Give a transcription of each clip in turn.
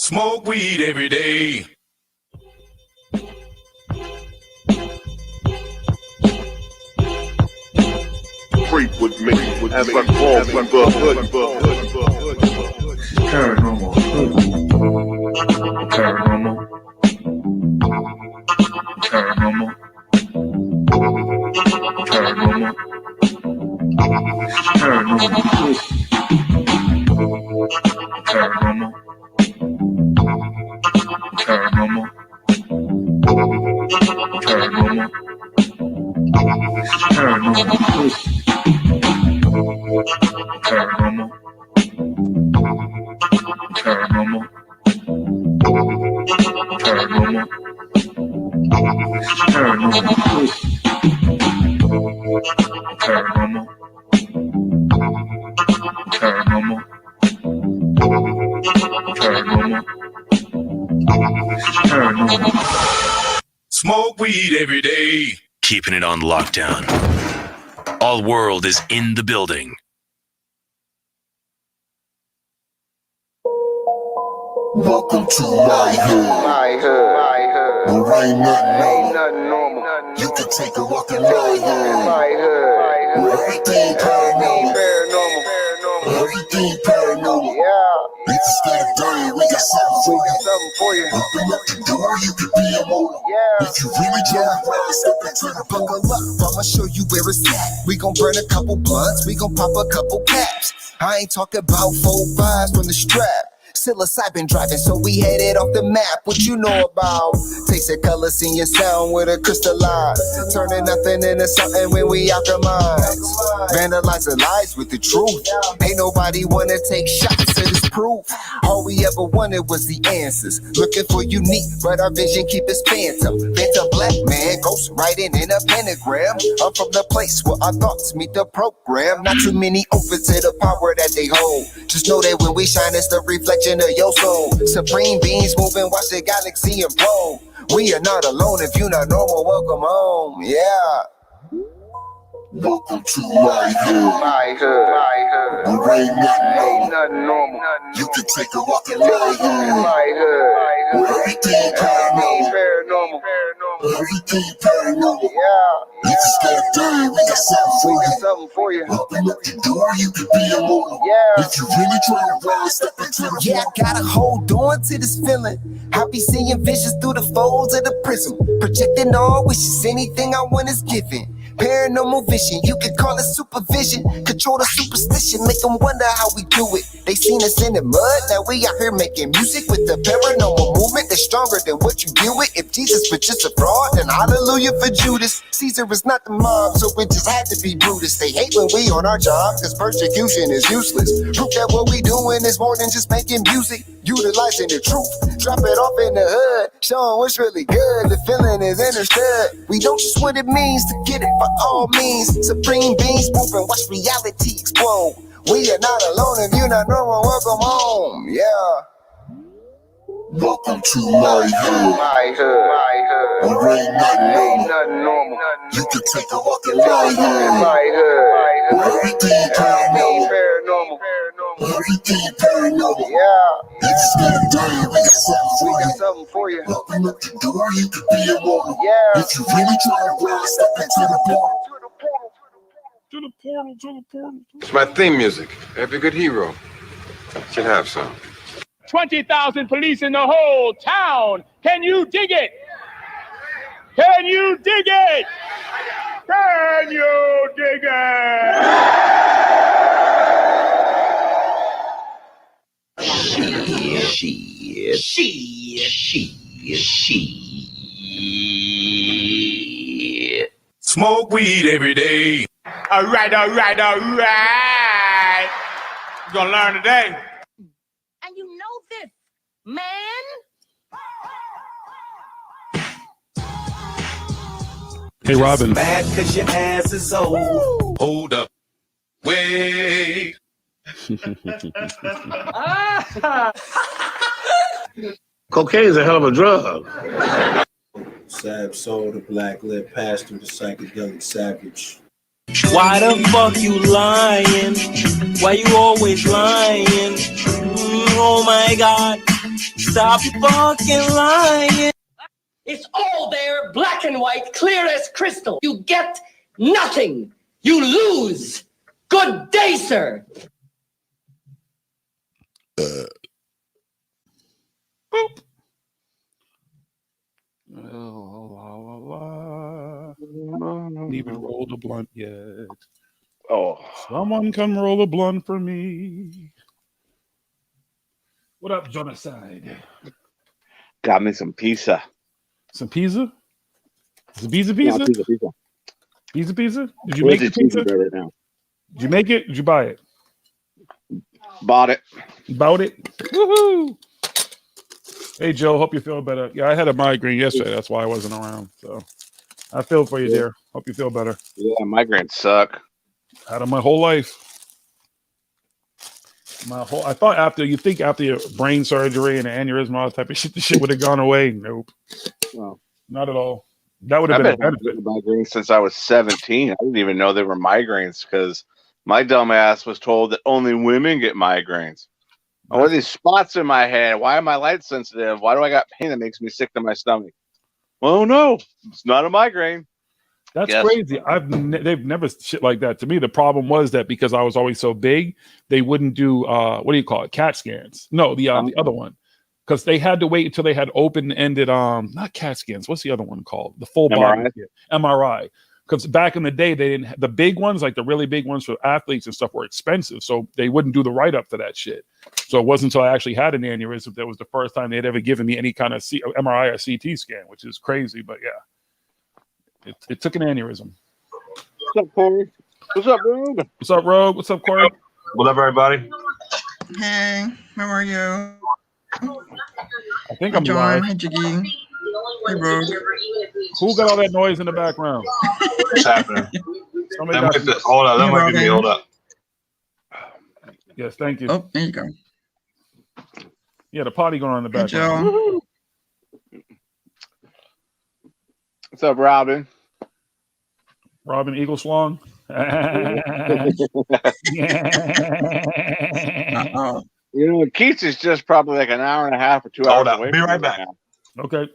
Smoke weed every day. Creep with me as I crawl through the hood. Paranormal. Paranormal. Paranormal. Paranormal. Paranormal. Paranormal. Paranormal. Paranormal. Paranormal. Paranormal. Paranormal. Paranormal. Paranormal. Paranormal. Paranormal. Paranormal. Paranormal. Smoke weed every day. Keeping it on lockdown. All world is in the building. Welcome to my hood. There ain't nothing normal. You can take a walk in my hood. Where everything paranormal. Everything paranormal. If you scared of dirty, we got something for you. Open up the door, you can be immortal. If you really trying to step into the buckle up, I'ma show you where it's at. We gon' burn a couple blunts, we gon' pop a couple caps. I ain't talking about 4-5s from the strap. Psilocybin driving, so we headed off the map. What you know about? Taste the color, seeing your sound with a crystalline. Turning nothing into something when we out the minds. Vandalize the lies with the truth. Ain't nobody wanna take shots at this proof. All we ever wanted was the answers. Looking for unique, but our vision keep us phantom. Phantom black man, ghost writing in a pentagram. I'm from the place where our thoughts meet the program. Not too many open to the power that they hold. Just know that when we shine, it's the reflection of your soul. Supreme beings moving, watch the galaxy implode. We are not alone. If you're not normal, welcome home. Yeah. Welcome to my hood. There ain't nothing normal. You can take a walk in my hood. Where everything paranormal. Everything paranormal. If you scared of dirty, we got something for you. Open up the door, you can be immortal. If you really trying to rise, step into the I gotta hold on to this feeling. I be seeing visions through the folds of the prism. Projecting all wishes, anything I want is given. Paranormal vision, you can call it supervision. Control the superstition, make them wonder how we do it. They seen us in the mud, now we out here making music with the paranormal movement that's stronger than what you deal with. If Jesus was just a fraud, then hallelujah for Judas. Caesar is not the mob, so it just had to be Brutus. They hate when we on our job, cause persecution is useless. Proof that what we doing is more than just making music. Utilizing the truth, drop it off in the hood, showing what's really good. The feeling is understood. We know just what it means to get it by all means. Supreme beings moving, watch reality explode. We are not alone. If you're not normal, welcome home. Yeah. Welcome to my hood. There ain't nothing normal. You can take a walk in my hood. Where everything paranormal. Everything paranormal. If you scared of dirty, we got something for you. Open up the door, you can be immortal. If you really trying to rise, step into the portal. It's my theme music. Every good hero should have some. 20,000 police in the whole town. Can you dig it? Can you dig it? Can you dig it? She. Smoke weed every day. All right. You're gonna learn today. And you know this, man. Hey, Robin. Bad cause your ass is old. Hold up. Wait. Cocaine is a hell of a drug. Sab soul, the black lip pastor, the psychedelic savage. Why the fuck you lying? Why you always lying? Oh my God. Stop fucking lying. It's all there, black and white, clear as crystal. You get nothing. You lose. Good day, sir. Boop. Haven't even rolled a blunt yet. Oh, Someone come roll a blunt for me. What up, Genocide? got me some pizza. Some pizza? Some pizza? Yeah, pizza. Pizza? Did you Where's make the the pizza pizza? right now? Did you make it? Did you buy it? Bought it. You bought it? Woohoo! Hey, Joe, hope you feel better. Yeah, I had a migraine yesterday. That's why I wasn't around. So I feel for you, dear. Hope you feel better. Yeah, migraines suck. Out of my whole life. I thought after your brain surgery and aneurysm, all that type of shit, the shit would have gone away. Nope. Well, Not at all. That would have I've been a been benefit. having migraines since I was 17. I didn't even know they were migraines because my dumb ass was told that only women get migraines. What are these spots in my head? Why am I light sensitive? Why do I got pain that makes me sick to my stomach? Well, no, it's not a migraine. That's Yes. crazy. They've never shit like that to me. The problem was that because I was always so big, they wouldn't do what do you call it? CAT scans. No, the other one. Because they had to wait until they had open-ended not CAT scans. What's the other one called? The full body MRI. Because back in the day, they didn't the big ones, like the really big ones for athletes and stuff, were expensive. So they wouldn't do the write-up for that shit. So it wasn't until I actually had an aneurysm that was the first time they'd ever given me any kind of MRI or CT scan, which is crazy. But yeah. It took an aneurysm. What's up, Corey? What's up, Rogue? What's up, Rogue? What's up, Corey? What up, everybody? Hey, how are you? I think I'm John. live. Hey, Jiggy. Hey, Rogue. Who got all that noise in the background? What's happening? Somebody That got might be, hold on, that might be me. Hold up. Yes, thank you. Oh, there you go. Yeah, the party going on in the Hey, background. Joe. What's up, Robin? Robin Eagleslong. Uh-oh. You know, Keats is just probably like an hour and a half or 2 hours Hold up. away. Be from right me back. now. Okay.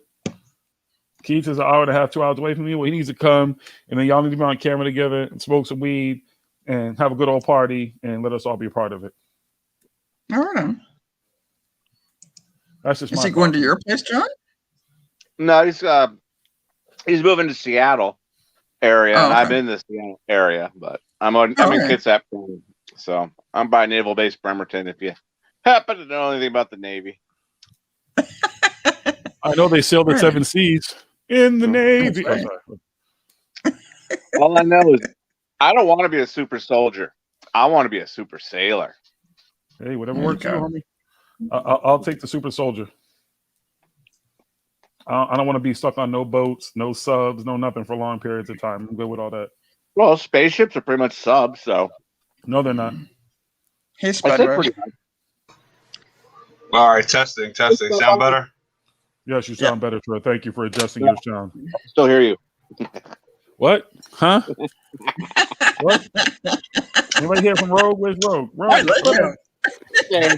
Keith is an hour and a half, 2 hours away from me. Well, he needs to come, and then y'all need to be on camera together and smoke some weed and have a good old party and let us all be a part of it. All right. That's just Is my he going to your place, John? No, he's moving to Seattle area, Oh, and okay. I'm in the Seattle area, but I'm in Kitsap County, so I'm by Naval Base Bremerton. If you happen to know anything about the Navy, I know they sail the seven seas in the Navy. Right. Oh, sorry. all I know is I don't want to be a super soldier. I want to be a super sailor. Hey, whatever There you works for you, go. homie. I'll take the super soldier. I don't want to be stuck on no boats, no subs, no nothing for long periods of time. I'm good with all that. Well, spaceships are pretty much subs, so No, they're not. Hey, I said Spudler. pretty. All right, testing. Sound better? Yes, you sound better, Troy. Thank you for adjusting your sound. Still hear you. What? Huh? What? Anybody hear from Rogue? Where's Rogue? Rogue. Yeah.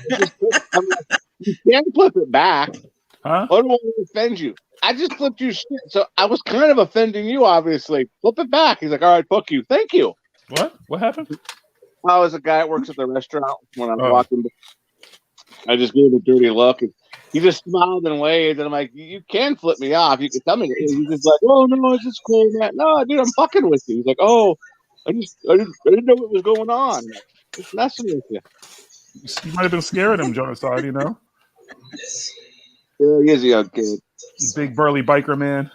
You can flip it back. Huh? I don't want to offend you. I just flipped you shit, so I was kind of offending you, obviously. Flip it back. He's like, all right, fuck you. Thank you. What? What happened? I was a guy that works at the restaurant when I was Oh. walking. I just gave him a dirty look, and he just smiled and waved, and I'm like, you can flip me off. You can tell me. He's just like, oh, no, it's just cool, man. No, dude, I'm fucking with you. He's like, oh, I didn't know what was going on. Just messing with you. You might have been scaring him, Genocide, you know? Yeah, he is a young kid. Big burly biker man.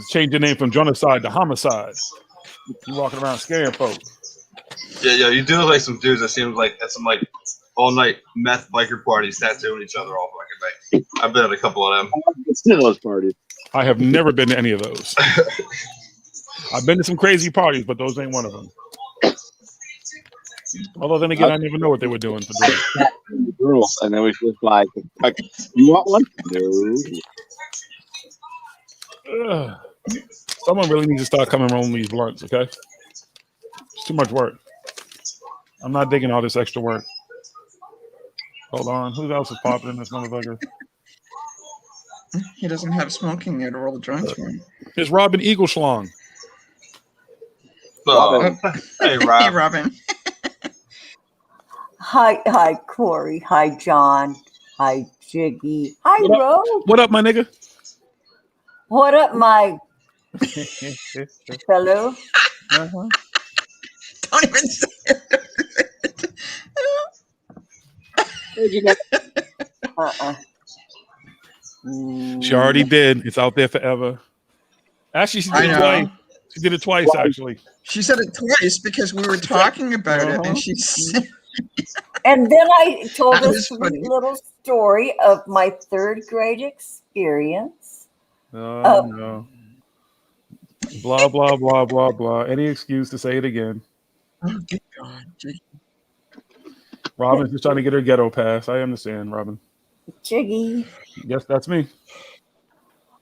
Change your name from Genocide to Homicide. You walking around scaring folks. Yeah, you do look like some dudes that seem like at some like all night meth biker parties tattooing each other all fucking night. I've been at a couple of them. It's to those parties. I have never been to any of those. I've been to some crazy parties, but those ain't one of them. Although then again, I never know what they were doing for drugs. Girl, and then we just like, you want one? No. Ugh. Someone really needs to start coming rolling these blunts, okay? It's too much work. I'm not digging all this extra work. Hold on. Who else is popping in this motherfucker? He doesn't have smoking there to roll the joints for him. It's Robin Eagleschlong. Hey, Rob. Hey, Robin. Hi, Corey. Hi, John. Hi, Jiggy. Hi, What up? Rose. What up, my nigga? What up, my fellow? Uh-huh. Don't even say it. She already did. It's out there forever. Actually, she did it twice. She did it twice, actually. She said it twice because we were talking about it, and she said. And then I told That a was sweet funny. little story of my third grade experience. No. Blah, blah, blah, blah, blah. Any excuse to say it again. Oh, good God. Robin's just trying to get her ghetto pass. I understand, Robin. Jiggy. Yes, that's me.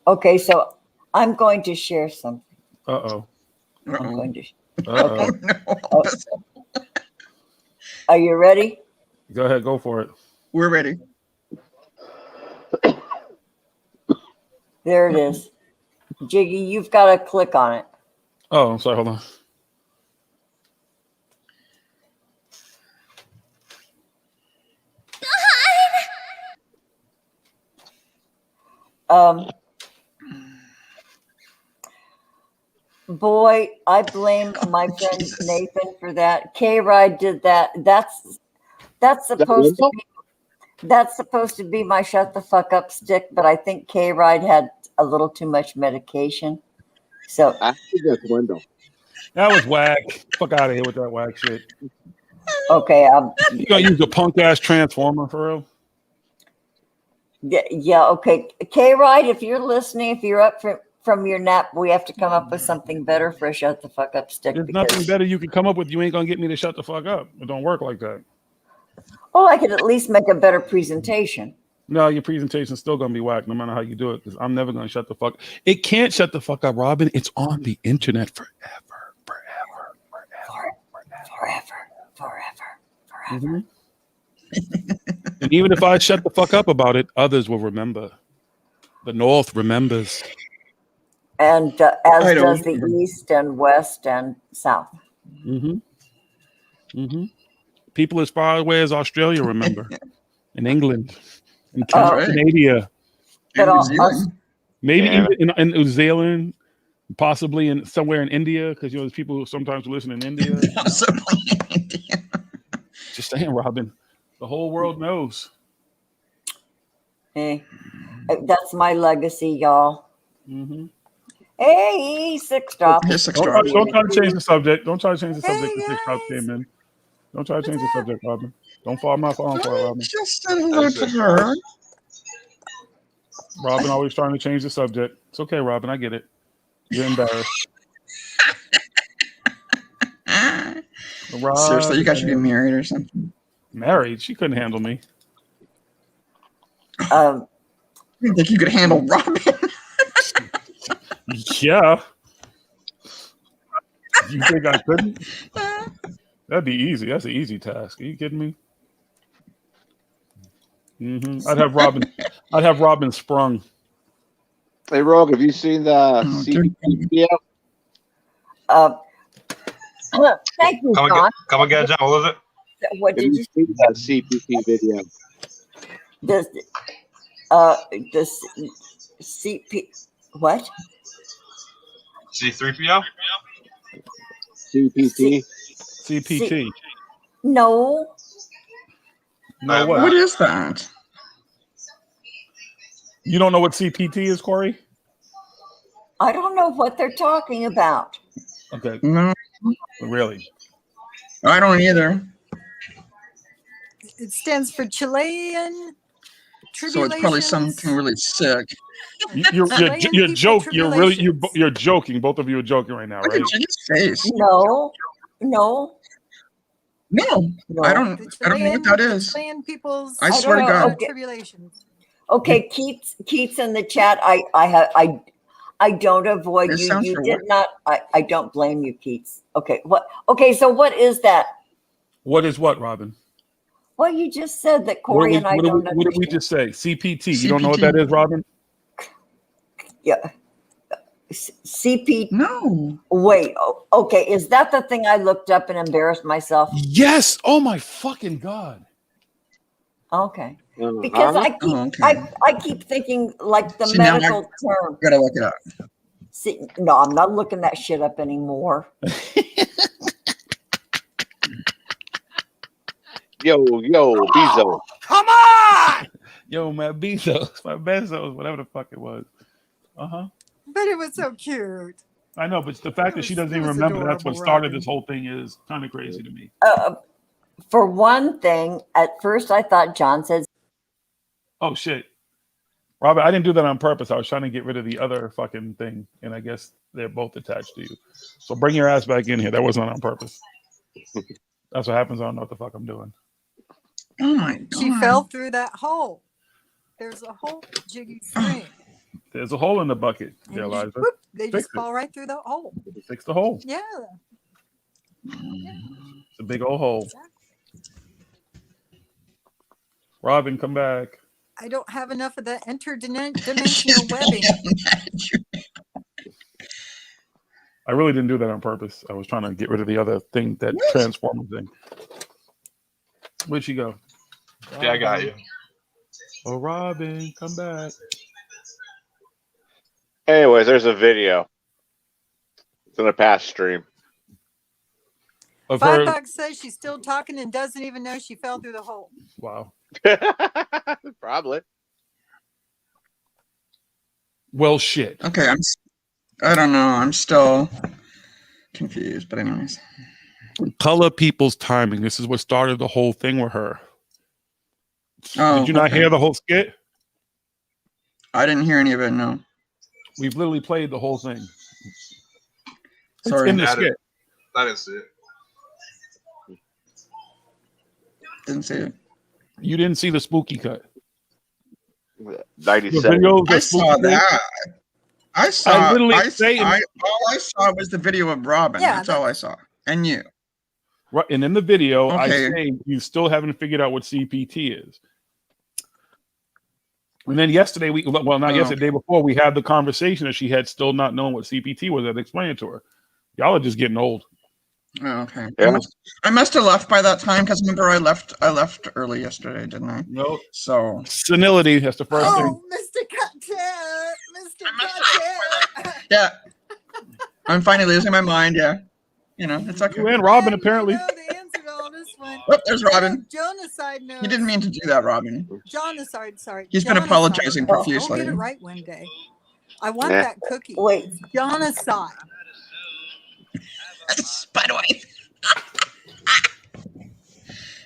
Okay, so I'm going to share something. Uh-oh. I'm going to. Uh-oh. No. Are you ready? Go ahead. Go for it. We're ready. There it is. Jiggy, you've got to click on it. Oh, I'm sorry. Hold on. Boy, I blame my friend Nathan for that. K-Ride did that. That's supposed to be my shut the fuck up stick, but I think K-Ride had a little too much medication. So I think that's window. That was whack. Fuck out of here with that whack shit. Okay, You gonna use a punk ass transformer for real? yeah, okay. K-Ride, if you're listening, if you're up from your nap, we have to come up with something better for a shut the fuck up stick. There's nothing better you can come up with. You ain't gonna get me to shut the fuck up. It don't work like that. Oh, I could at least make a better presentation. No, your presentation's still gonna be whack no matter how you do it, because I'm never gonna shut the fuck. It can't shut the fuck up, Robin. It's on the internet forever. Mhm. And even if I shut the fuck up about it, others will remember. The North remembers. And as does the East and West and South. People as far away as Australia remember, and England, and Canada, maybe even in New Zealand, possibly in somewhere in India, because there's people who sometimes listen in India. Just saying, Robin. The whole world knows. Hey, that's my legacy, y'all. Hey, six drop. Don't try to change the subject. Don't try to change the subject. The six drops came in. Don't try to change the subject, Robin. Don't fall my phone for it, Robin. Just said hello to her. Robin always trying to change the subject. It's okay, Robin. I get it. You're embarrassed. Seriously, you guys should be married or something. Married? She couldn't handle me. I didn't think you could handle Robin. Yeah. You think I couldn't? That'd be easy. That's an easy task. Are you kidding me? I'd have Robin sprung. Hey, Rogue, have you seen the CPT video? Thank you, John. Come again, John. What was it? What did you see that CPT video? This CP what? C3PO? CPT? CPT. No. No, what? What is that? You don't know what CPT is, Corey? I don't know what they're talking about. Okay. No. Really? I don't either. It stands for Chilean Tribulations. So it's probably something really sick. You're joking. Both of you are joking right now, Look right? at Jiggy's face. No. I don't know what that is. Chilean people's I swear to God. tribulations. Okay, Keats in the chat. I don't avoid It you. sounds You for did what? not. I don't blame you, Keats. Okay. What? Okay. So what is that? What is what, Robin? Well, you just said that Corey and I don't what did we understand. just say? CPT. You don't know what that is, Robin? Yeah. CP. No. Wait. Okay. Is that the thing I looked up and embarrassed myself? Yes. Oh my fucking God. Okay. Because I keep thinking like the medical term. Gotta look it up. See, no, I'm not looking that shit up anymore. Yo, Bezos. Come on! Yo, my Bezos, my Bezos, whatever the fuck it was. But it was so cute. I know, but the fact that she doesn't even remember that's what started this whole thing is kind of crazy to me. For one thing, at first I thought John said, Oh shit. Robert, I didn't do that on purpose. I was trying to get rid of the other fucking thing, and I guess they're both attached to you. So bring your ass back in here. That wasn't on purpose. That's what happens. I don't know what the fuck I'm doing. Oh my God. She fell through that hole. There's a hole, Jiggy Strean. There's a hole in the bucket, there, Eliza. Whoop, they Fix just fall right through the hole. Fix the hole. Yeah. It's a big old hole. Robin, come back. I don't have enough of the interdimensional webbing. I really didn't do that on purpose. I was trying to get rid of the other thing, that transformer thing. Where'd she go? Yeah, I got you. Oh, Robin, come back. Anyways, there's a video. It's in a past stream. $5 says she's still talking and doesn't even know she fell through the hole. Wow. Probably. Well, shit. Okay, I don't know. I'm still confused, but anyways. Color people's timing. This is what started the whole thing with her. Did you not hear the whole skit? I didn't hear any of it, no. We've literally played the whole thing. Sorry. It's in the skit. I didn't see it. Didn't see it. You didn't see the spooky cut. 97. I saw that. I saw. I literally all I saw was the video of Robin. Yeah, that's all I saw. And you. Right, and in the video, I Okay. say you still haven't figured out what CPT is. And then yesterday, not yesterday, the day before, we had the conversation that she had still not known what CPT was. I'd explained it to her. Y'all are just getting old. Oh, okay. Yeah. I must have left by that time because remember I left early yesterday, didn't I? No. So Senility, that's the first thing. Oh, Mr. Cuttet. Mr. Cuttet. yeah, I'm finally losing my mind. Yeah, you know it's okay. You and Robin, apparently. You know the answer to all this one. Oh, there's Robin. Genocide knows. He didn't mean to do that, Robin. Genocide, sorry. He's been Genocide. apologizing I'll profusely. get it right one day. I want Nah. that cookie. Wait. Genocide. By the way.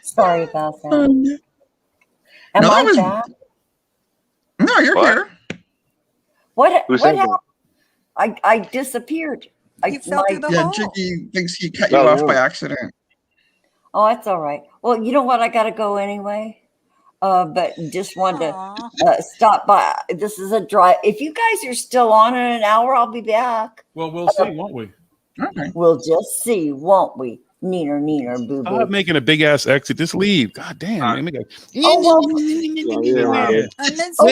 Sorry about that. Am No, that I was- back? No, you're What? here. What Who said happened? I disappeared. You fell through the Yeah, hole. Jiggy thinks he cut you No, off no. by accident. Oh, that's all right. Well, you know what? I got to go anyway. But just wanted Aw. to stop by. This is a drive. If you guys are still on in an hour, I'll be back. Well, we'll see, won't we? Okay. We'll just see, won't we? Neener, boo Stop boo. making a big ass exit. Just leave. God damn. All right. Man, make a- Oh, well, Yeah. And then Oh,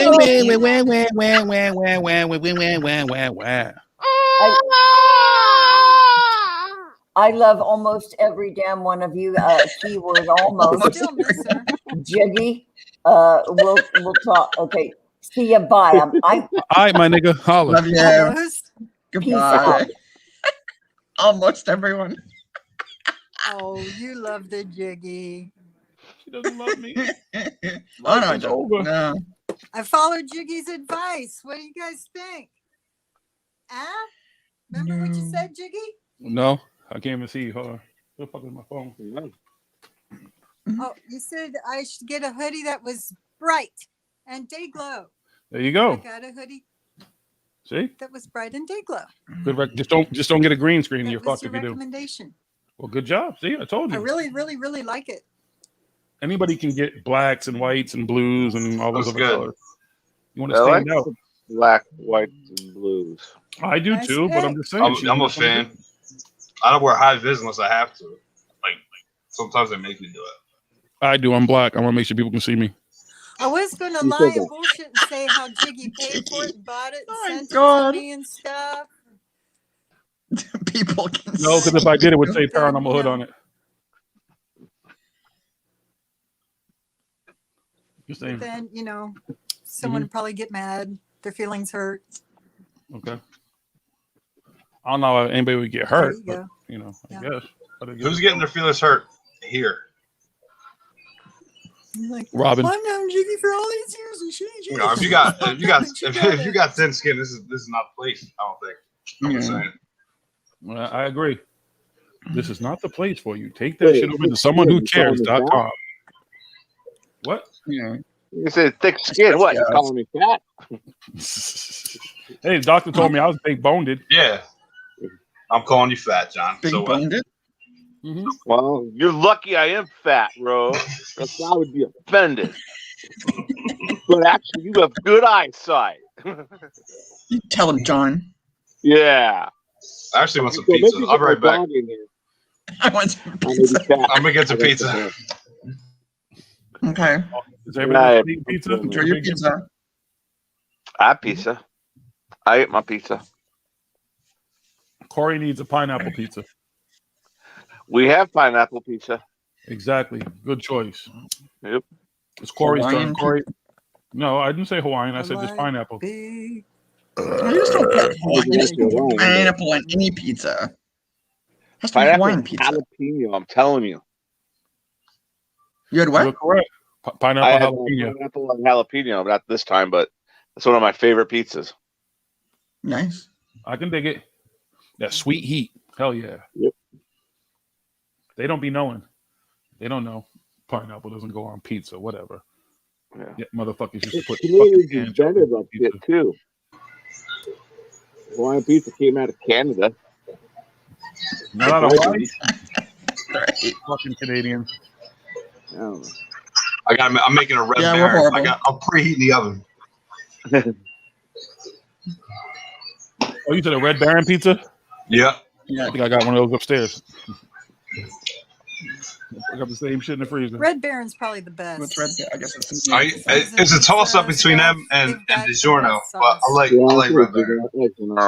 I love almost every damn one of you. Keyword almost. still miss her. Jiggy. We'll talk. Okay. See ya. Bye. I'm All right, my nigga. Holla. Love you. Almost. peace out. Goodbye. Almost everyone. Oh, you love the Jiggy. She doesn't love me. Oh no, I It's over. don't. No. I followed Jiggy's advice. What do you guys think? Ah? Remember what you said, Jiggy? No, I can't even see you. Hold on. Where the fuck is my phone? Oh, you said I should get a hoodie that was bright and day glow. There you I go. got a hoodie See? that was bright and day glow. Good just don't get a green screen. That You're was fucked your if you do. recommendation. Well, good job. See, I told I you. really, really, really like it. Anybody can get blacks and whites and blues and all those That's other good. colors. You want to I stand like out? the black, white, and blues. I do Nice too, but I'm pick. just saying. I'm a fan. I don't wear high vis unless I have to. Like sometimes they make me do it. I do. I'm black. I want to make sure people can see me. I was gonna You lie said and that. bullshit and say how Jiggy paid for it and bought it and sent it God. to me and stuff. People can No, because if I did, it would say Paranormal Hood on it. You're saying But then, someone would probably get mad. Their feelings hurt. okay. I don't know if anybody would get hurt, There but you go. I guess. Who's getting their feelings hurt here? Like, Robin. I've known Jiggy for all these years and she You know, if you got thin skin, this is not the place. I don't think. I'm just saying. Well, I agree. This is not the place for you. Take that shit over to someonewhocares.com. What? Yeah. You said thick skin. What? You calling me fat? Hey, the doctor told me I was big boned. Yeah. I'm calling you fat, John. Big so boned? Well, you're lucky I am fat, bro. Else I would be offended. But actually, you have good eyesight. You tell him, John. Yeah. I actually want some pizza. I'll be right back. I want some pizza. I'm gonna get some pizza. Okay. Is everybody eating pizza? Enjoy your pizza. I have pizza. I ate my pizza. Corey needs a pineapple pizza. We have pineapple pizza. Exactly. Good choice. Yep. It's Corey's Hawaiian turn. Corey. No, I didn't say Hawaiian. I said just pineapple. I just don't put pineapple on any pizza. Has to be Pineapple Hawaiian and pizza. jalapeno, I'm telling you. You had what? You're correct. Pineapple I had jalapeno. pineapple and jalapeno, not this time, but it's one of my favorite pizzas. Nice. I can dig it. That sweet heat. Hell yeah. Yep. They don't be knowing. They don't know. Pineapple doesn't go on pizza, whatever. Yeah, motherfuckers used to put Canadians fucking invented that shit too. Hawaiian pizza came out of Canada. Not out of Hawaii. Fucking Canadians. I don't know. I'm making a red Yeah, we're Baron. horrible. I'm preheating the oven. Oh, you said a Red Baron pizza? Yeah. I think I got one of those upstairs. I got the same shit in the freezer. Red Baron's probably the best. What's red? I guess it's It's a toss up between them and DiGiorno, but I like red Baron. DiGiorno.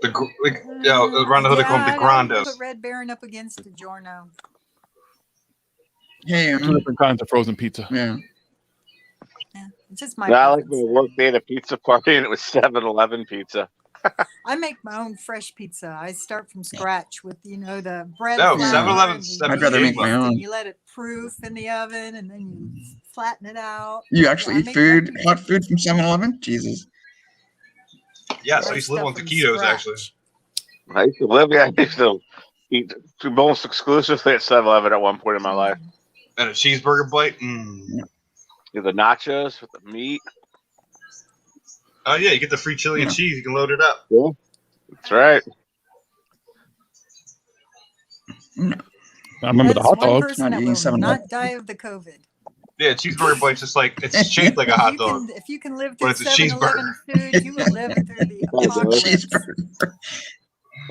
Around the hood they call them the I'd Grandos. put Red Baron up against DiGiorno. Hey, Two different kinds of frozen pizza. Yeah. It's just my I like when I worked at a pizza party and it was 7-Eleven pizza. I make my own fresh pizza. I start from scratch with the bread. No, flour, 7-Eleven's and I'd rather make my and own. You let it proof in the oven, and then you flatten it out. You actually I eat make food, hot food from 7-Eleven? Jesus. Yeah, so I used to live on taquitos actually. I used to eat almost exclusively at 7-Eleven at one point in my life. And a cheeseburger bite. The nachos with the meat. Oh yeah, you get the free chili and cheese. You can load it up. Yeah, that's right. I remember the hot One dog. person that will not die of the COVID. Yeah, cheeseburger bite's just like it's shaped like a hot dog. If you can live But through it's a 7-Eleven food, you will live through the apocalypse. Cheeseburger.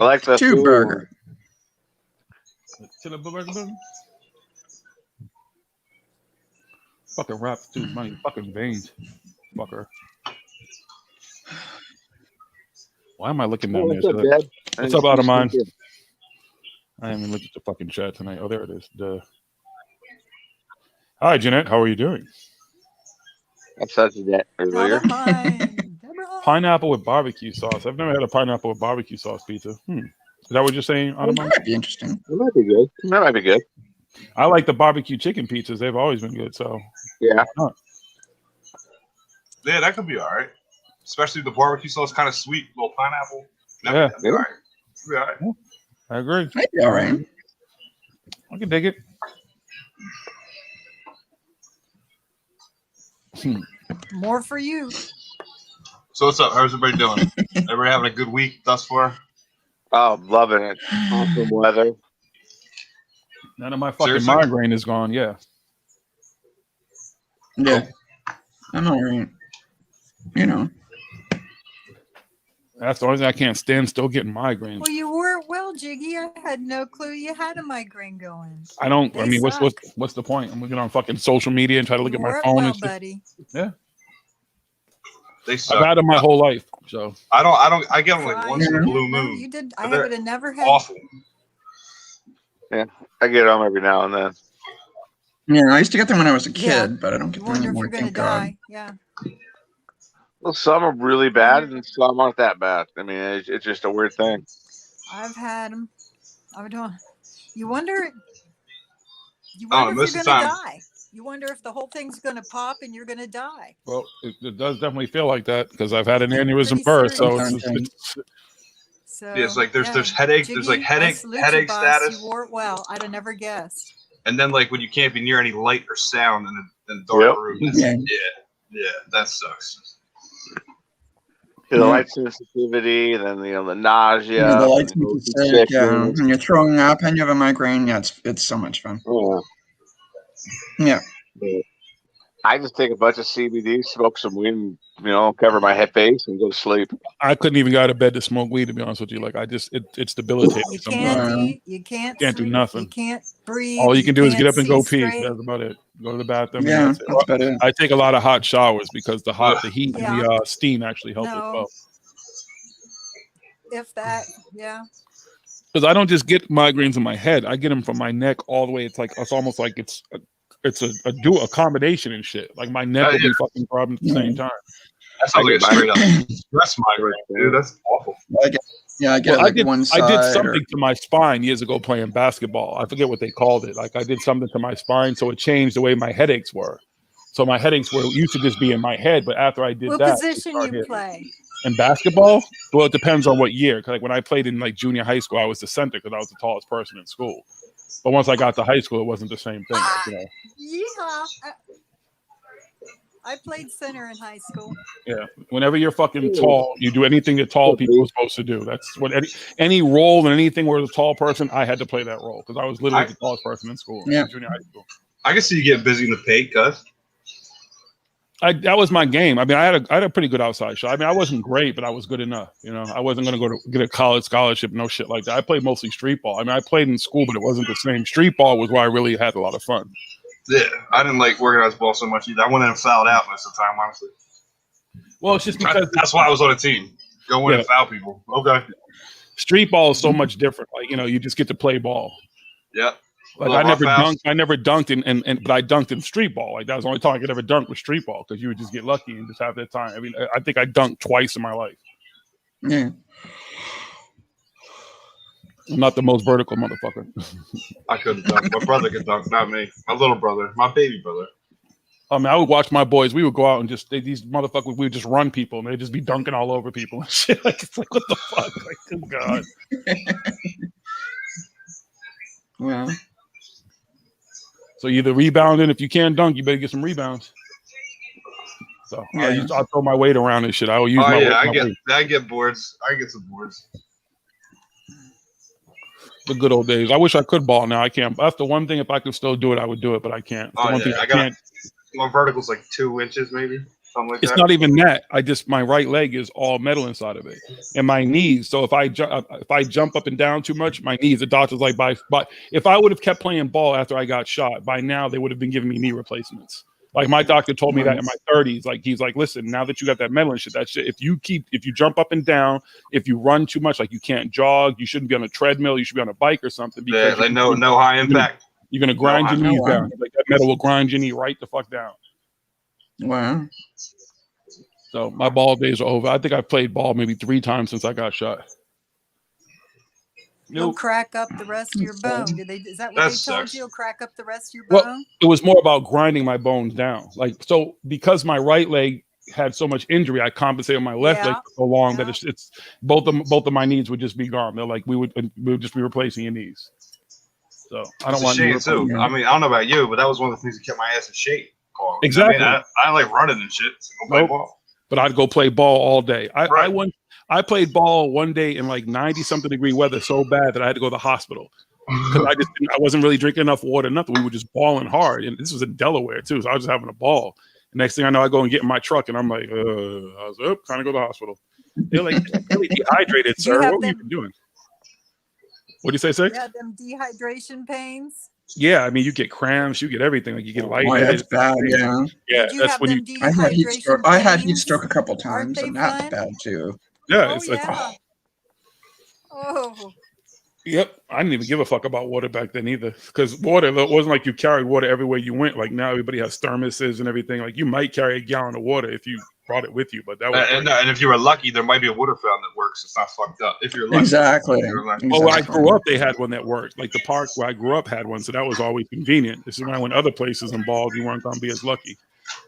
I like the Two burger. Fucking wraps too money. Fucking veins. Fucker. Why am I looking down there? What's up, Dad? What's up, out of mine? I haven't looked at the fucking chat tonight. Oh, there it is. Duh. Hi, Jeanette. How are you doing? I said that earlier. Pineapple with barbecue sauce. I've never had a pineapple with barbecue sauce pizza. Is that what you're saying? That might be interesting. That might be good. That might be good. I like the barbecue chicken pizzas. They've always been good. So yeah. Yeah, that could be all right. Especially the barbecue sauce, kind of sweet, little pineapple. Yeah. That'd be all right. That'd be all right. I agree. Might be all right. I can dig it. More for you. So what's up? How's everybody doing? Everybody having a good week thus far? Oh, I'm loving it. Awesome weather. None of my fucking Seriously? migraine is gone. Yeah. Yeah. I'm all right. That's the only thing I can't stand. Still getting migraines. Well, you were well, Jiggy. I had no clue you had a migraine going. I don't. They I mean, suck. what's the point? I'm looking on fucking social media and try to look You at my were phone well, and shit. buddy. Yeah, They suck. I've had them my whole life. So I get them like once in a blue No, moon. you did. But I they're would have never had. awful. Yeah, I get them every now and then. Yeah, I used to get them when I was a kid, Yeah. but I don't get You them wonder if anymore. you're gonna Thank God. die. Yeah. Well, some are really bad and some aren't that bad. I mean, it's just a weird thing. I've had them. I don't. You wonder. You Oh, wonder most if of you're the gonna time. die. You wonder if the whole thing's gonna pop and you're gonna die. well, it does definitely feel like that because I've had an aneurysm Pretty first. So serious. it's So Yeah, it's like there's yeah. headache, there's like Jiggy, I headache salute headache you, boss. status, You wore it well. I'd have never guessed. and then like when you can't be near any light or sound in a dark room. Yeah. Yeah, that sucks. The light sensitivity, then the nausea, Yeah, the lights and make you the sick. Yeah, sickness. when you're throwing up and you have a migraine, yeah, it's so much fun. Yeah. But I just take a bunch of CBD, smoke some weed, and cover my head face and go to sleep. I couldn't even go out of bed to smoke weed, to be honest with you. Like it's debilitating. You sometimes. can't eat. You can't Can't do sleep, nothing. You can't breathe. All you can do is get can't up and go see pee. straight. That's about it. Go to the bathroom. and Yeah, that's it. that's about it. I take a lot of hot showers because the heat, Yeah. and the steam actually help as No. well. If that, yeah. Because I don't just get migraines in my head; I get them from my neck all the way. It's almost like it's a dual accommodation and shit. Like my neck will be fucking throbbing at the same time. That sounds like a straight up stress migraine, dude. That's awful. I get Well, like one side. I did something to my spine years ago playing basketball. I forget what they called it. Like I did something to my spine, so it changed the way my headaches were. So my headaches used to just be in my head, but after I did What that, position you play? in basketball, well, it depends on what year. Cause like when I played in like junior high school, I was the center because I was the tallest person in school. But once I got to high school, it wasn't the same thing. Like, Yeehaw. I played center in high school. Yeah. Whenever you're fucking tall, you do anything that tall people are supposed to do. That's what any role in anything where there's a tall person, I had to play that role because I was literally the tallest person in school. Yeah. In junior high school. I can see you getting busy in the paint, cuz. That was my game. I mean, I had a pretty good outside shot. I mean, I wasn't great, but I was good enough. I wasn't going to get a college scholarship, no shit like that. I played mostly street ball. I mean, I played in school, but it wasn't the same. Street ball was where I really had a lot of fun. Yeah, I didn't like organized ball so much either. I went in and fouled out most of the time, honestly. Well, it's just because that's why I was on a team. Go in and foul people. Okay. Street ball is so much different. Like, you just get to play ball. Yeah. Like I never dunked, but I dunked in street ball. Like that was the only time I could ever dunk with street ball because you would just get lucky and just have that time. I mean, I think I dunked twice in my life. Yeah. I'm not the most vertical motherfucker. I couldn't dunk. My brother could dunk, not me. My little brother, my baby brother. I mean, I would watch my boys. We would go out and these motherfuckers. We would just run people, and they'd just be dunking all over people and shit. Like it's like what the fuck? Like, good God. Well. So either rebounding. If you can't dunk, you better get some rebounds. So I'll throw my weight around and shit. I will use my weight. I get boards. I get some boards. The good old days. I wish I could ball now. I can't. That's the one thing. If I could still do it, I would do it, but I can't. The one thing I can't. My vertical's like 2 inches, maybe something like that. It's not even that. My right leg is all metal inside of it, and my knees. So if I jump up and down too much, my knees. The doctor's like, but if I would have kept playing ball after I got shot, by now they would have been giving me knee replacements. Like my doctor told me that in my 30s. Like he's like, listen, now that you got that metal and shit, that shit. If you jump up and down, if you run too much, like you can't jog, you shouldn't be on a treadmill. You should be on a bike or something. Because no high impact. You're gonna grind your knees down. Like that metal will grind your knee right the fuck down. Wow. So my ball days are over. I think I've played ball maybe 3 times since I got shot. You'll crack up the rest of your bone. Is that what they told you? You'll crack up the rest of your bone? Well, it was more about grinding my bones down. Like so, because my right leg had so much injury, I compensated my left leg for so long that it's both of my knees would just be gone. They're like we would just be replacing your knees. So I don't want shade too. I mean, I don't know about you, but that was one of the things that kept my ass in shape. Exactly. I mean, I like running and shit. So go play ball. But I'd go play ball all day. I played ball one day in like 90-something degree weather so bad that I had to go to the hospital because I wasn't really drinking enough water, nothing. We were just balling hard, and this was in Delaware too, so I was just having a ball. The next thing I know, I go and get in my truck, and I'm like, I was time to go to the hospital. They're like really dehydrated, Do you sir. have What were you them- even doing? What do you say, Six? You had them dehydration pains. Yeah, I mean, you get cramps, you get everything. Like you get Oh, lightheaded. that's bad. Yeah. Yeah, Did you that's have when them you. I had heat dehydration stroke. I had heat pains? stroke a couple Aren't times, they and that's fun? bad too. Yeah, Oh it's like. yeah. Oh, Yep, I didn't even give a fuck about water back then either, because water, it wasn't like you carried water everywhere you went. Like now, everybody has thermoses and everything. Like you might carry a gallon of water if you brought it with you, but that was And if you were lucky, there might be a water fountain that works. It's not fucked up. If you're lucky. Exactly. If you're lucky. Well, where I grew up, they had one that worked. Like the park where I grew up had one, so that was always convenient. This is why when other places involved, you weren't going to be as lucky.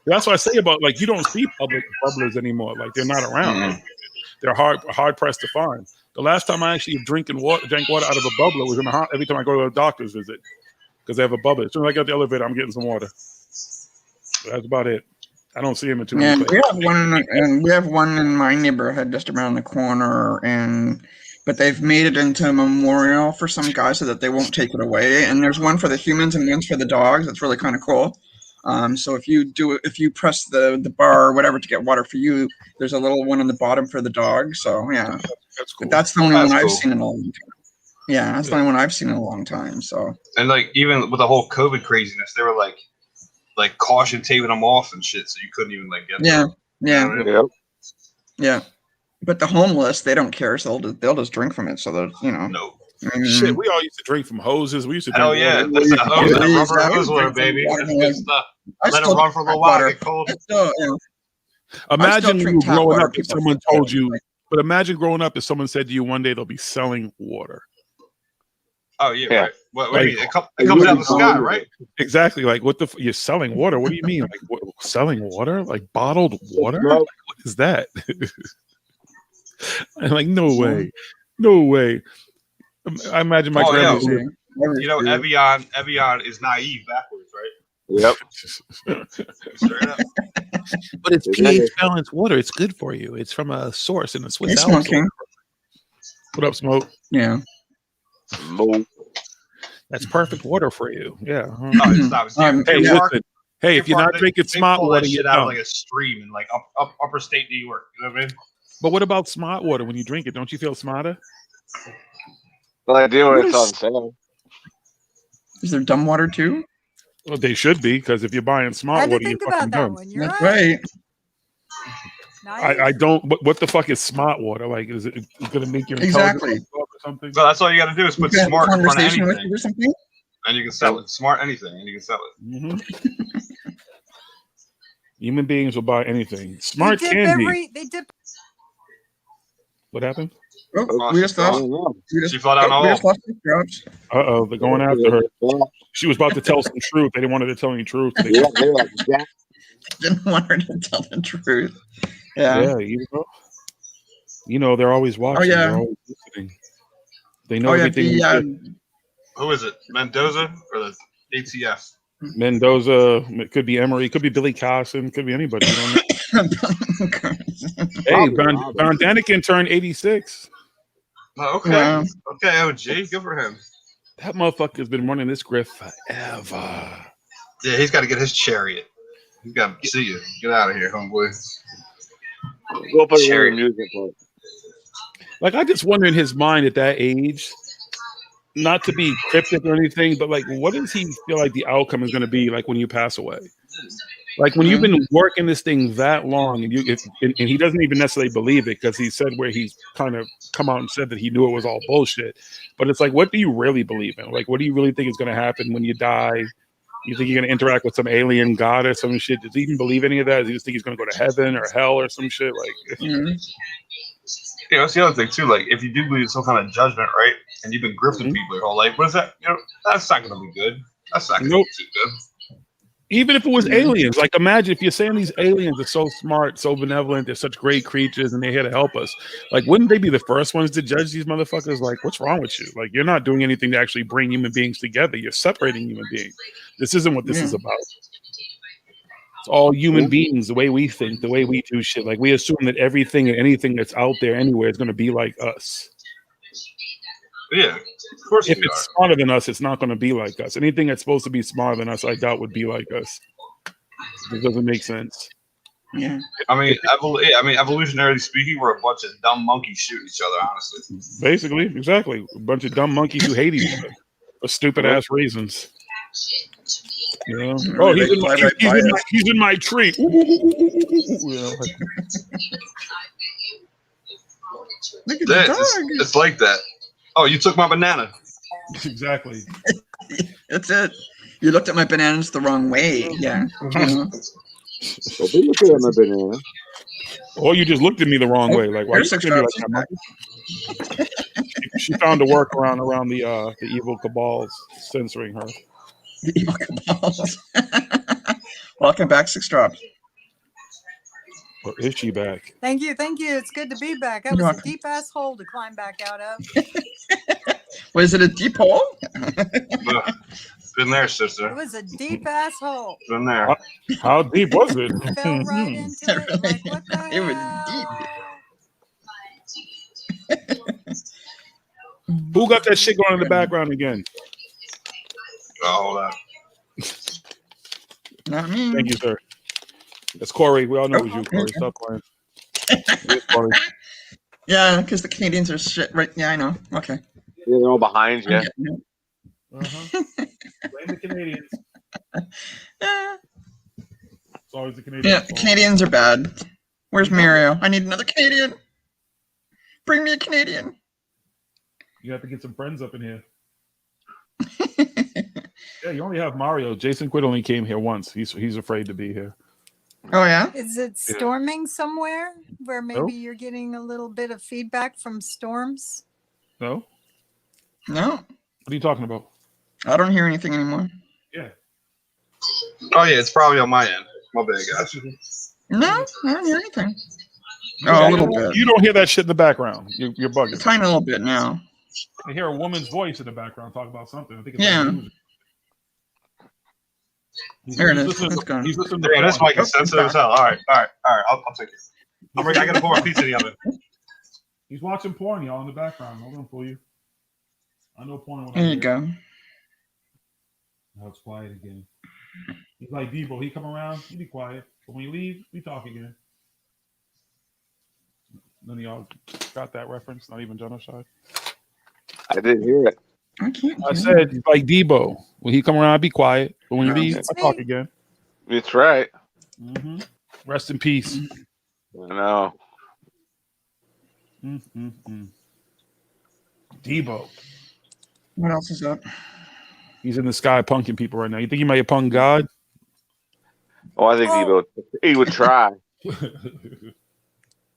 That's what I say about like you don't see public bubblers anymore. Like they're not around. Like, they're hard pressed to find. The last time I actually drank water out of a bubbler was in the every time I go to a doctor's visit because they have a bubbler. As soon as I get the elevator, I'm getting some water. But that's about it. I don't see them in too many Yeah, places. we have one in my neighborhood just around the corner, but they've made it into a memorial for some guy so that they won't take it away. And there's one for the humans and one's for the dogs. That's really kind of cool. So if you press the bar or whatever to get water for you, there's a little one on the bottom for the dog. So yeah, that's cool. But that's the only one I've cool. seen in a long time. Yeah, that's the only one I've seen in a long time. So And like even with the whole COVID craziness, they were like caution taping them off and shit, so you couldn't even like get yeah, them. yeah, You know what I mean? yeah. But the homeless, they don't care, so they'll just drink from it. So that No. Shit, we all used to drink from hoses. We used to drink Hell yeah, water. that's a hose, that rubber Exactly. hose water, baby. That's good stuff. I Let it still run for a little drink while, water. get cold. Imagine you drink tap growing water. up if People someone don't told you, but imagine growing up if someone said to you one day they'll be selling water. Oh yeah, right. What do you mean? It comes really out of the sky, don't. right? Exactly. Like what you're selling water? What do you mean? Like selling water? Like bottled water? Like, what is that? I'm like, no way. I imagine my grandma. You know, Evian is naive backwards, right? Yep. Straight up. But it's pH balanced water. It's good for you. It's from a source in the Swiss Hey, Alps. Smoking. What up, Smoke? Yeah. Smoke. That's perfect water for you. Yeah. No, it's not. Hey, listen. Hey, if you're not they- drinking they smart pull water, that you shit out of don't. like a stream in like upstate New York. You know what I mean? But what about smart water? When you drink it, don't you feel smarter? Well, I do when What it's is- on sale. Is there dumb water too? Well, they should be, because if you're buying I smart had to water, you're think fucking about that dumb. one. You're That's right. right. I don't. What the fuck is smart water? Like, is it going to make your Exactly. intelligence go up or something? So that's all you got to do is put You can have a smart in front of conversation with anything, you or something. and you can sell it. Smart anything, and you can sell it. Mm-hmm. Human beings will buy anything. Smart they dip candy. they dip What happened? Oh, we just lost. She fell down the We hole. just lost the drops. They're going after her. She was about to tell some truth. They didn't want her to tell any truth. They Yeah, they're like that. Didn't want her to tell the truth. Yeah. They're always watching. yeah. They're always listening. They know Oh yeah. everything. we do. Who is it? Mendoza or the ATF? Mendoza. It could be Emery. It could be Billy Carson. Could be anybody. You don't know. Hey, Von Daniken turned 86. Oh, okay. Yeah. Okay, OG. Good for him. That motherfucker's been running this grift forever. Yeah, he's got to get his chariot. He's got to see you. Get out of here, homeboy. Go put Chariot. music on. Like, I just wonder in his mind at that age, not to be cryptic or anything, but like, what does he feel like the outcome is going to be like when you pass away? Like when you've been working this thing that long, and and he doesn't even necessarily believe it, because he said where he's kind of come out and said that he knew it was all bullshit. But it's like, what do you really believe in? Like, what do you really think is going to happen when you die? You think you're going to interact with some alien god or some shit? Does he even believe any of that? Does he just think he's going to go to heaven or hell or some shit? Like, That's the other thing too. Like, if you do believe in some kind of judgment, right, and you've been grifting people your whole life, what is that? That's not going to be good. That's not going to be too good. Even if it was aliens, like imagine if you're saying these aliens are so smart, so benevolent, they're such great creatures, and they're here to help us. Like, wouldn't they be the first ones to judge these motherfuckers? Like, what's wrong with you? Like, you're not doing anything to actually bring human beings together. You're separating human beings. This isn't what this is about. It's all human beings, the way we think, the way we do shit. Like, we assume that everything and anything that's out there anywhere is going to be like us. Yeah, of course. If it's smarter than us, it's not going to be like us. Anything that's supposed to be smarter than us, I doubt would be like us. It doesn't make sense. Yeah. I mean, evolutionarily speaking, we're a bunch of dumb monkeys shooting each other. Honestly, Basically, exactly. A bunch of dumb monkeys who hate each other for stupid ass reasons. Yeah. Oh, he's in my tree. Ooh, ooh, ooh, ooh, ooh, ooh. You know, like, Look at the dog. It's like that. Oh, you took my banana. Exactly. That's it. You looked at my bananas the wrong way. Yeah. Well, be looking at my banana. Or you just looked at me the wrong way. Like, why you Here's looking at me like that, monkey? She found a workaround around the evil cabals censoring her. The evil cabals. Welcome back, Six Drops. Or is she back? Thank you. It's good to be back. That You're was a welcome. deep ass hole to climb back out of. Was it a deep hole? Been there, sister. It was a deep ass hole. Been there. How deep was it? Fell right into it. Like, what the It was deep. Who got that shit going in the background again? Oh, hold on. Not me. Thank you, sir. That's Corey. We all know it was you, Corey. Stop playing. It's Corey. Yeah, because the Canadians are shit. Right? Yeah, I know. Okay. Yeah, they're all behind you. Uh-huh. Blame the Canadians. It's always the Canadians. Yeah, the Canadians are bad. Where's Mario? I need another Canadian. Bring me a Canadian. You have to get some friends up in here. Yeah, you only have Mario. Jason Quinn only came here once. He's afraid to be here. Oh yeah. Is it storming somewhere where maybe Nope. you're getting a little bit of feedback from storms? No? No. What are you talking about? I don't hear anything anymore. Yeah. Oh yeah, it's probably on my end. My bad, guys. No, I don't hear anything. Oh, a little bit. You don't hear that shit in the background. You're A bugging. tiny little bit now. I hear a woman's voice in the background talk about something. I think it's Yeah. like music. There it is. listening It's to- gone. He's listening to Yeah, this porn. mic is sensitive as hell. All right. I'll take it. I gotta pour a pizza in the oven. He's watching porn, y'all, in the background. I'm gonna pull you. I know porn. When I There you hear it. go. Now it's quiet again. He's like Debo. He come around, you be quiet. But when you leave, we talk again. None of y'all got that reference. Not even genocide. I didn't hear it. I can't. I said he's like Debo. When he come around, I be quiet. But when you No. leave, It's I talk me. again. It's right. Mm-hmm. Rest in peace. I know. Debo. What else is up? He's in the sky punking people right now. You think he might have punked God? Oh, I think he would try.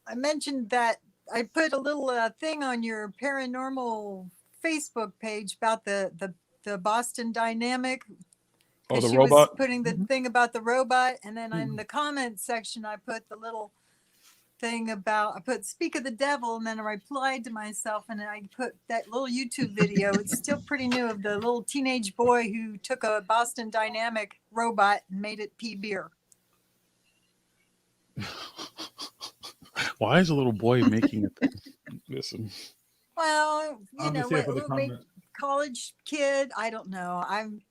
I mentioned that I put a little thing on your paranormal Facebook page about the Boston Dynamic. Oh, the She robot? was putting the thing about the robot, and then in the comment section, I put the little thing about, I put "Speak of the Devil," and then I replied to myself, and I put that little YouTube video. It's still pretty new, of the little teenage boy who took a Boston Dynamic robot and made it pee beer. Why is a little boy making it? Listen. Well, you I'm know, just here for the maybe comment. college kid. I don't know. I'm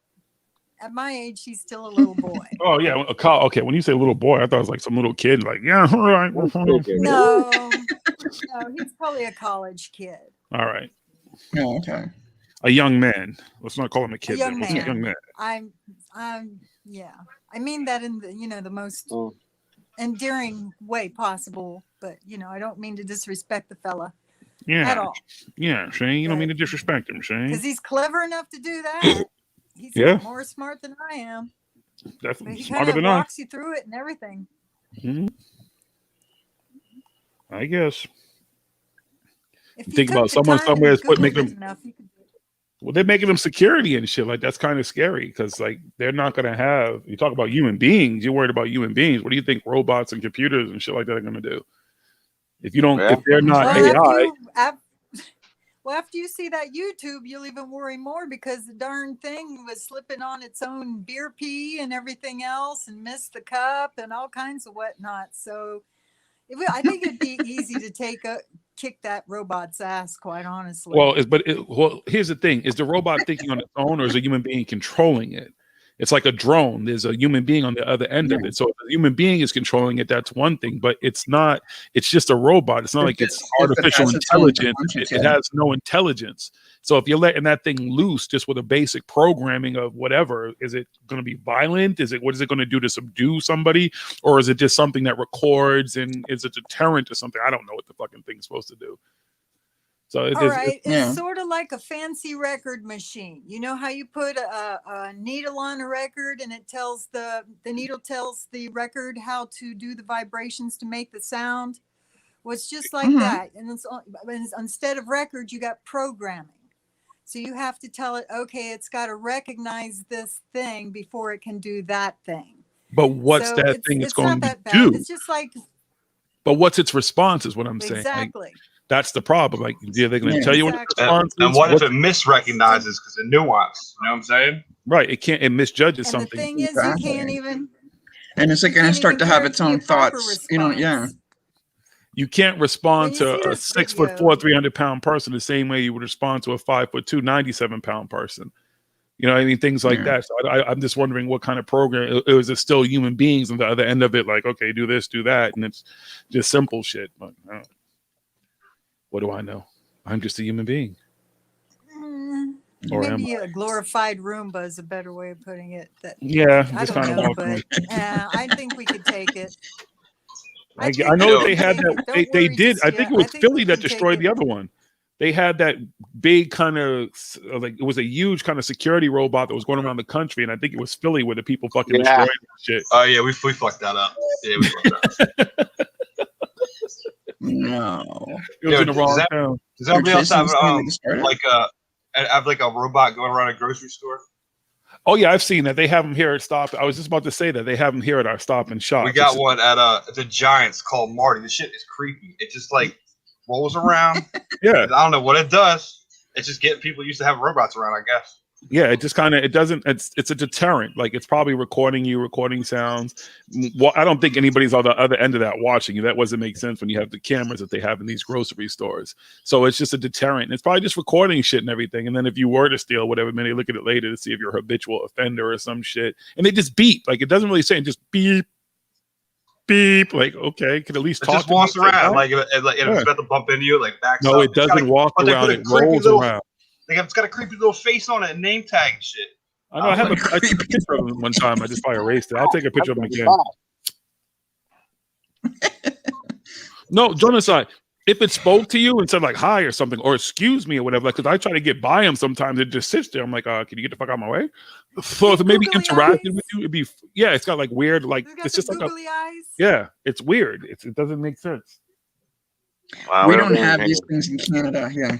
at my age. He's still a little boy. Oh yeah, okay. When you say little boy, I thought it was like some little kid. Like, yeah, all right. No, he's probably a college kid. All right. Oh, okay. A young man. Let's not call him a kid. A young then. Let's say young man. I'm yeah. I mean that in the the most endearing way possible. But I don't mean to disrespect the fella Yeah. at all, Yeah, Shane. You don't mean to disrespect him, Shane. because he's clever enough to do that. He's Yeah. more smart than I am. But Definitely he smarter kind of than I. walks you through it and everything. Mhm. I guess. If You you think took about the someone time somewhere and is making Googled them. enough, you could do it. Well, they're making them security and shit. Like, that's kind of scary because, like, they're not going to have. You talk about human beings. You're worried about human beings. What do you think robots and computers and shit like that are going to do? If you don't, if they're not AI, After you see that YouTube, you'll even worry more, because the darn thing was slipping on its own beer pee and everything else, and missed the cup and all kinds of whatnot. So I think it'd be easy to kick that robot's ass, quite honestly. well, here's the thing: is the robot thinking on its own, or is a human being controlling it? It's like a drone. There's a human being on the other end of it. So if a human being is controlling it, that's one thing, but it's not, it's just a robot. It's not like it's artificial intelligence. It has no intelligence. So if you're letting that thing loose just with a basic programming of whatever, is it going to be violent? What is it going to do to subdue somebody? Or is it just something that records and is a deterrent or something? I don't know what the fucking thing's supposed to do. So it's sort of like a fancy record machine. You know how you put a needle on a record and it tells the needle tells the record how to do the vibrations to make the sound? Well, it's just like that. And instead of records, you got programming. So you have to tell it, okay, it's got to recognize this thing before it can do that thing. But what's that thing it's going to do? It's just like. But what's its response is what I'm saying. Exactly. Like, that's the problem. Like, they're going to tell you what the response is. And what if it misrecognizes because of nuance? You know what I'm saying? Right. It misjudges and something. The thing is, you can't even. And it's like going to start to have its own thoughts. You know, yeah. You can't respond to a 6'4", 300-pound person the same way you would respond to a 5'2", 97-pound person. You know what I mean? Things like that. So I'm just wondering what kind of program. Is it still human beings on the other end of it? Like, okay, do this, do that. And it's just simple shit. But what do I know? I'm just a human being. Or maybe a glorified Roomba is a better way of putting it. I don't know, but I think we could take it. I know they had that. They did. I think it was Philly that destroyed the other one. They had that big kind of like, it was a huge kind of security robot that was going around the country, and I think it was Philly where the people fucking destroyed shit. Oh yeah, we fucked that up. Yeah, we fucked that up. No, it was in the wrong town. Does everybody else have like a robot going around a grocery store? Oh yeah, I've seen that. They have them here at Stop. I was just about to say that they have them here at our Stop and Shop. We got one at the Giants called Marty. The shit is creepy. It just like rolls around. Yeah, I don't know what it does. It's just getting people used to have robots around, I guess. Yeah, it just kind of, it doesn't, it's a deterrent. Like, it's probably recording sounds. Well, I don't think anybody's on the other end of that watching you. That doesn't make sense when you have the cameras that they have in these grocery stores. So it's just a deterrent. It's probably just recording shit and everything. And then if you were to steal whatever, maybe look at it later to see if you're a habitual offender or some shit. And they just beep. Like, it doesn't really say, just beep, beep. Like, okay, could at least talk. It just walks around. Like, it's about to bump into you, like backs up. No, it doesn't walk around. It rolls around. Like, it's got a creepy little face on it and name tag and shit. I know. I took a picture of him one time. I just probably erased it. I'll take a picture of him again. No, Jonathan, if it spoke to you and said like hi or something, or excuse me or whatever, like, because I try to get by him sometimes, it just sits there. I'm like, can you get the fuck out of my way? So if it maybe interacted with you, it'd be, yeah, it's got like weird, like, it's just like eyes. Yeah, it's weird. It doesn't make sense. Wow, we don't have these things in Canada. Yeah.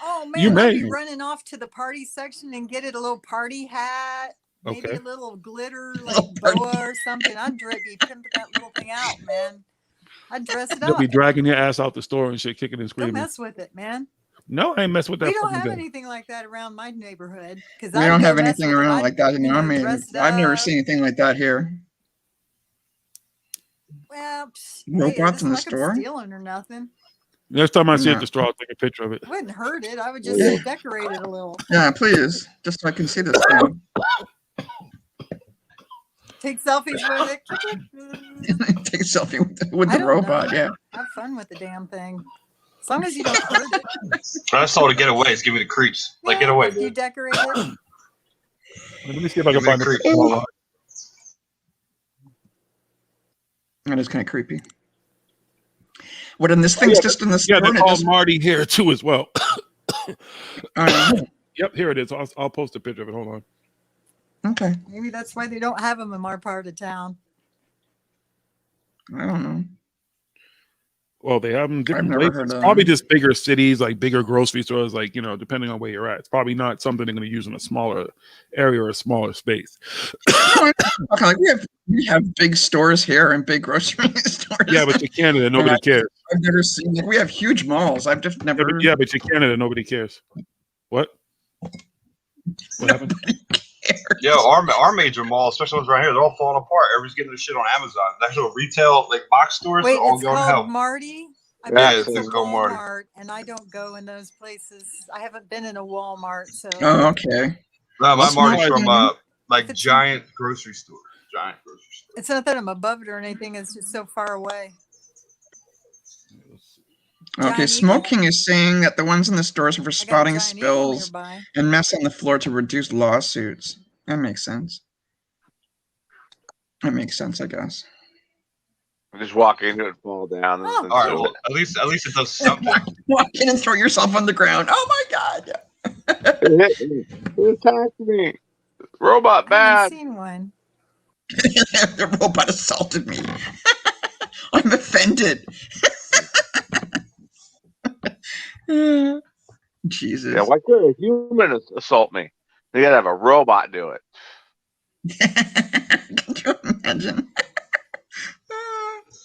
Oh man, I'd be running off to the party section and get it a little party hat, maybe a little glitter like boa or something. I'd be pimping that little thing out, man. I'd dress it You'll up. be dragging your ass out the store and shit, kicking and screaming. Don't mess with it, man. No, I ain't mess with that. We don't have anything like that around my neighborhood. We don't have anything around like that. I mean, I've never seen anything like that here. Well, robots in the store? Stealing or nothing. Next time I see it at the store, I'll take a picture of it. It wouldn't hurt it. I would just decorate it a little. Yeah, please, just so I can see this thing. Take selfies with it. Take a selfie with the robot. Yeah. Have fun with the damn thing. As long as you don't hurt it. I just told her to get away. It's giving me the creeps. Like, get away. You decorate it. Let me see if I can find the creeps. That is kind of creepy. What, and this thing's just in the store? Yeah, they call Marty here too as well. Yep, here it is. I'll post a picture of it. Hold on. Okay. Maybe that's why they don't have them in our part of town. I don't know. Well, they have them different places. Probably just bigger cities, like bigger grocery stores, like, you know, depending on where you're at. It's probably not something they're going to use in a smaller area or a smaller space. Okay, like we have big stores here and big grocery stores. Yeah, but in Canada, nobody cares. I've never seen it. We have huge malls. I've just never. Yeah, but in Canada, nobody cares. What? What happened? Yo, our major malls, especially ones around here, they're all falling apart. Everybody's getting their shit on Amazon. That little retail like box stores Wait, are all it's going to called hell. Marty? I've Yeah, been it's to just go Marty. Walmart, and I don't go in those places. I haven't been in a Walmart, so. Oh, okay. No, my That's Marty's why- from like If it's- giant grocery store. Giant grocery store. It's not that I'm above it or anything. It's just so far away. Okay, Giant Smoke Eagle? King is saying that the ones in the stores are for I got a spotting Giant Eagle spills nearby. and mess on the floor to reduce lawsuits. That makes sense. That makes sense, I guess. Just walk into it and fall down. Oh. And All right, well, at least it does something. Walk in and throw yourself on the ground. Oh my god! It attacked me. Robot I haven't bad. seen one. The robot assaulted me. I'm offended. Jesus. Yeah, why could a human assault me? They gotta have a robot do it. Can you imagine?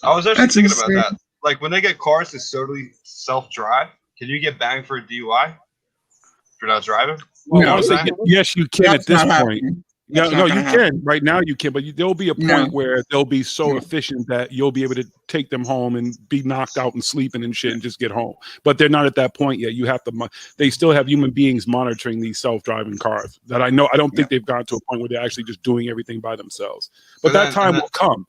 I was actually That's thinking insane. about that. Like when they get cars that's totally self-drive, can you get banged for a DUI if you're not driving? Well, No, honestly, that's- yes, you can That's at this not point. happening. No, That's no, not you gonna happen. can. Right now you can, but there'll be a point No. where they'll be so No. efficient that you'll be able to take them home and be knocked out and sleeping and shit and just get home. But they're not at that point yet. You have to. They still have human beings monitoring these self-driving cars. That I know. I don't think they've gotten to a point where they're actually just doing everything by themselves. But And that then- time and then- will come.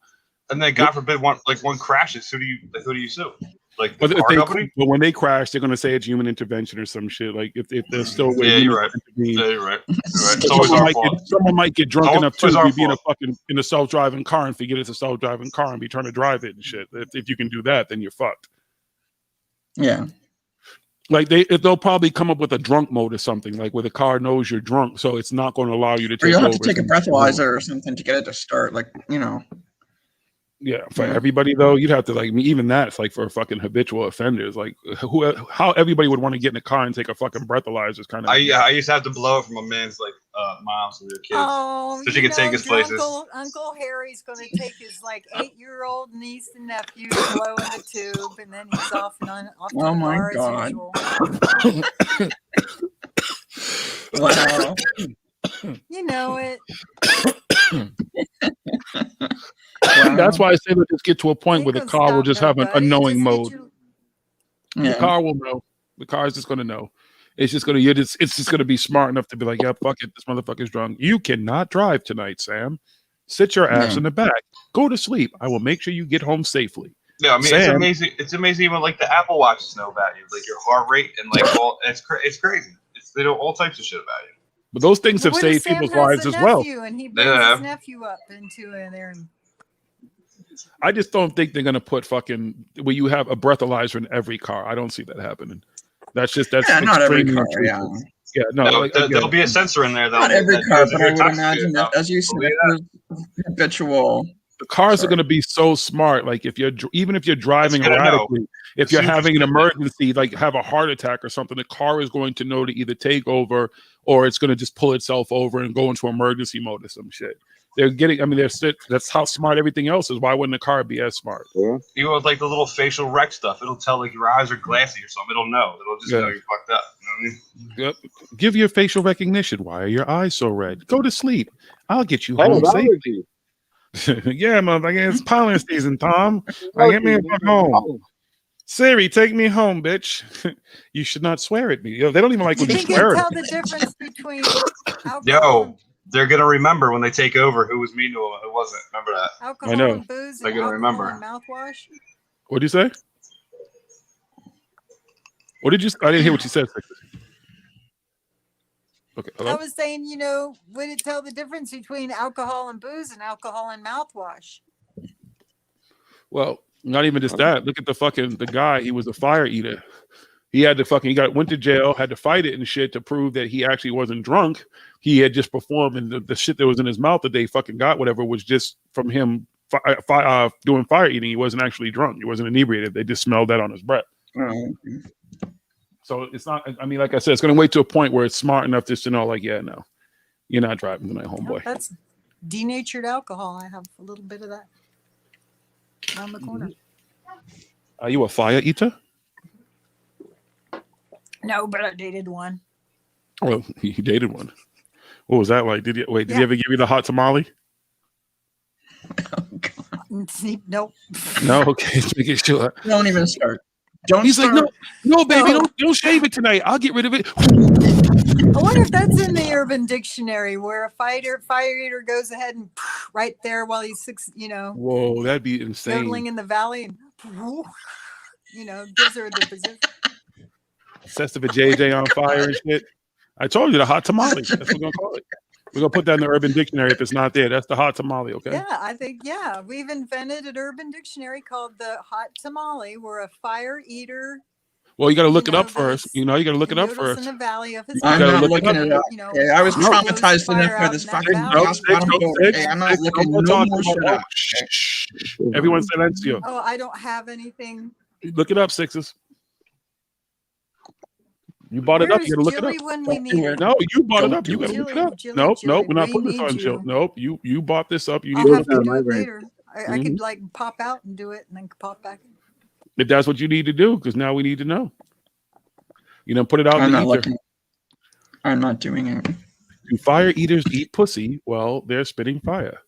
And then, God forbid, one crashes. Who do you sue? Like the But, car company? but when they crash, they're going to say it's human intervention or some shit. Like if they're still with Yeah, you're humans right. intervene. Yeah, you're right. You're right. It's always our fault. Someone might get drunk It's enough to always our be in a fault. fucking in a self-driving car and forget it's a self-driving car and be trying to drive it and shit. If you can do that, then you're fucked. Yeah. Like they'll probably come up with a drunk mode or something, like where the car knows you're drunk, so it's not going to allow you to Or take you'll over. have to take a breathalyzer or something to get it to start. Like, you know. Yeah, for everybody though, you'd have to like even that. It's like for fucking habitual offenders, like how everybody would want to get in a car and take a fucking breathalyzer is kind of. I used to have to blow it from a man's like moms when they were kids, Oh, so she could take his places. Uncle Harry's going to take his like 8-year-old niece and nephew to blow in the tube, and then he's off to Oh the my bar as God. usual. Wow. You know it. That's why I say let's just get to a point where the gonna car will stop just have an nobody, unknowing just get mode. you- The Yeah. car will know. The car is just going to know. It's just going to. It's just going to be smart enough to be like, yeah, fuck it. This motherfucker's drunk. You cannot drive tonight, Sam. Sit your ass Yeah. in the back. Go to sleep. I will make sure you get home safely. Yeah, I mean Sam- it's amazing. It's amazing even like the Apple Watches know about you, like your heart rate and like all. It's crazy. They know all types of shit about you. But those things have What if saved Sam people's has lives a as well. nephew And he brings Yeah. his nephew up into there. And I just don't think they're going to put fucking where you have a breathalyzer in every car. I don't see that happening. That's Yeah, not every extremely car, intrusive. yeah. Yeah, no, No, like, there'll be a sensor in there. Not that- every that car, knows if but I you're would intoxicated imagine that, enough. as you said, Believe if there's habitual. the cars Sorry. are going to be so smart. Like if even if you're driving It's gonna know. erratically, if As you're soon as having you an step in. emergency, like have a heart attack or something, the car is going to know to either take over or it's going to just pull itself over and go into emergency mode or some shit. They're getting. I mean, that's how smart everything else is. Why wouldn't a car be as smart? Yeah. You know, with like the little facial rec stuff, it'll tell like your eyes are glassy or something. It'll know. It'll just Yeah. know you're fucked up. You know what I mean? Yep. Give your facial recognition. Why are your eyes so red? Go to sleep. I'll get you Hey, home that safely. Yeah, motherfucker. It's pollen season, Tom. Get me home. Siri, take me home, bitch. You should not swear at me. Yo, they don't even like you when you think you swear can at tell me. the difference between alcohol, Yo, they're gonna remember when they take over who was mean to them and who wasn't. Remember that? alcohol know. and booze, They're and gonna alcohol remember. and mouthwash? What did you say? What did you? I didn't hear what you said. Okay, I hello. was saying, would it tell the difference between alcohol and booze and alcohol and mouthwash? Well, not even just that. Look at the guy. He was a fire eater. He had to went to jail, had to fight it and shit to prove that he actually wasn't drunk. He had just performed, and the shit that was in his mouth that they fucking got, whatever, was just from him doing fire eating. He wasn't actually drunk. He wasn't inebriated. They just smelled that on his breath. Oh, So it's not. I mean, like I said, it's going to wait to a point where it's smart enough just to know, like, yeah, no, you're not driving tonight, homeboy. That's denatured alcohol. I have a little bit of that around the corner. Are you a fire eater? No, but I dated one. Well, you dated one. What was that like? Did he ever give you the hot tamale? Nope. No. Okay, just making sure. don't even start. Don't He's like, no, start. no, baby, No. don't shave it tonight. I'll get rid of it. I wonder if that's in the Urban Dictionary, where a fire eater goes ahead and right there while he's Whoa, that'd be yodeling insane. in the valley, and gives her the position. Sets of a JJ on fire and shit. I told you the hot tamale. That's what we're gonna call it. We're gonna put that in the Urban Dictionary if it's not there. That's the hot tamale, okay? Yeah, I think we've invented an Urban Dictionary called the hot tamale, where a fire eater. Well, you got to look it up first. You got to look it up noodles first. in the valley of his I'm gotta not look looking it up. Okay, I was traumatized enough by this fucking house bottom boat. Okay, I'm not looking no more shit up. Everyone silencio. Oh, I don't have anything. Look it up, Sixes. You bought it up. You got to look it Jilly up. when we need it? No, you bought it up. You got to look it up. Jilly, Nope, Jilly, we're not we putting this need on Jill. you. Nope, you bought this up. You need I'll to have look to it up. do it later. I could like pop out and do it, and then pop back in. If that's what you need to do, because now we need to know. You know, put it out in I'm the not ether. looking. I'm not doing it. Do fire eaters eat pussy? Well, they're spitting fire.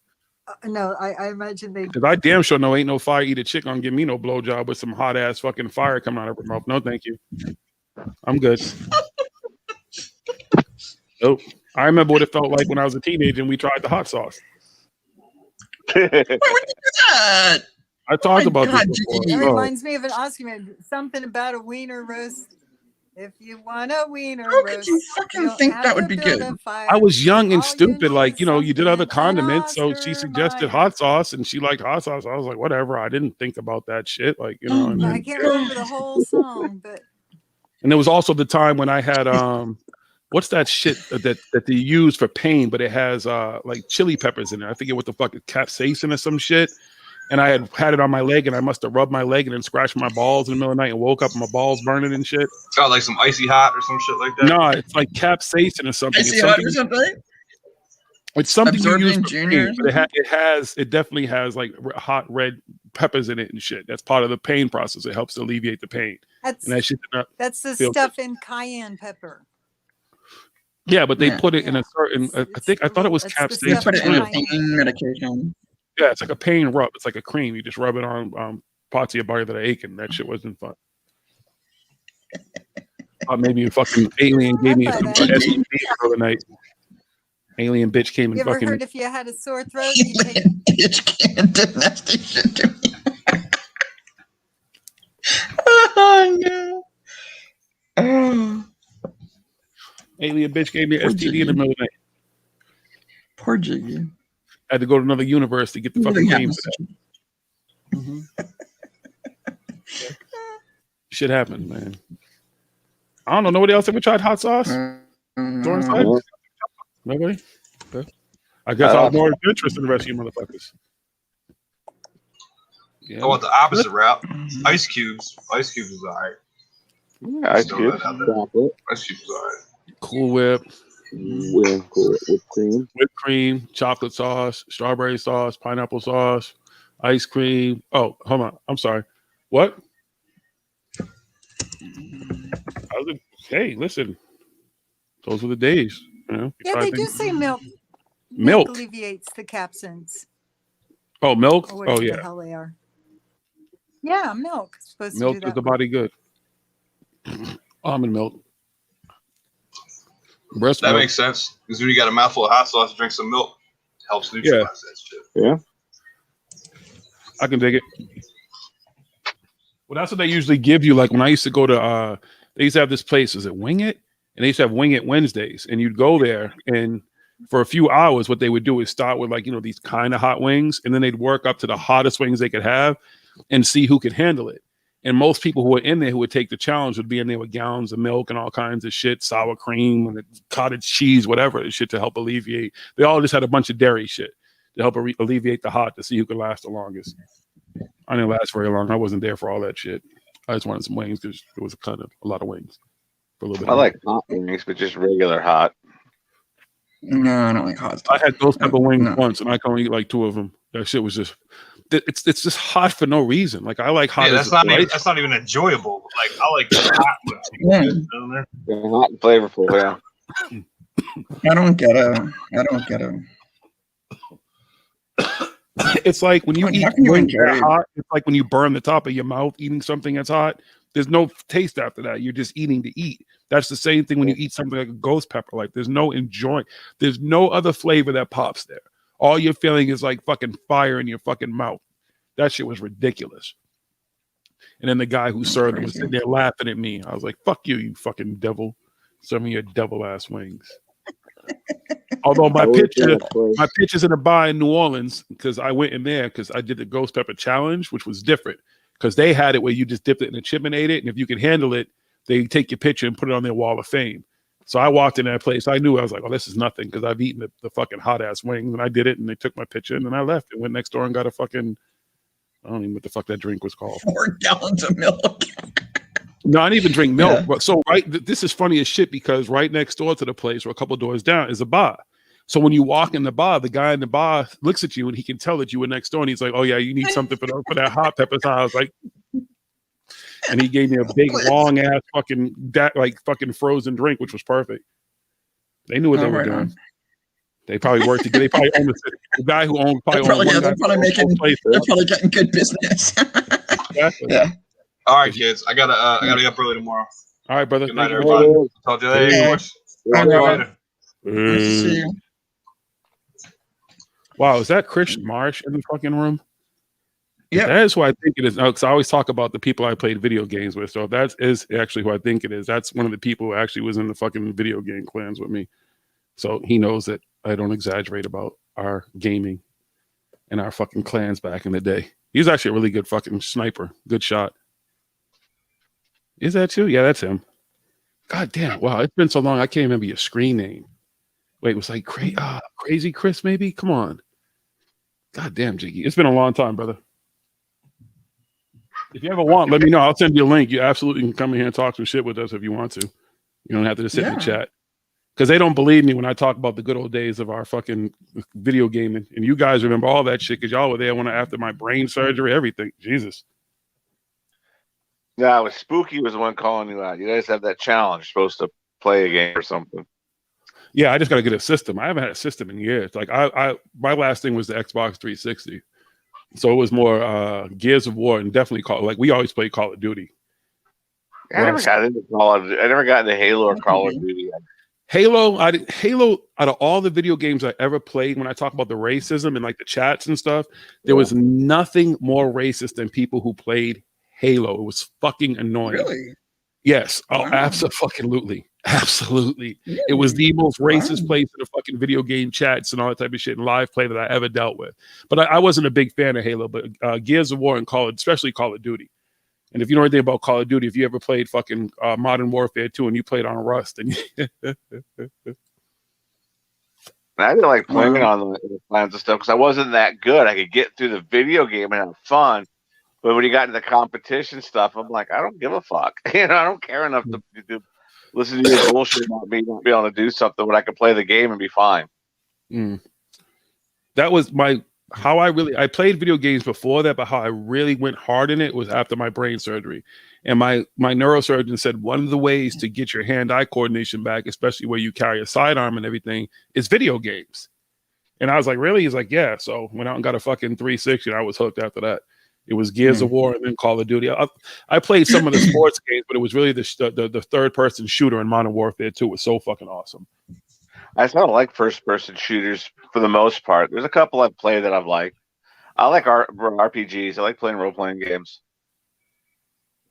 No, I imagine they. Because I damn sure know ain't no fire eater chick gonna give me no blowjob with some hot ass fucking fire coming out of her mouth. No, thank you. I'm good. Nope. I remember what it felt like when I was a teenager and we tried the hot sauce. Why would you do that? I talked about God, this before. That Oh. reminds me of an Oscar, something about a wiener roast. If you want a wiener How could roast, you fucking don't think have that to would be build good? a fire. I was young and All you stupid. need Like, is you did other something, an condiments. So she Oscar suggested Mayer. hot sauce and she liked hot sauce. I was like, whatever. I didn't think about that shit. Like, and I then, can't remember the whole song, but and there was also the time when I had what's that shit that they use for pain, but it has like chili peppers in it. I forget what the fuck, capsaicin or some shit. And I had it on my leg, and I must have rubbed my leg and then scratched my balls in the middle of the night and woke up and my balls burning and shit. It's got like some icy hot or some shit like that. No, it's like capsaicin or something. Icy It's hot something, or something? it's something you use Absorbing for Junior pain, but it definitely has like hot red peppers in it and shit. That's part of the pain process. It helps to alleviate the pain. that's And that shit did not that's the feel stuff in cayenne pepper. Yeah, but they Yeah. put it in a certain. I thought it was That's the They capsaicin. stuff put it in a Cayenne. pain medication. Yeah, it's like a pain rub. It's like a cream. You just rub it on parts of your body that are aching. That shit wasn't fun. Maybe a fucking alien gave me a I thought STD the other night. Alien bitch came and You ever fucking. heard if you had a sore throat, you take Bitch can't do nasty shit to me. Oh no. Oh, Alien bitch gave me an Poor STD in the Jiggy. middle of the night. Poor Jiggy. I had to go to another universe to get the fucking Really cream happens for to that. Shit happens, man. I don't know. Nobody else ever tried hot sauce? During time? Nobody? Okay. I guess I was more adventurous than the rest of you motherfuckers. Yeah. I went the opposite route. Ice cubes. Ice cubes is alright. Yeah, ice cubes. Chocolate. Ice cubes is alright. Cool Whip, With cream. whipped cream, chocolate sauce, strawberry sauce, pineapple sauce, ice cream. Oh, hold on. I'm sorry. What? Hey, listen. Those were the days. You know, Yeah, they do say milk. Milk. alleviates the capsains. Oh, milk. Or Oh, whatever the yeah. hell they are. Yeah, milk. It's supposed Milk to do does that. the body good. Almond milk. Breast That milk. makes sense. Because when you got a mouthful of hot sauce, drink some milk. Helps neutralize that shit. Yeah. I can dig it. Well, that's what they usually give you. Like when I used to go to, they used to have this place. Is it Wing It? And they used to have Wing It Wednesdays. And you'd go there, and for a few hours, what they would do is start with like these kind of hot wings, and then they'd work up to the hottest wings they could have, and see who could handle it. And most people who were in there who would take the challenge would be in there with gallons of milk and all kinds of shit, sour cream and cottage cheese, whatever shit to help alleviate. They all just had a bunch of dairy shit to help alleviate the hot to see who could last the longest. I didn't last very long. I wasn't there for all that shit. I just wanted some wings because there was a lot of wings for a little bit. I like hot wings, but just regular hot. No, I don't like hot I stuff. had those type of wings No. once, and I can only eat like 2 of them. That shit was just. It's just hot for no reason. Like I like hot. Yeah, as that's not even enjoyable. Like I like the hot ones. Yeah. Yeah, hot and flavorful, yeah. I don't get it. It's like when you How eat can you wings that enjoy are it? hot. It's like when you burn the top of your mouth eating something that's hot. There's no taste after that. You're just eating to eat. That's the same thing when you eat something like a ghost pepper. Like there's no enjoying. There's no other flavor that pops there. All you're feeling is like fucking fire in your fucking mouth. That shit was ridiculous. And then the guy who served it was sitting there laughing at me. I was like, fuck you, you fucking devil. Serving your devil ass wings. Although my picture's in a bar in New Orleans, because I went in there because I did the ghost pepper challenge, which was different. Because they had it where you just dipped it in a chip and ate it. And if you could handle it, they take your picture and put it on their wall of fame. So I walked in that place. I knew, I was like, oh, this is nothing, because I've eaten the fucking hot ass wings. And I did it, and they took my picture, and then I left and went next door and got a fucking, I don't even know what the fuck that drink was called. 4 gallons of milk. No, I didn't even drink milk. Yeah. But so this is funny as shit, because right next door to the place, or a couple doors down, is a bar. So when you walk in the bar, the guy in the bar looks at you and he can tell that you were next door, and he's like, "Oh yeah, you need something for that hot pepper." So I was like, and he gave me a big long ass fucking frozen drink, which was perfect. They knew what they were doing. They probably worked together. They probably owned the guy who owned they're probably getting good business. Exactly. Yeah. All right, kids. I gotta get up early tomorrow. All right, brother. Good night, everybody. Talk to you later. Talk to you later. Nice to see you. Wow, is that Chris Marsh in the fucking room? Yeah, that is who I think it is. Because I always talk about the people I played video games with. So that is actually who I think it is. That's one of the people who actually was in the fucking video game clans with me. So he knows that I don't exaggerate about our gaming and our fucking clans back in the day. He was actually a really good fucking sniper. Good shot. Is that you? Yeah, that's him. God damn. Wow, it's been so long. I can't remember your screen name. Wait, it was like Crazy Chris, maybe? Come on. God damn, Jiggy. It's been a long time, brother. If you ever want, let me know. I'll send you a link. You absolutely can come in here and talk some shit with us if you want to. You don't have to just sit in the chat. Because they don't believe me when I talk about the good old days of our fucking video gaming. And you guys remember all that shit because y'all were there when after my brain surgery, everything. Jesus. Yeah, it was Spooky was the one calling you out. You guys have that challenge. You're supposed to play a game or something. Yeah, I just got to get a system. I haven't had a system in years. Like my last thing was the Xbox 360. So it was more Gears of War and definitely we always played Call of Duty. I never got into Halo or Call of Duty. Halo, out of all the video games I ever played, when I talk about the racism and like the chats and stuff, there was nothing more racist than people who played Halo. It was fucking annoying. Really? Yes. Oh, absolutely. Absolutely. Really? It was the most racist place in the fucking video game chats and all that type of shit and live play that I ever dealt with. But I wasn't a big fan of Halo, but Gears of War and especially Call of Duty. And if you know anything about Call of Duty, if you ever played fucking Modern Warfare 2 and you played on Rust, and I didn't like playing on the plans and stuff because I wasn't that good. I could get through the video game and have fun, but when you got into the competition stuff, I'm like, I don't give a fuck. I don't care enough to listen to your bullshit about me not being able to do something when I could play the game and be fine. That was I played video games before that, but how I really went hard in it was after my brain surgery. And my neurosurgeon said one of the ways to get your hand-eye coordination back, especially where you carry a sidearm and everything, is video games. And I was like, really? He's like, yeah. So went out and got a fucking 360 and I was hooked after that. It was Gears of War and then Call of Duty. I played some of the sports games, but it was really the third-person shooter in Modern Warfare 2 was so fucking awesome. I still like first-person shooters for the most part. There's a couple I've played that I've liked. I like RPGs. I like playing role-playing games.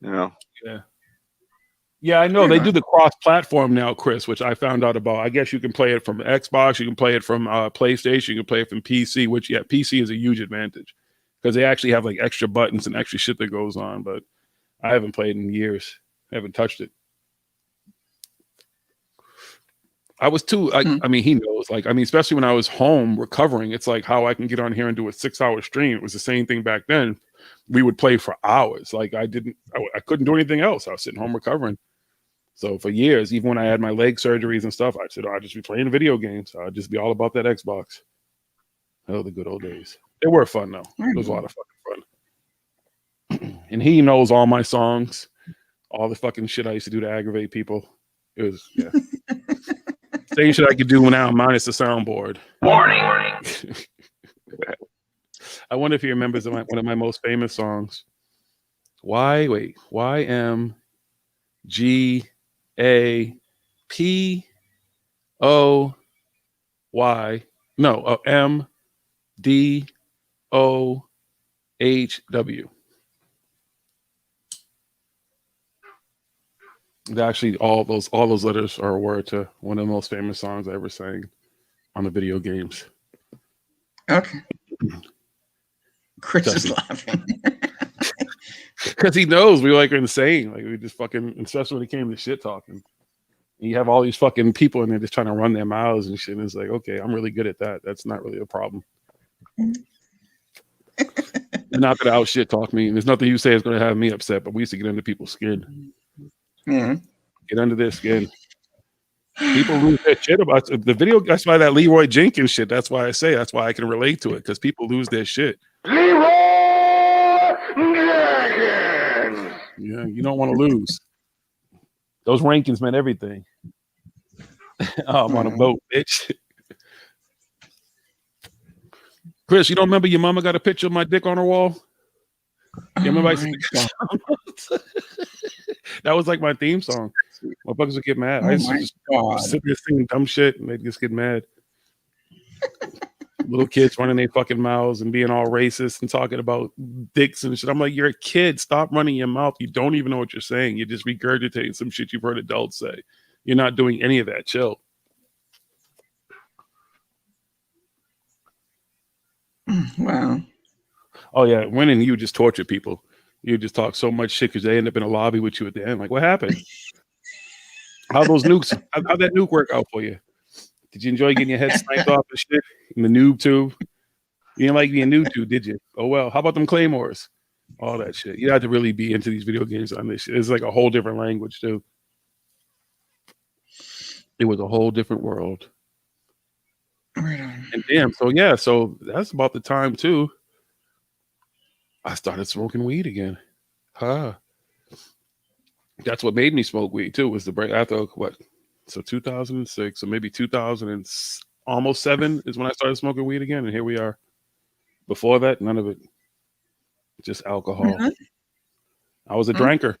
Yeah. Yeah, I know. They do the cross-platform now, Chris, which I found out about. I guess you can play it from Xbox. You can play it from PlayStation. You can play it from PC, which, PC is a huge advantage because they actually have like extra buttons and extra shit that goes on. But I haven't played in years. I haven't touched it. I was too, I mean, he knows, especially when I was home recovering, it's like how I can get on here and do a 6-hour stream. It was the same thing back then. We would play for hours. I couldn't do anything else. I was sitting home recovering. So for years, even when I had my leg surgeries and stuff, I said, I'd just be playing video games. I'd just be all about that Xbox. Oh, the good old days. They were fun though. It was a lot of fucking fun. And he knows all my songs, all the fucking shit I used to do to aggravate people. It was, same shit I could do now, minus the soundboard. Warning. I wonder if he remembers one of my most famous songs MDOHW. Actually, all those letters are a word to one of the most famous songs I ever sang on the video games. Okay. Chris is laughing. Because he knows we like are insane. Like we just fucking, especially when it came to shit talking. And you have all these fucking people in there just trying to run their mouths and shit. And it's like, okay, I'm really good at that. That's not really a problem. You're not gonna out shit talk me. And there's nothing you say is gonna have me upset, but we used to get under people's skin. Yeah. Get under their skin. People lose their shit about the video. That's why that Leroy Jenkins shit. That's why I say that's why I can relate to it, because people lose their shit. Leroy Jenkins. Yeah, you don't want to lose. Those rankings meant everything. I'm on a boat, bitch. Chris, you don't remember your mama got a picture of my dick on her wall? You remember I said that was like my theme song. Motherfuckers would get mad. I used to just sit there singing dumb shit and they'd just get mad. Little kids running their fucking mouths and being all racist and talking about dicks and shit. I'm like, you're a kid. Stop running your mouth. You don't even know what you're saying. You're just regurgitating some shit you've heard adults say. You're not doing any of that. Chill. Wow. Oh, yeah. Winning, you just torture people. You just talk so much shit because they end up in a lobby with you at the end. Like, what happened? How'd those nukes, how'd that nuke work out for you? Did you enjoy getting your head sniped off and shit in the noob tube? You didn't like being noob tube, did you? Oh, well. How about them claymores? All that shit. You have to really be into these video games on this shit. It's like a whole different language, too. It was a whole different world. Right on. And damn, so yeah, so that's about the time, too. I started smoking weed again. That's what made me smoke weed, too, was the break after what? So 2006, or maybe 2000 and almost 7 is when I started smoking weed again, and here we are. Before that, none of it. Just alcohol. Mm-hmm. I was a drinker.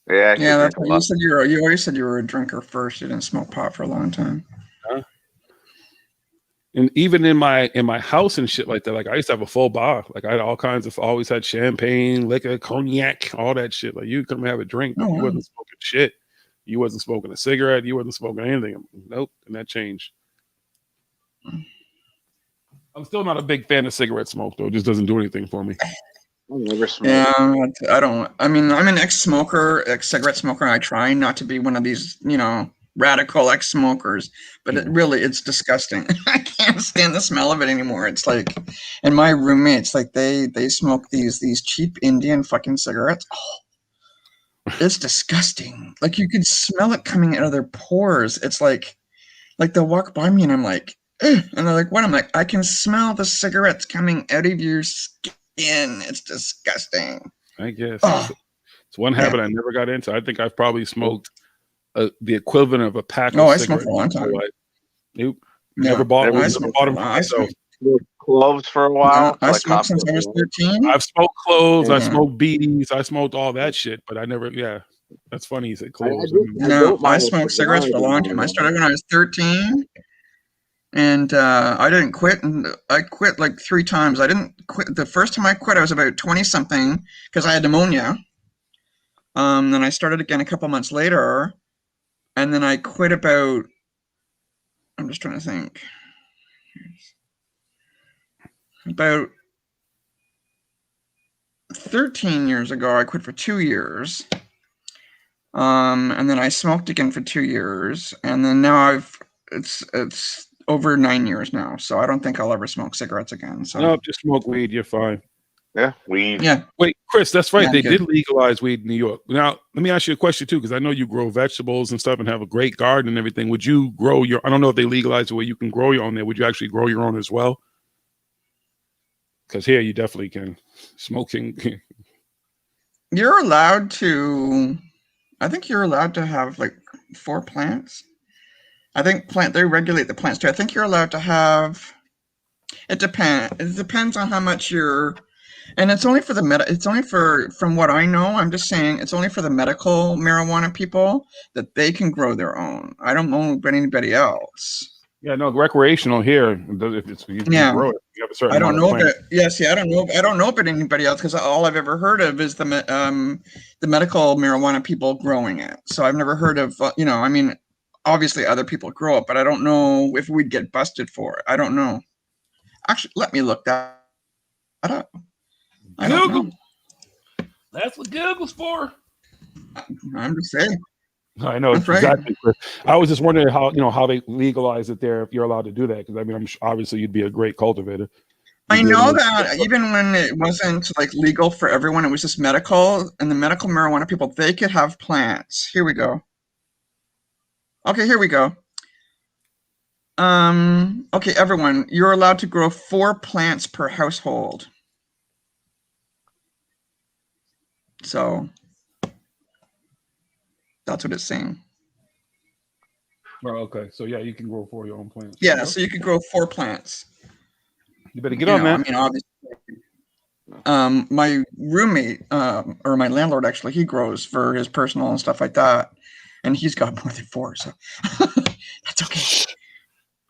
Yeah, yeah. That's what you said. You always said you were a drinker first. You didn't smoke pot for a long time. And even in my house and shit like that, like I used to have a full bar. Like I had all kinds of, always had champagne, liquor, cognac, all that shit. Like you come have a drink, but you wasn't smoking shit. You wasn't smoking a cigarette. You wasn't smoking anything. Nope. And that changed. I'm still not a big fan of cigarette smoke, though. It just doesn't do anything for me. I never smoked. Yeah, I don't. I mean, I'm an ex-smoker, ex-cigarette smoker. I try not to be one of these, radical ex-smokers, but it's disgusting. I can't stand the smell of it anymore. It's like, and my roommates, like they smoke these cheap Indian fucking cigarettes. Oh, it's disgusting. Like you could smell it coming out of their pores. It's like they'll walk by me and I'm like, ugh. And they're like, what? I'm like, I can smell the cigarettes coming out of your skin. It's disgusting. I guess it's one habit I never got into. I think I've probably smoked the equivalent of a pack of cigarettes. I smoked for a long time. Nope. Never bought one. Never bought them for myself. Cloves for a while. I smoked since I was 13. I've smoked cloves. I smoked beaties. I smoked all that shit, but I never. Yeah, that's funny. You said cloves. I smoked cigarettes for a long time. I started when I was 13. And I didn't quit, and I quit like 3 times. I didn't quit. The first time I quit, I was about 20-something because I had pneumonia. Then I started again a couple months later, and then I quit about, I'm just trying to think, about 13 years ago, I quit for 2 years. And then I smoked again for 2 years, and then now it's over 9 years now, so I don't think I'll ever smoke cigarettes again. So no, just smoke weed. You're fine. Yeah, weed. Yeah. Wait, Chris, that's right. Yeah, they did legalize weed in New York. Now, let me ask you a question too, because I know you grow vegetables and stuff and have a great garden and everything. Would you grow your? I don't know if they legalized the way you can grow your own there. Would you actually grow your own as well? Because here you definitely can. Smoking. You're allowed to. I think you're allowed to have like 4 plants. I think they regulate the plants too. I think you're allowed to have. It depends on how much you're And it's only for the it's only for, from what I know, I'm just saying, it's only for the medical marijuana people that they can grow their own. I don't know about anybody else. Yeah, no, recreational here. If it's you grow it, you have a certain I don't amount know of if I don't know about anybody else because all I've ever heard of is the medical marijuana people growing it. So I've never heard of I mean, obviously other people grow it, but I don't know if we'd get busted for it. I don't know. Actually, let me look that up. I don't know. That's what Google's for. I'm just saying. I know That's right. exactly. Chris. I was just wondering how they legalize it there if you're allowed to do that, because I mean, obviously you'd be a great cultivator. I know that even when it wasn't like legal for everyone, it was just medical, and the medical marijuana people, they could have plants. Here we go. Okay, here we go. Okay, everyone, you're allowed to grow 4 plants per household. So that's what it's saying. Oh, okay. So yeah, you can grow 4 your own plants. Yeah, so you could grow 4 plants. You better get on that. I mean, obviously, my roommate, or my landlord, actually, he grows for his personal and stuff like that, and he's got more than 4, so that's okay.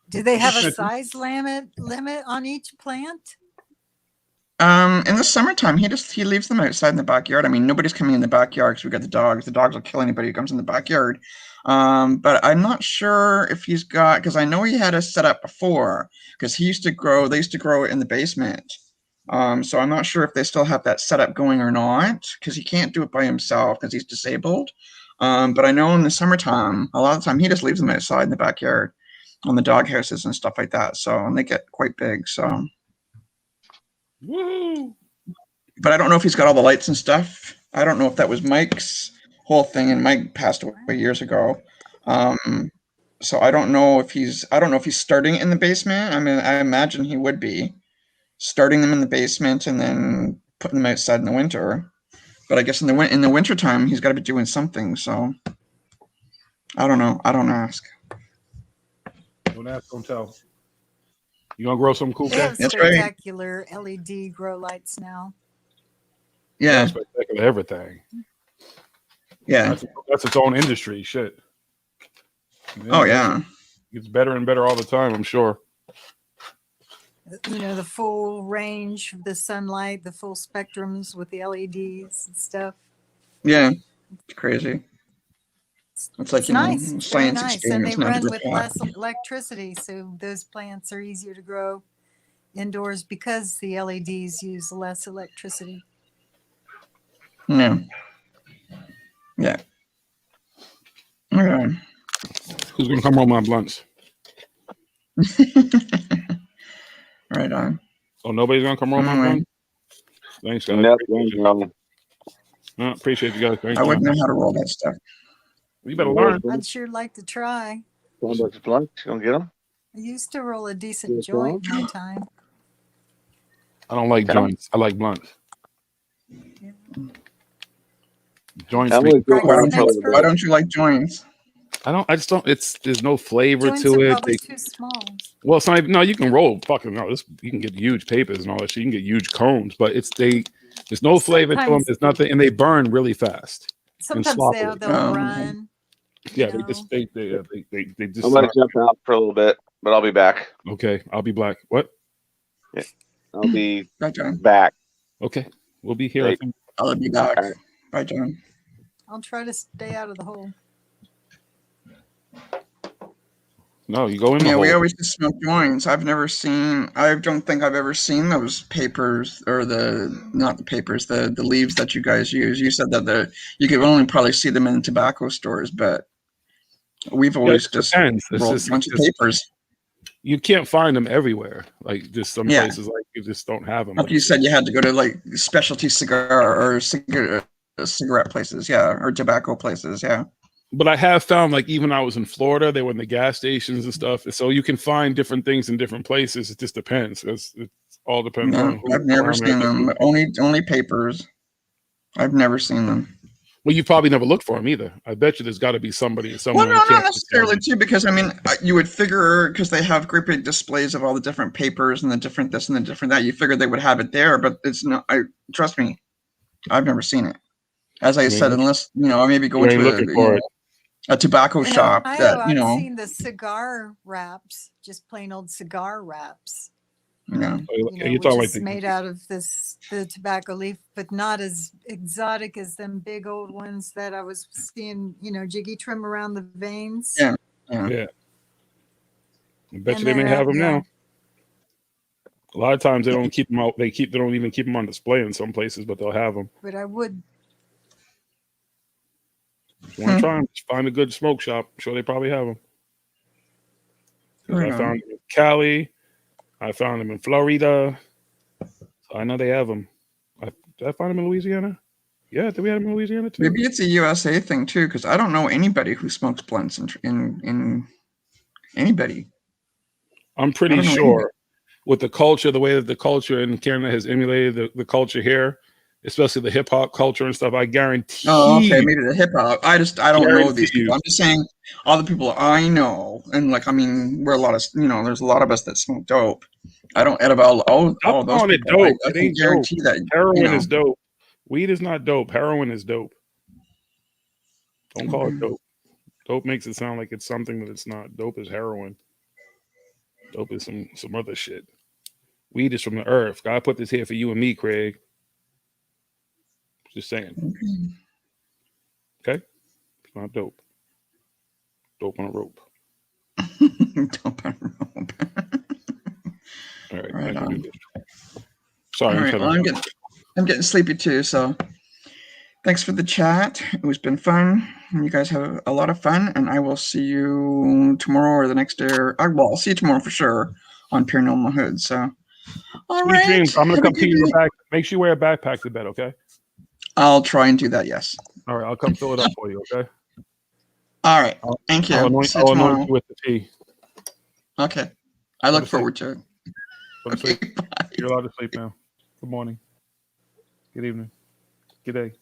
Do they have a size limit on each plant? In the summertime, he leaves them outside in the backyard. I mean, nobody's coming in the backyard because we got the dogs. The dogs will kill anybody who comes in the backyard. But I'm not sure if he's got, because I know he had a setup before, because they used to grow it in the basement. So I'm not sure if they still have that setup going or not, because he can't do it by himself because he's disabled. But I know in the summertime, a lot of the time he just leaves them outside in the backyard on the dog houses and stuff like that. So, and they get quite big. So. Woo! But I don't know if he's got all the lights and stuff. I don't know if that was Mike's whole thing, and Mike passed away years ago. So I don't know if he's starting in the basement. I mean, I imagine he would be starting them in the basement and then putting them outside in the winter. But I guess in the wintertime, he's got to be doing something. So I don't know. I don't ask. Don't ask, don't tell. You gonna grow some cool They have plants? spectacular LED grow lights now. Yeah, spectacular everything. Yeah, that's its own industry. Shit. Oh yeah, it's better and better all the time. I'm sure. You know, the full range of the sunlight, the full spectrums with the LEDs and stuff. Yeah, it's crazy. It's like, It's nice, very science nice, and they experiments. run with less electricity, so those plants are easier to grow indoors because the LEDs use less electricity. Yeah. Yeah. Okay. Who's gonna come roll my blunts? Right on. Oh, nobody's gonna come roll my blunts? Thanks, guys. Appreciate you guys. Thanks, I wouldn't know how to roll that stuff. You better learn. I'd sure like to try. Blunts, gonna get them? I used to roll a decent joint one time. I don't like joints. I like blunts. Joints. Why don't you like joints? I just don't. There's no flavor Joints to are it. probably too small. Well, it's not even, no. You can roll fucking no. You can get huge papers and all that shit. You can get huge cones, but there's no flavor to them. There's nothing, and they burn really fast. Sometimes they'll run. Yeah, they just. I'm gonna jump out for a little bit, but I'll be back. Okay, I'll be black. What? Yeah, I'll be back. Okay, we'll be here. I think. I'll be back. Bye, John. I'll try to stay out of the hole. No, you go in the Yeah, hole. we always just smoke joints. I don't think I've ever seen those papers or not the papers, the leaves that you guys use. You said that you could only probably see them in tobacco stores, but we've always just rolled a bunch of papers. You can't find them everywhere. Like just some places, like you just don't have them. Like you said, you had to go to like specialty cigar or cigarette places, or tobacco places, But I have found, like, even I was in Florida, they were in the gas stations and stuff. So you can find different things in different places. It just depends. It all depends on who. I've never seen them. Only papers. I've never seen them. Well, you probably never looked for them either. I bet you there's got to be somebody somewhere. Well, no, on not campus. necessarily too, because I mean, you would figure because they have great big displays of all the different papers and the different this and the different that. You figure they would have it there, but it's not. Trust me, I've never seen it. As I said, unless I maybe go into a tobacco In shop Ohio, that I've seen the cigar wraps, just plain old cigar wraps. Yeah, you're which talking is like made out of the tobacco leaf, but not as exotic as them big old ones that I was seeing. Jiggy trim around the veins. Yeah. I bet you they may have them now. A lot of times they don't keep them out. They don't even keep them on display in some places, but they'll have them. But I would. If you want to try them, just find a good smoke shop. I'm sure they probably have them. Right I found them in Cali. I found them in Florida. So I know they have them. Did I find them in Louisiana? Yeah, did we have them in Louisiana too? Maybe it's a USA thing too, because I don't know anybody who smokes blunts in anybody. I'm pretty sure with the culture, the way that the culture in Canada has emulated the culture here, especially the hip hop culture and stuff, I guarantee. Oh, okay, maybe the hip hop. I don't know these people. I'm just saying all the people I know, and we're a lot of there's a lot of us that smoke dope. I don't out of all those people. Dope. I can guarantee that heroin is dope. Weed is not dope. Heroin is dope. Don't call it dope. Dope makes it sound like it's something that it's not. Dope is heroin. Dope is some other shit. Weed is from the earth. God put this here for you and me, Craig. Just saying. Okay? It's not dope. Dope on a rope. Dope on a rope. All right. Right on. Sorry. All right, well, I'm getting sleepy too, so thanks for the chat. It's been fun. You guys have a lot of fun, and I will see you tomorrow or the next day. I'll see you tomorrow for sure on Paranormal Hood. So, all Sweet right. dreams. I'm gonna come to you back. Make sure you wear a backpack to bed, okay? I'll try and do that. Yes. All right, I'll come fill it up for you, okay? All right. Thank you. I'll anoint you with the tea. Okay. I look forward to it. Go to sleep. You're allowed to sleep now. Good morning. Good evening. Good day.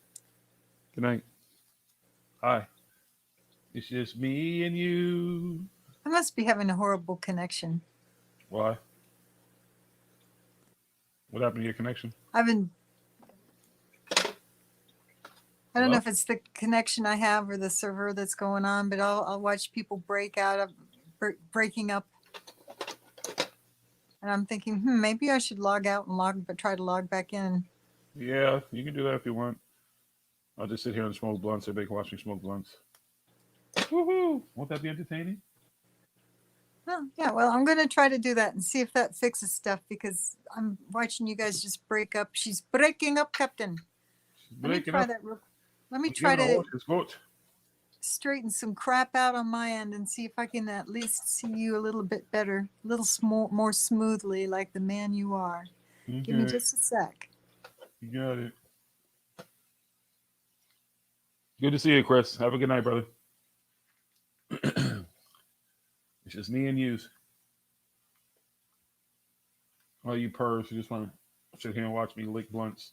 Good night. Hi. It's just me and you. I must be having a horrible connection. Why? What happened to your connection? I don't know if it's the connection I have or the server that's going on, but I'll watch people breaking up. And I'm thinking, maybe I should log out and try to log back in. Yeah, you can do that if you want. I'll just sit here and smoke blunts. Everybody can watch me smoke blunts. Woohoo! Won't that be entertaining? Oh, yeah, well, I'm going to try to do that and see if that fixes stuff because I'm watching you guys just break up. She's breaking up, Captain. Let me try that real quick. Let me try to straighten some crap out on my end and see if I can at least see you a little bit better, a little more smoothly like the man you are. Okay. Give me just a sec. You got it. Good to see you, Chris. Have a good night, brother. It's just me and you. Oh, you purrs. You just want to sit here and watch me lick blunts.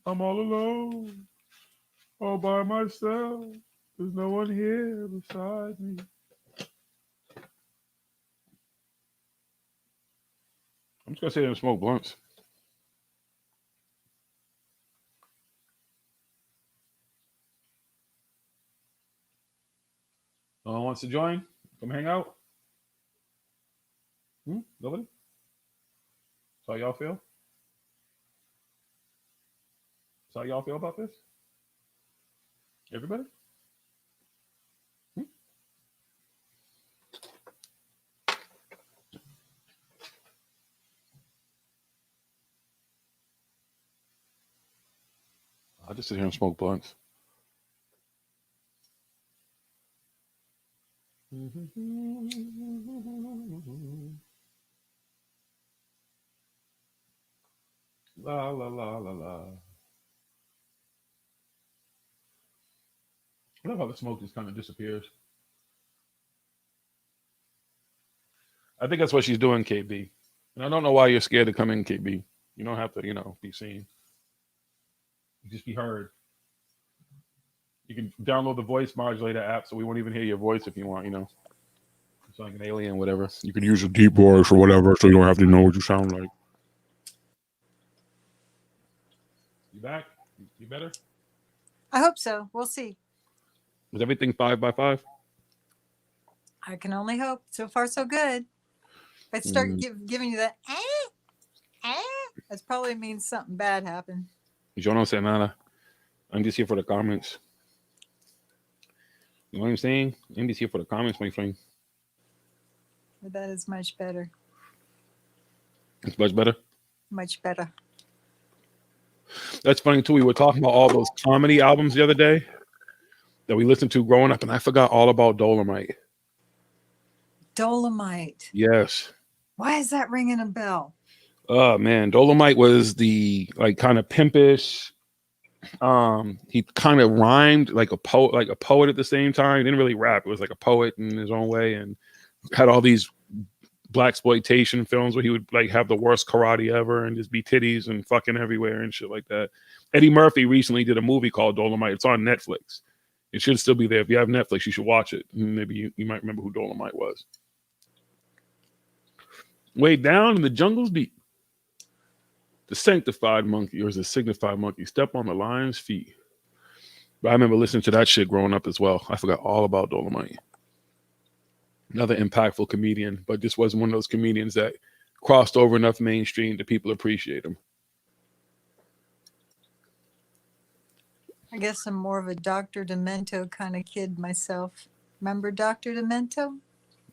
I'm all alone, all by myself. There's no one here beside me. I'm just going to sit here and smoke blunts. No one wants to join? Come hang out? Nobody? That's how y'all feel? That's how y'all feel about this? Everybody? I'll just sit here and smoke blunts. La la la la la. I love how the smoke just kind of disappears. I think that's what she's doing, KB. And I don't know why you're scared to come in, KB. You don't have to, be seen. You just be heard. You can download the voice modulator app, so we won't even hear your voice if you want. You know, it's like an alien, whatever. You could use a deep voice or whatever, so you don't have to know what you sound like. You back? You better? I hope so. We'll see. Was everything 5 by 5? I can only hope. So far, so good. If I start giving you that, that probably means something bad happened. Yo no sé nada. I'm just here for the comments. You know what I'm saying? I'm just here for the comments, my friend. But that is much better. It's much better. Much better. That's funny too. We were talking about all those comedy albums the other day that we listened to growing up, and I forgot all about Dolomite. Dolomite. Yes. Why is that ringing a bell? Oh man, Dolomite was the like kind of pimpish. He kind of rhymed like a poet at the same time. He didn't really rap. It was like a poet in his own way, and had all these blaxploitation films where he would like have the worst karate ever and just be titties and fucking everywhere and shit like that. Eddie Murphy recently did a movie called Dolomite. It's on Netflix. It should still be there. If you have Netflix, you should watch it. Maybe you might remember who Dolomite was. Way down in the jungle's deep, the sanctified monkey, or is it signified monkey, step on the lion's feet. But I remember listening to that shit growing up as well. I forgot all about Dolomite. Another impactful comedian, but just wasn't one of those comedians that crossed over enough mainstream that people appreciate him. I guess I'm more of a Dr. Demento kind of kid myself. Remember Dr. Demento?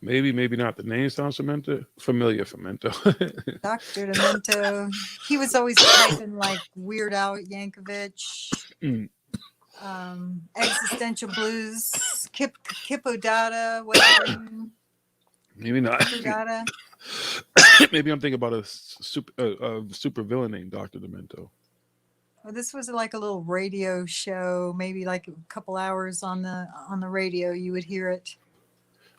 Maybe, maybe not. The name sounds familiar. Femento. Dr. Demento. He was always typing like Weird Al Yankovic, Existential Blues, Kippo Dada, whatever. Maybe not. Dada. Maybe I'm thinking about a super villain named Dr. Demento. Well, this was like a little radio show, maybe like a couple hours on the radio. You would hear it.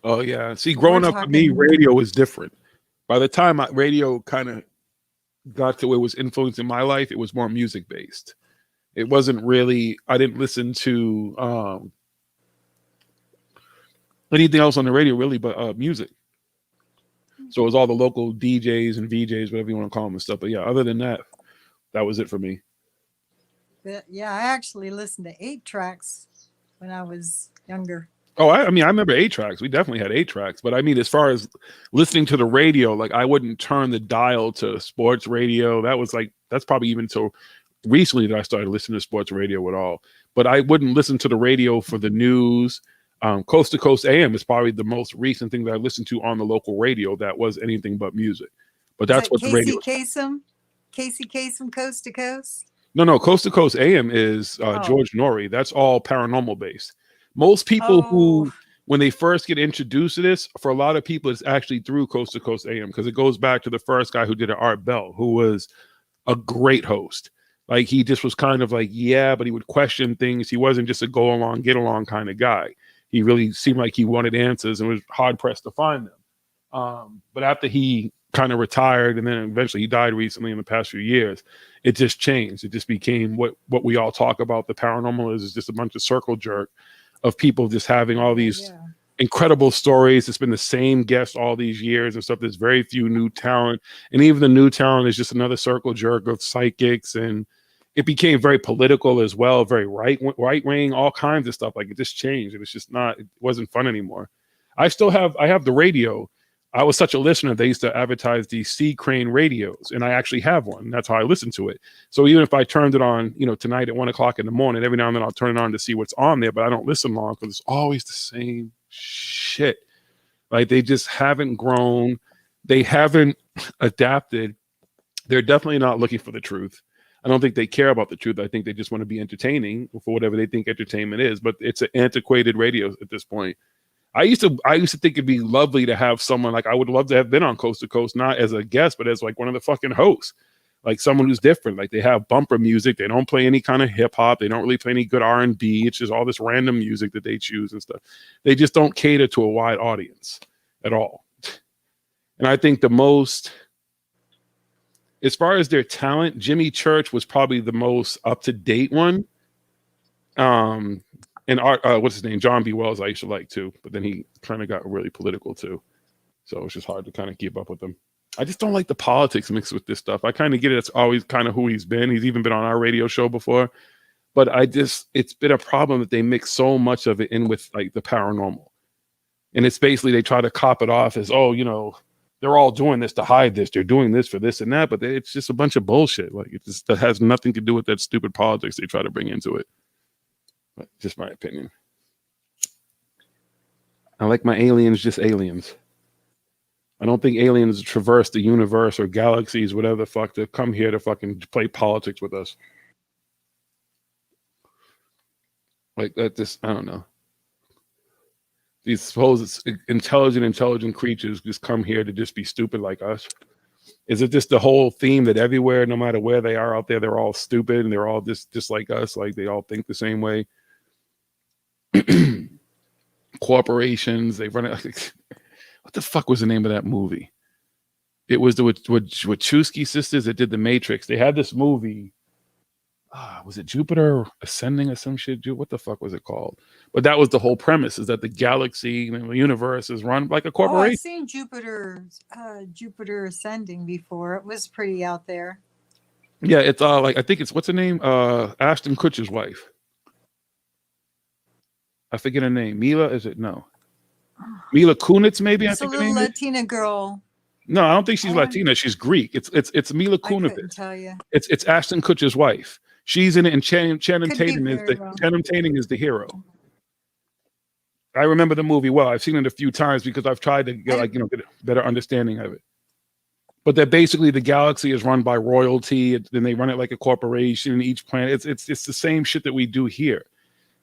Oh yeah. See, growing up for me, radio was different. By the time radio kind of got to where it was influencing my life, it was more music based. It wasn't really. I didn't listen to anything else on the radio really, but music. So it was all the local DJs and VJs, whatever you want to call them and stuff. But yeah, other than that, that was it for me. But yeah, I actually listened to 8 tracks when I was younger. Oh, I mean, I remember 8 tracks. We definitely had 8 tracks. But I mean, as far as listening to the radio, like I wouldn't turn the dial to sports radio. That's probably even till recently that I started listening to sports radio at all. But I wouldn't listen to the radio for the news. Coast to Coast AM is probably the most recent thing that I listened to on the local radio that was anything but music. But that's what the radio. Casey Kasem, Coast to Coast. No, Coast to Coast AM is George Norrie. That's all paranormal based. Most people who, when they first get introduced to this, for a lot of people, it's actually through Coast to Coast AM because it goes back to the first guy who did it, Art Bell, who was a great host. Like he just was kind of like, yeah, but he would question things. He wasn't just a go along, get along kind of guy. He really seemed like he wanted answers and was hard pressed to find them. But after he kind of retired and then eventually he died recently in the past few years, it just changed. It just became what we all talk about. The paranormal is just a bunch of circle jerk of people just having all these incredible stories. It's been the same guests all these years and stuff. There's very few new talent. And even the new talent is just another circle jerk of psychics. And it became very political as well, very right wing, all kinds of stuff. Like it just changed. And it's just it wasn't fun anymore. I have the radio. I was such a listener. They used to advertise these Sea Crane radios, and I actually have one. That's how I listen to it. So even if I turned it on, tonight at 1:00 in the morning, every now and then I'll turn it on to see what's on there, but I don't listen long because it's always the same shit. Like they just haven't grown. They haven't adapted. They're definitely not looking for the truth. I don't think they care about the truth. I think they just want to be entertaining for whatever they think entertainment is, but it's an antiquated radio at this point. I used to think it'd be lovely to have someone like I would love to have been on Coast to Coast, not as a guest, but as like one of the fucking hosts, like someone who's different. Like they have bumper music. They don't play any kind of hip hop. They don't really play any good R&B. It's just all this random music that they choose and stuff. They just don't cater to a wide audience at all. And I think the most, as far as their talent, Jimmy Church was probably the most up-to-date one. And art, what's his name? John B. Wells, I used to like too, but then he kind of got really political too. So it's just hard to kind of keep up with him. I just don't like the politics mixed with this stuff. I kind of get it. It's always kind of who he's been. He's even been on our radio show before. But it's been a problem that they mix so much of it in with like the paranormal. And it's basically they try to cop it off as, oh, you know, they're all doing this to hide this. They're doing this for this and that. But it's just a bunch of bullshit. Like that has nothing to do with that stupid politics they try to bring into it. But just my opinion. I like my aliens just aliens. I don't think aliens traverse the universe or galaxies, whatever the fuck, to come here to fucking play politics with us. Like that, I don't know. These supposed intelligent creatures just come here to just be stupid like us. Is it just the whole theme that everywhere, no matter where they are out there, they're all stupid and they're all just like us, like they all think the same way? Corporations, they run it. What the fuck was the name of that movie? It was the Wachowski sisters that did The Matrix. They had this movie. Was it Jupiter Ascending or some shit? What the fuck was it called? But that was the whole premise, is that the galaxy and the universe is run like a corporation. Oh, I've seen Jupiter Ascending before. It was pretty out there. Yeah, it's like, I think it's, what's her name? Ashton Kutcher's wife. I forget her name. Mila, is it? No. Mila Kunis, maybe. It's a little Latina girl. No, I don't think she's Latina. She's Greek. It's Mila Kunis. I couldn't tell you. It's Ashton Kutcher's wife. She's in it, and Channing Tatum is the hero. I remember the movie well. I've seen it a few times because I've tried to get a better understanding of it. But that basically the galaxy is run by royalty, and they run it like a corporation. Each planet, it's the same shit that we do here.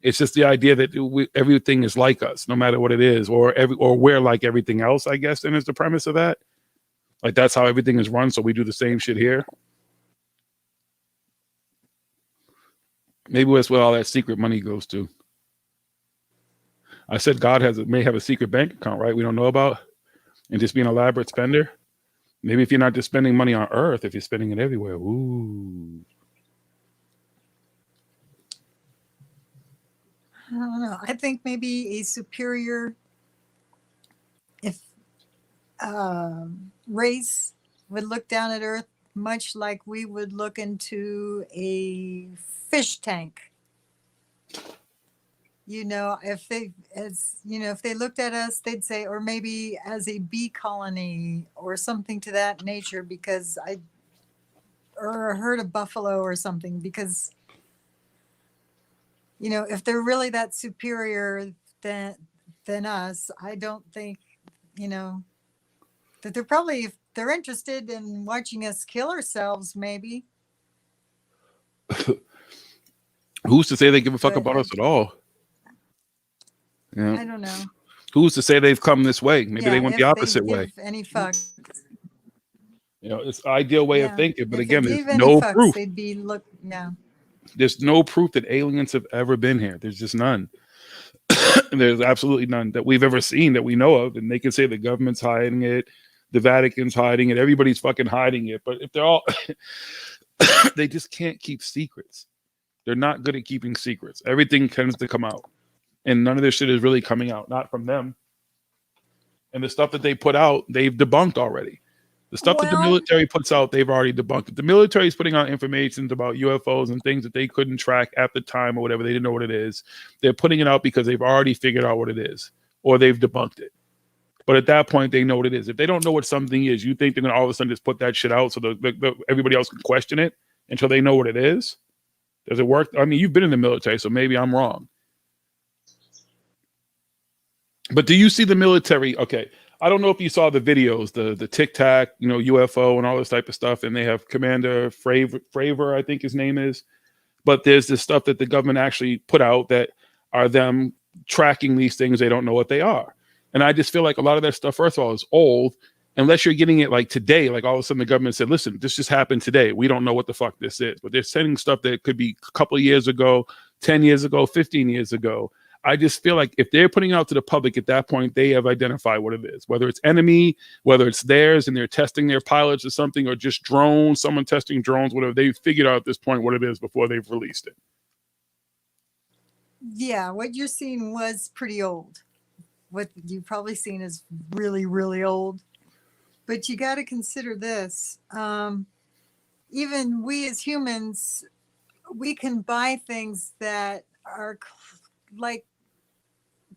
It's just the idea that everything is like us, no matter what it is, or we're like everything else, I guess. And is the premise of that. Like that's how everything is run, so we do the same shit here. Maybe that's where all that secret money goes to. I said God may have a secret bank account, right? We don't know about, and just be an elaborate spender. Maybe if you're not just spending money on Earth, if you're spending it everywhere, ooh. I don't know. I think maybe a superior race would look down at Earth much like we would look into a fish tank. You know, if they looked at us, they'd say, or maybe as a bee colony or something to that nature, because or a herd of buffalo or something, because you know, if they're really that superior than us, I don't think, you know, that they're interested in watching us kill ourselves, maybe. Who's to say they give a fuck about us at all? Yeah. I don't know. Who's to say they've come this way? Maybe they went the opposite way. Any fuck. You know, it's ideal way of thinking, but if again, they gave there's any no fucks, proof. They'd be There's no proof that aliens have ever been here. There's just none. There's absolutely none that we've ever seen that we know of. And they can say the government's hiding it, the Vatican's hiding it, everybody's fucking hiding it. But if they're all, they just can't keep secrets. They're not good at keeping secrets. Everything tends to come out. And none of this shit is really coming out, not from them. And the stuff that they put out, they've debunked already. The stuff that the military puts out, they've already debunked it. The military is putting out information about UFOs and things that they couldn't track at the time or whatever. They didn't know what it is. They're putting it out because they've already figured out what it is, or they've debunked it. But at that point, they know what it is. If they don't know what something is, you think they're going to all of a sudden just put that shit out so everybody else can question it until they know what it is? Does it work? I mean, you've been in the military, so maybe I'm wrong. But do you see the military? Okay. I don't know if you saw the videos, the Tic Tac, you know, UFO and all this type of stuff. And they have Commander Fravor, I think his name is. But there's this stuff that the government actually put out that are them tracking these things. They don't know what they are. And I just feel like a lot of that stuff, first of all, is old. Unless you're getting it like today, like all of a sudden the government said, listen, this just happened today. We don't know what the fuck this is. But they're sending stuff that could be a couple of years ago, 10 years ago, 15 years ago. I just feel like if they're putting it out to the public at that point, they have identified what it is, whether it's enemy, whether it's theirs and they're testing their pilots or something, or just drones, someone testing drones, whatever. They've figured out at this point what it is before they've released it. Yeah, what you're seeing was pretty old. What you've probably seen is really, really old. But you got to consider this. Even we as humans, we can buy things that are like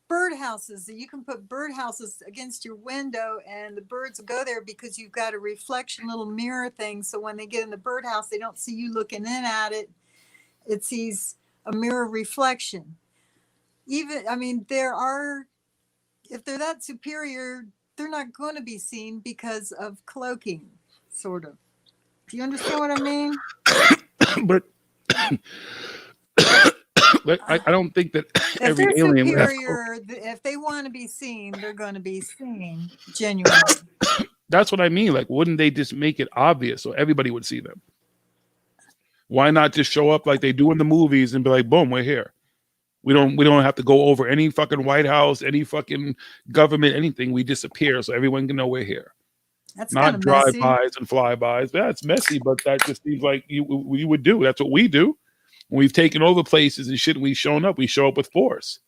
birdhouses. You can put birdhouses against your window and the birds will go there because you've got a reflection little mirror thing. So when they get in the birdhouse, they don't see you looking in at it. It sees a mirror reflection. Even, I mean, if they're that superior, they're not going to be seen because of cloaking, sort of. Do you understand what I mean? But I don't think that If every they're alien would have superior, if they want to be seen, they're going to be seen genuinely. That's what I mean. Like, wouldn't they just make it obvious so everybody would see them? Why not just show up like they do in the movies and be like, boom, we're here. We don't have to go over any fucking White House, any fucking government, anything. We disappear so everyone can know we're here. That's not drive-bys and flybys. Yeah, it's messy, but that just seems like we would do. That's what we do. When we've taken over places and shit, we've shown up. We show up with force.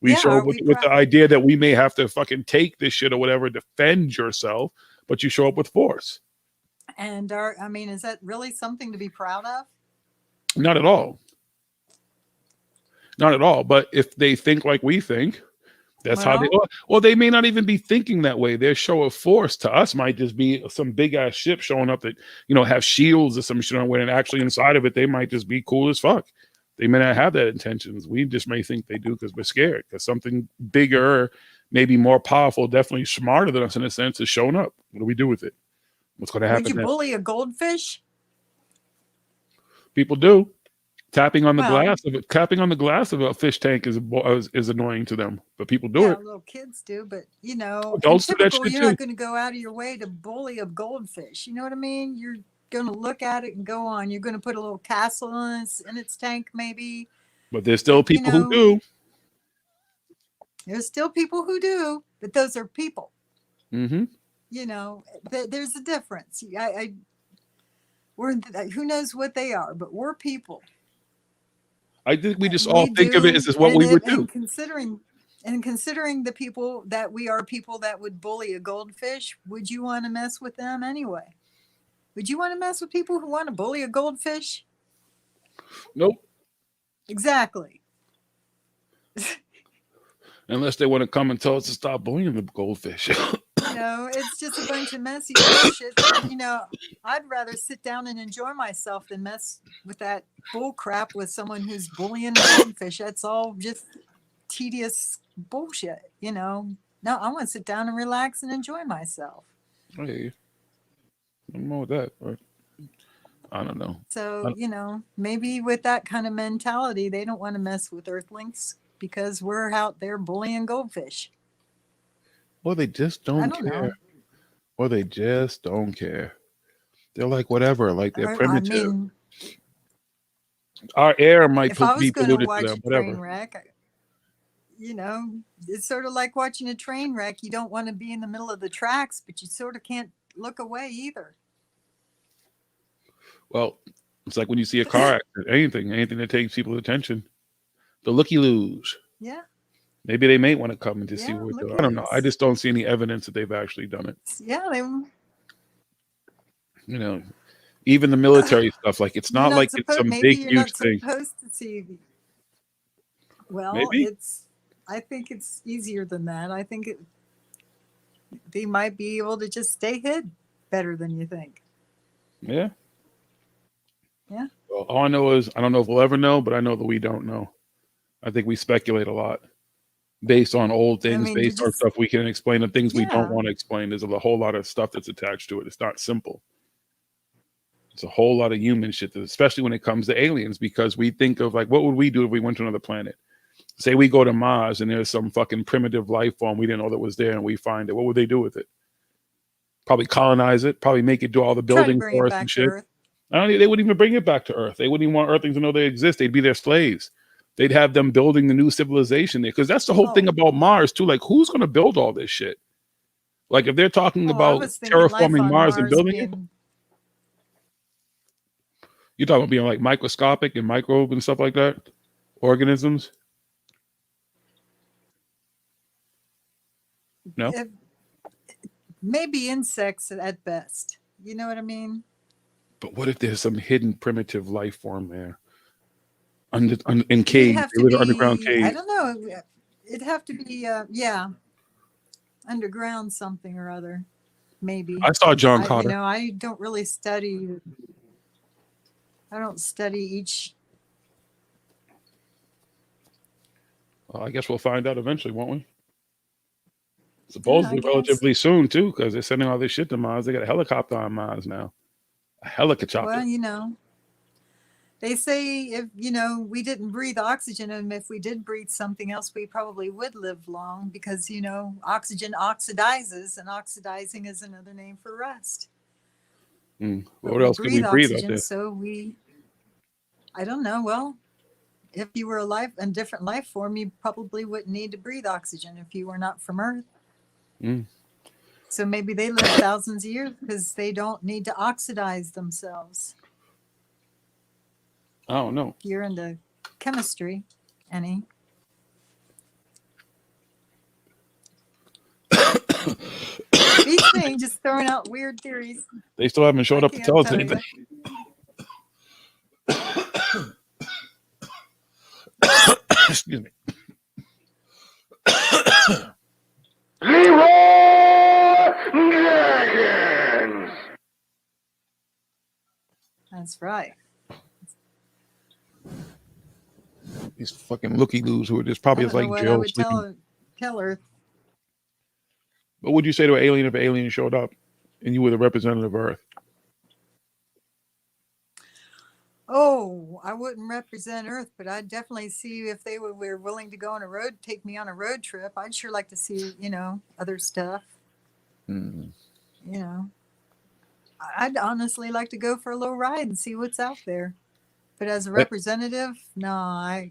We show up with the idea that we may have to fucking take this shit or whatever, defend yourself, but you show up with force. And I mean, is that really something to be proud of? Not at all. Not at all. But if they think like we think, that's how they. Well, they may not even be thinking that way. Their show of force to us might just be some big ass ship showing up that have shields or some shit on it, and actually inside of it they might just be cool as fuck. They may not have that intentions. We just may think they do because we're scared. Because something bigger, maybe more powerful, definitely smarter than us in a sense, is showing up. What do we do with it? What's going to happen? Would you bully a goldfish? People do. Tapping on the glass of a fish tank is annoying to them, but people do it. Little kids do, but adults do that shit you're too. not going to go out of your way to bully a goldfish. You know what I mean? You're going to look at it and go on. You're going to put a little castle in its tank, maybe. But there's still people who do. There's still people who do, but those are people. Mm-hmm. There's a difference. Who knows what they are, but we're people. I think we just all think of it as what we would do. And considering the people that we are people that would bully a goldfish, would you want to mess with them anyway? Would you want to mess with people who want to bully a goldfish? Nope. Exactly. Unless they want to come and tell us to stop bullying the goldfish. It's just a bunch of messy bullshit. I'd rather sit down and enjoy myself than mess with that bull crap with someone who's bullying a goldfish. That's all just tedious bullshit, No, I want to sit down and relax and enjoy myself. I hear you. I'm more with that, right? I don't know. So, maybe with that kind of mentality, they don't want to mess with earthlings because we're out there bullying goldfish. Or they just don't care. Or they just don't care. They're like whatever, like they're primitive. Our air might be polluted to them, whatever. Train wreck, it's sort of like watching a train wreck. You don't want to be in the middle of the tracks, but you sort of can't look away either. Well, it's like when you see a car accident, anything that takes people's attention. The looky-loos. Yeah. Maybe they may want to come and just see what we're doing. I don't know. I just don't see any evidence that they've actually done it. Yeah, even the military stuff. Like it's not like it's some big huge thing. Supposed to see. Well, maybe. I think it's easier than that. I think they might be able to just stay hid better than you think. Yeah. Yeah. Well, all I know is I don't know if we'll ever know, but I know that we don't know. I think we speculate a lot. Based on old things, based on stuff we can explain, and things we don't want to explain. There's a whole lot of stuff that's attached to it. It's not simple. It's a whole lot of human shit, especially when it comes to aliens, because we think of like, what would we do if we went to another planet? Say we go to Mars and there's some fucking primitive life form we didn't know that was there, and we find it. What would they do with it? Probably colonize it. Probably make it do all the building for us and shit. They wouldn't even bring it back to Earth. They wouldn't even want Earthlings to know they exist. They'd be their slaves. They'd have them building the new civilization there, because that's the whole thing about Mars too. Like, who's going to build all this shit? Like, if they're talking about terraforming Mars and building it, you're talking about being like microscopic and microbe and stuff like that, organisms. No. Maybe insects at best. You know what I mean? But what if there's some hidden primitive life form there? In It'd caves. have They to live in underground be. caves. I don't know. It'd have to be. Yeah, underground something or other. Maybe. I saw John You Carter. know, I don't really study. I don't study each. Well, I guess we'll find out eventually, won't we? Supposedly guess. relatively soon, too, because they're sending all this shit to Mars. They got a helicopter on Mars now. A helicopter. Well, you know, they say if, you know, we didn't breathe oxygen, and if we did breathe something else, we probably would live long because, you know, oxygen oxidizes, and oxidizing is another name for rust. Well, But what else can we breathe out oxygen, there? so I don't know. Well, if you were a different life form, you probably wouldn't need to breathe oxygen if you were not from Earth. So maybe they live thousands of years because they don't need to oxidize themselves. I don't know. If you're into chemistry, any. Each thing just throwing out weird theories. They still haven't showed up to tell us tell anything. Excuse me. That's right. These fucking looky-loos who are just probably I don't know like what I Joe would sleeping. tell Earth. What would you say to an alien if an alien showed up and you were the representative of Earth? Oh, I wouldn't represent Earth, but I'd definitely see if they were willing to go on take me on a road trip. I'd sure like to see, you know, other stuff. You know, I'd honestly like to go for a little ride and see what's out there. But as a representative, no, I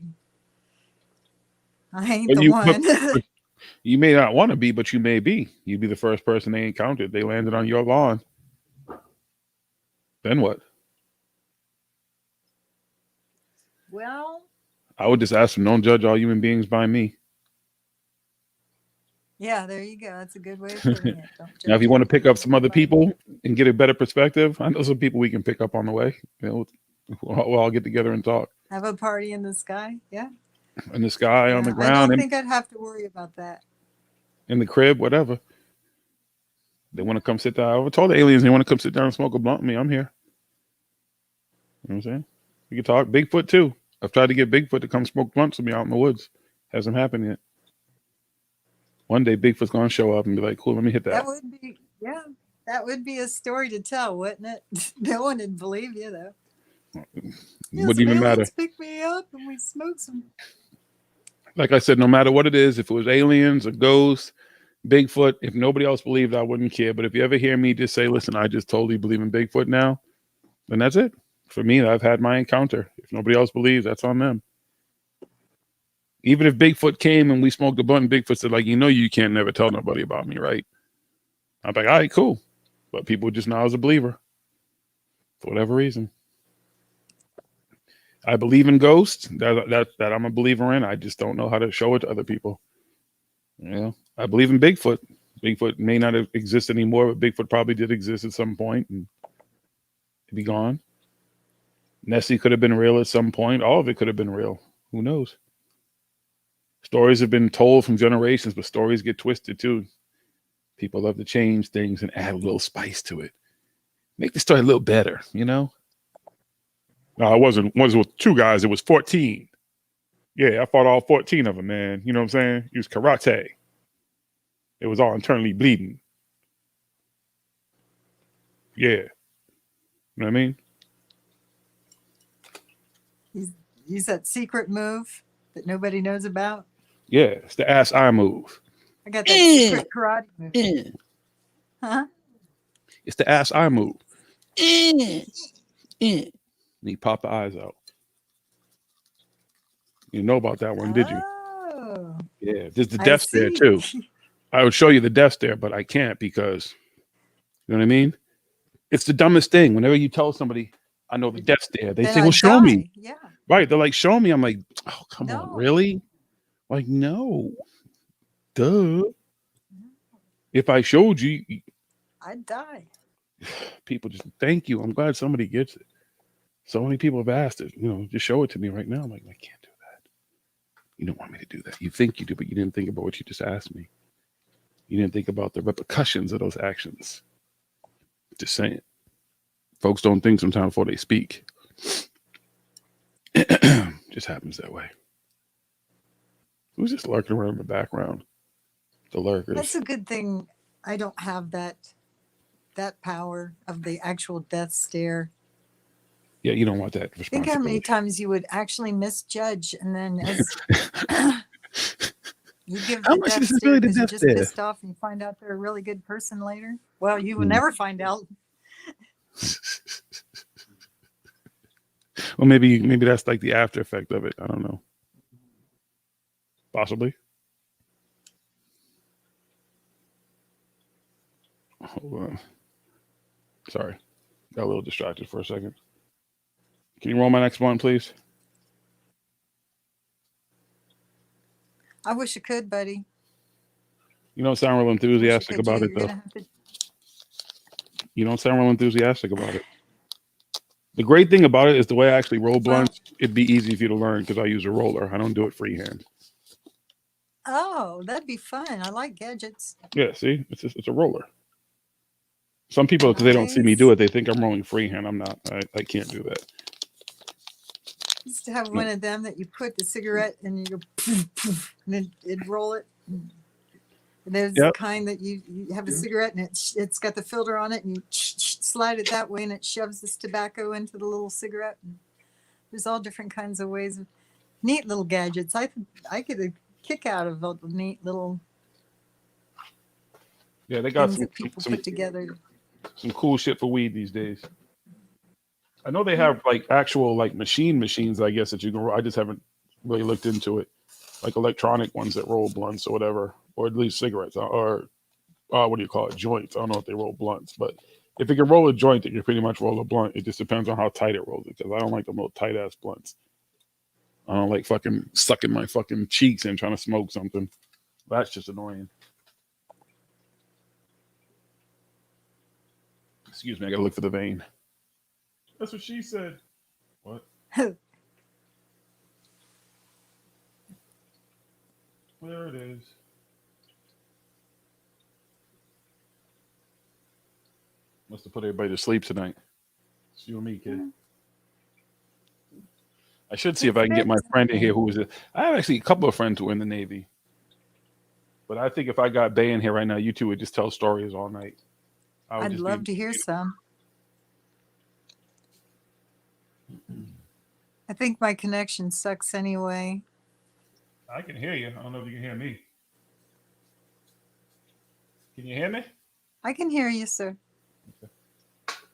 ain't the one. You may not want to be, but you may be. You'd be the first person they encountered. They landed on your lawn. Then what? Well, I would just ask them, don't judge all human beings by me. yeah, there you go. That's a good way of putting it. Don't Now, if judge you want to pick up some other everybody. people and get a better perspective, I know some people we can pick up on the way. You know, we'll all get together and talk. Have a party in the sky. Yeah. In the sky, on the I ground, don't think I'd have to worry about that. in the crib, whatever. They want to come sit down. I told the aliens they want to come sit down and smoke a blunt with me. I'm here. You know what I'm saying? We can talk. Bigfoot, too. I've tried to get Bigfoot to come smoke blunts with me out in the woods. Hasn't happened yet. One day, Bigfoot's going to show up and be like, cool, let me hit that. That would be, yeah, that would be a story to tell, wouldn't it? No one would believe you, though. Wouldn't even matter. Pick me up and we smoke some. Like I said, no matter what it is, if it was aliens or ghosts, Bigfoot, if nobody else believed, I wouldn't care. But if you ever hear me just say, listen, I just totally believe in Bigfoot now, then that's it. For me, I've had my encounter. If nobody else believes, that's on them. Even if Bigfoot came and we smoked a blunt and Bigfoot said, like, you know, you can't never tell nobody about me, right? I'm like, all right, cool. But people just know I was a believer for whatever reason. I believe in ghosts that I'm a believer in. I just don't know how to show it to other people. You know, I believe in Bigfoot. Bigfoot may not exist anymore, but Bigfoot probably did exist at some point and be gone. Nessie could have been real at some point. All of it could have been real. Who knows? Stories have been told from generations, but stories get twisted too. People love to change things and add a little spice to it. Make the story a little better, you know? No, it wasn't with two guys. It was 14. Yeah, I fought all 14 of them, man. You know what I'm saying? It was karate. It was all internally bleeding. Yeah. You know what I mean? Use that secret move that nobody knows about. Yeah, it's the ass eye move. I got that secret karate move. Huh? It's the ass eye move. And he popped the eyes out. You know about that one, did you? Oh. Yeah, there's the death stare too. I would show you the death stare, but I can't because, you know what I mean? It's the dumbest thing. Whenever you tell somebody, I know the death stare, they say, well, show me. Yeah. Right. They're like, show me. I'm like, oh, come on, really? Like, no. Duh. If I showed you, I'd die. people just thank you. I'm glad somebody gets it. So many people have asked it. Just show it to me right now. I'm like, I can't do that. You don't want me to do that. You think you do, but you didn't think about what you just asked me. You didn't think about the repercussions of those actions. Just saying. Folks don't think sometimes before they speak. Just happens that way. Who's just lurking around in the background? The lurkers. That's a good thing. I don't have that power of the actual death stare. Yeah, you don't want that responsibility. Think how many times you would actually misjudge, and then as you give How the much death is this stare really the because you're death just stare? pissed off, and you find out they're a really good person later. Well, you will never find out. Well, maybe that's like the after effect of it. I don't know. Possibly. Hold on. Sorry. Got a little distracted for a second. Can you roll my next one, please? I wish I could, buddy. You don't sound real enthusiastic Could about you? it, You're though. gonna have to. You don't sound real enthusiastic about it. The great thing about it is the way I actually roll blunts, it'd be easy for you to learn because I use a roller. I don't do it freehand. Oh, that'd be fun. I like gadgets. Yeah, see? It's a roller. Some people, because they don't see me do it, they think I'm rolling freehand. I'm not. I can't do that. I used to have one of them that you put the cigarette and you go poof, poof, and then it'd roll it. And there's the kind that you have a cigarette and it's got the filter on it and you slide it that way and it shoves this tobacco into the little cigarette. And there's all different kinds of ways of neat little gadgets. I get a kick out of all the neat little they got things that people put together. Some cool shit for weed these days. I know they have like actual like machines, I guess, that you can roll. I just haven't really looked into it. Like electronic ones that roll blunts or whatever, or at least cigarettes or what do you call it? Joints. I don't know if they roll blunts, but if it can roll a joint, it can pretty much roll a blunt. It just depends on how tight it rolls it because I don't like them little tight ass blunts. I don't like fucking sucking my fucking cheeks and trying to smoke something. That's just annoying. Excuse me, I gotta look for the vein. That's what she said. What? There it is. Must have put everybody to sleep tonight. It's you and me, kid. I should see if I can get my friend in here who is I have actually a couple of friends who are in the Navy. But I think if I got Bay in here right now, you two would just tell stories all night. I'd love to hear some. I think my connection sucks anyway. I can hear you. I don't know if you can hear me. Can you hear me? I can hear you, sir. Okay.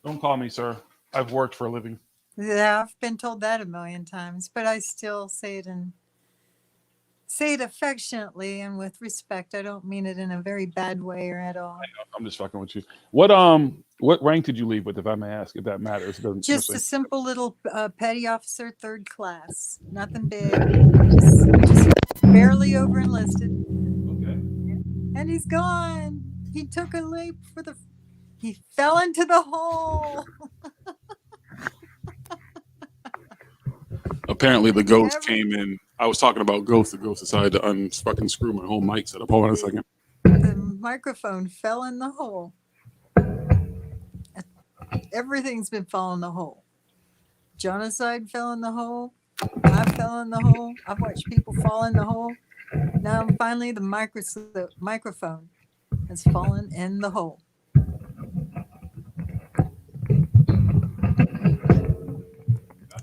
Don't call me, sir. I've worked for a living. Yeah, I've been told that a million times, but I still say it affectionately and with respect. I don't mean it in a very bad way or at all. I'm just fucking with you. What rank did you leave with, if I may ask, if that matters? Just a simple little petty officer, 3rd class. Nothing big. Just barely over enlisted. Okay. And he's gone. He took a leap he fell into the hole. Apparently the ghost came in. I was talking about ghosts. The ghost decided to unfucking screw my whole mic setup. Hold on a second. The microphone fell in the hole. Everything's been falling in the hole. Genocide fell in the hole. I fell in the hole. I've watched people fall in the hole. Now finally the microphone has fallen in the hole.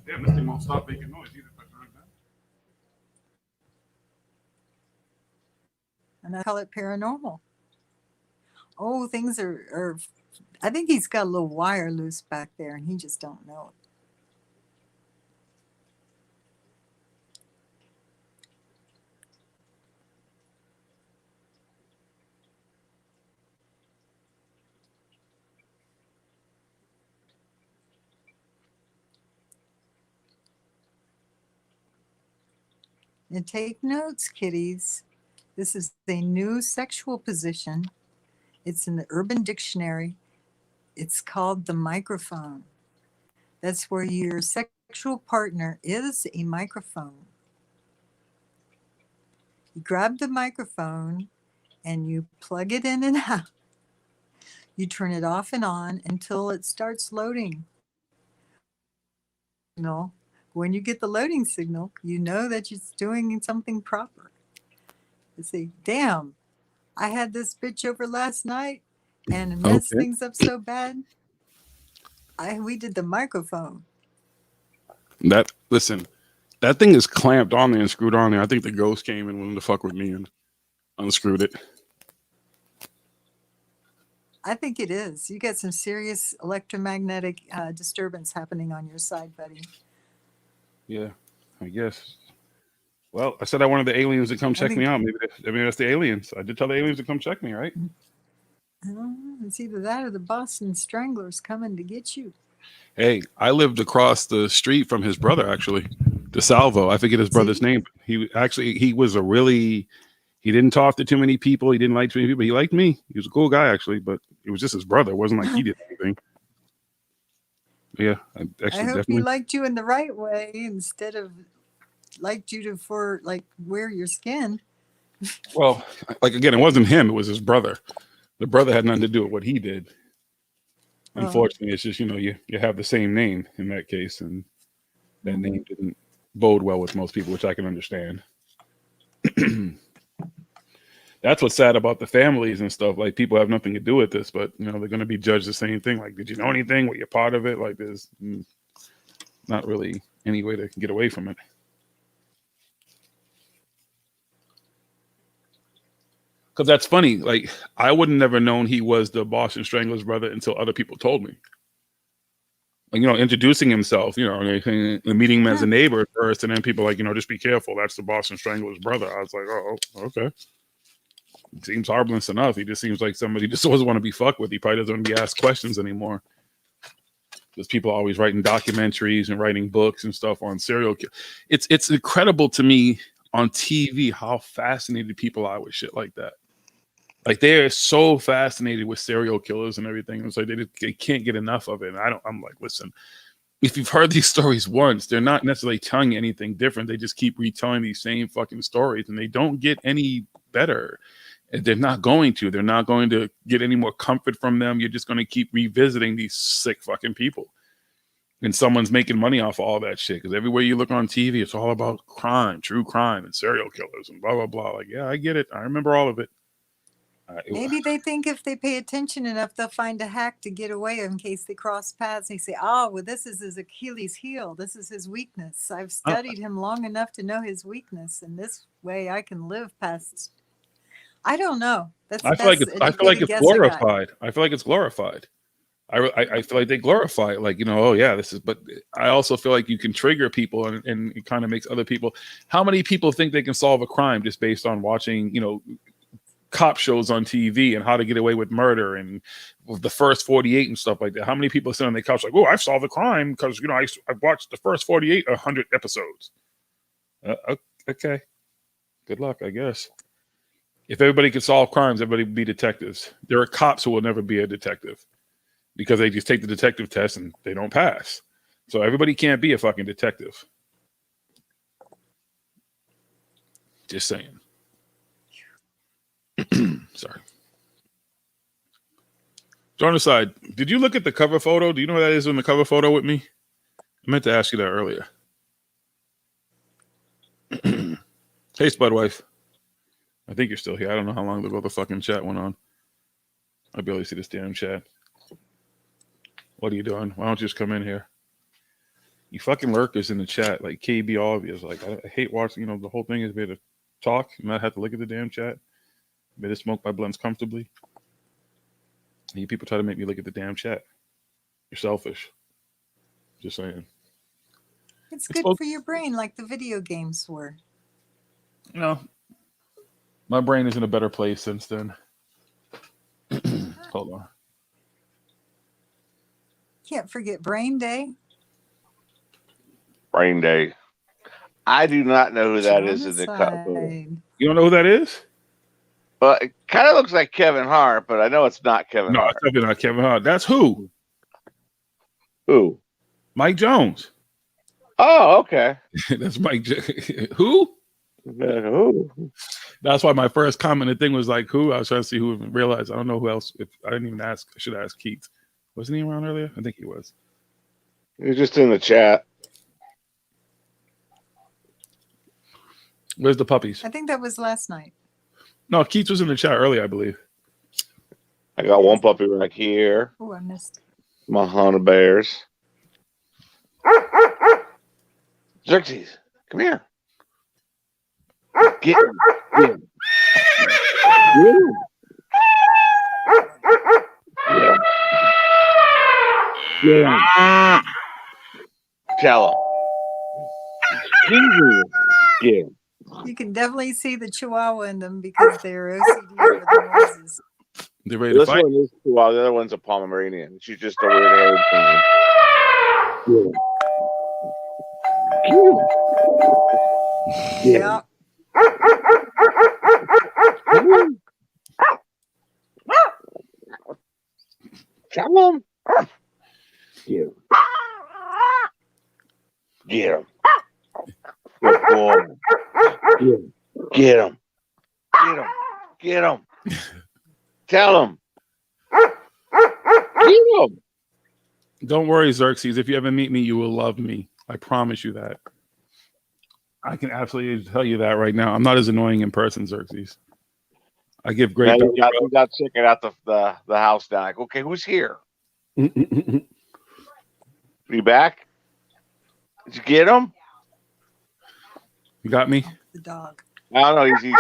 Damn, this thing won't stop making noise either. And I call it paranormal. Oh, things are I think he's got a little wire loose back there and he just don't know it. And take notes, kiddies. This is a new sexual position It's in the Urban Dictionary. It's called the microphone. That's where your sexual partner is a microphone. You grab the microphone and you plug it in and out. You turn it off and on until it starts loading. When you get the loading signal, you know that it's doing something proper. You say, damn, I had this bitch over last night and it messed things up so bad. We did the microphone. Listen, that thing is clamped on there and screwed on there. I think the ghost came and wanted to fuck with me and unscrewed it. I think it is. You got some serious electromagnetic disturbance happening on your side, buddy. Yeah, I guess. Well, I said I wanted the aliens to come check me out. Maybe that's the aliens. I did tell the aliens to come check me, right? It's either that or the Boston Stranglers coming to get you. Hey, I lived across the street from his brother, actually, DeSalvo. I forget his brother's name. He didn't talk to too many people. He didn't like too many people. He liked me. He was a cool guy, actually, but it was just his brother. It wasn't like he did anything. Yeah, I hope he liked you in the right way instead of liked you for wear your skin. Well, again, it wasn't him. It was his brother. The brother had nothing to do with what he did. Unfortunately, it's just, you have the same name in that case, and that name didn't bode well with most people, which I can understand. That's what's sad about the families and stuff. Like, people have nothing to do with this, but they're going to be judged the same thing. Like, did you know anything? Were you part of it? Like, there's not really any way to get away from it. Because that's funny. Like, I would have never known he was the Boston Strangler's brother until other people told me. Like, introducing himself, meeting him as a neighbor at first, and then people like, just be careful. That's the Boston Strangler's brother. I was like, oh, okay. Seems harmless enough. He just seems like somebody just doesn't want to be fucked with. He probably doesn't want to be asked questions anymore. Because people are always writing documentaries and writing books and stuff on serial killers. It's incredible to me on TV how fascinated people are with shit like that. Like, they're so fascinated with serial killers and everything. It's like they can't get enough of it. And I'm like, listen, if you've heard these stories once, they're not necessarily telling you anything different. They just keep retelling these same fucking stories, and they don't get any better. They're not going to. They're not going to get any more comfort from them. You're just going to keep revisiting these sick fucking people. And someone's making money off of all that shit. Because everywhere you look on TV, it's all about crime, true crime, and serial killers, and blah, blah, blah. Like, yeah, I get it. I remember all of it. Maybe they think if they pay attention enough, they'll find a hack to get away in case they cross paths. They say, oh, well, this is his Achilles heel. This is his weakness. I've studied him long enough to know his weakness. And this way I can live past. I don't know. I feel like it's glorified. I feel like it's glorified. I feel like they glorify it. Like, oh, yeah, this is. But I also feel like you can trigger people and it kind of makes other people. How many people think they can solve a crime just based on watching, cop shows on TV and how to get away with murder and the first 48 and stuff like that? How many people sit on the couch like, oh, I've solved a crime because, I've watched the first 48, 100 episodes. Okay. Good luck, I guess. If everybody could solve crimes, everybody would be detectives. There are cops who will never be a detective because they just take the detective test and they don't pass. So everybody can't be a fucking detective. Just saying. Sorry. So on the side, did you look at the cover photo? Do you know what that is in the cover photo with me? I meant to ask you that earlier. Hey, Spudwife. I think you're still here. I don't know how long ago the fucking chat went on. I barely see this damn chat. What are you doing? Why don't you just come in here? You fucking lurkers in the chat, like KB Obvious. Like, I hate watching, the whole thing is better to talk and not have to look at the damn chat. Better smoke my blunts comfortably. And you people try to make me look at the damn chat. You're selfish. Just saying. It's good for your brain, like the video games were. No. My brain is in a better place since then. Hold on. Can't forget Brain Day. Brain Day. I do not know who that is in the cover. You don't know who that is? But it kind of looks like Kevin Hart, but I know it's not Kevin No, Hart. it's definitely not Kevin Hart. That's who? Who? Mike Jones. Oh, okay. That's Mike. Who? Who? That's why my first comment and thing was like, who? I was trying to see who even realized. I don't know who else. If I didn't even ask, I should ask Keats. Wasn't he around earlier? I think he was. He was just in the chat. Where's the puppies? I think that was last night. No, Keats was in the chat earlier, I believe. I got one puppy right here. Oh, I missed. My Honda Bears. Xerxes, come here. Get him. Get him. Get him. Get him. Tell him. Get him. You can definitely see the Chihuahua in them because they're OCD over the noises. They're ready to This fight. one is well, the other one's a Pomeranian. She's just a weird haired thing. Yeah. Tell him. Get him. Get him. Good boy. Get him. Get him. Get him. Get him. Tell him. Get him. Don't worry, Xerxes. If you ever meet me, you will love me. I promise you that. I can absolutely tell you that right now. I'm not as annoying in person, Xerxes. I give great. You got checking out the house down. Like, okay, who's here? You back? Did you get him? You got me? The dog. I don't know. He's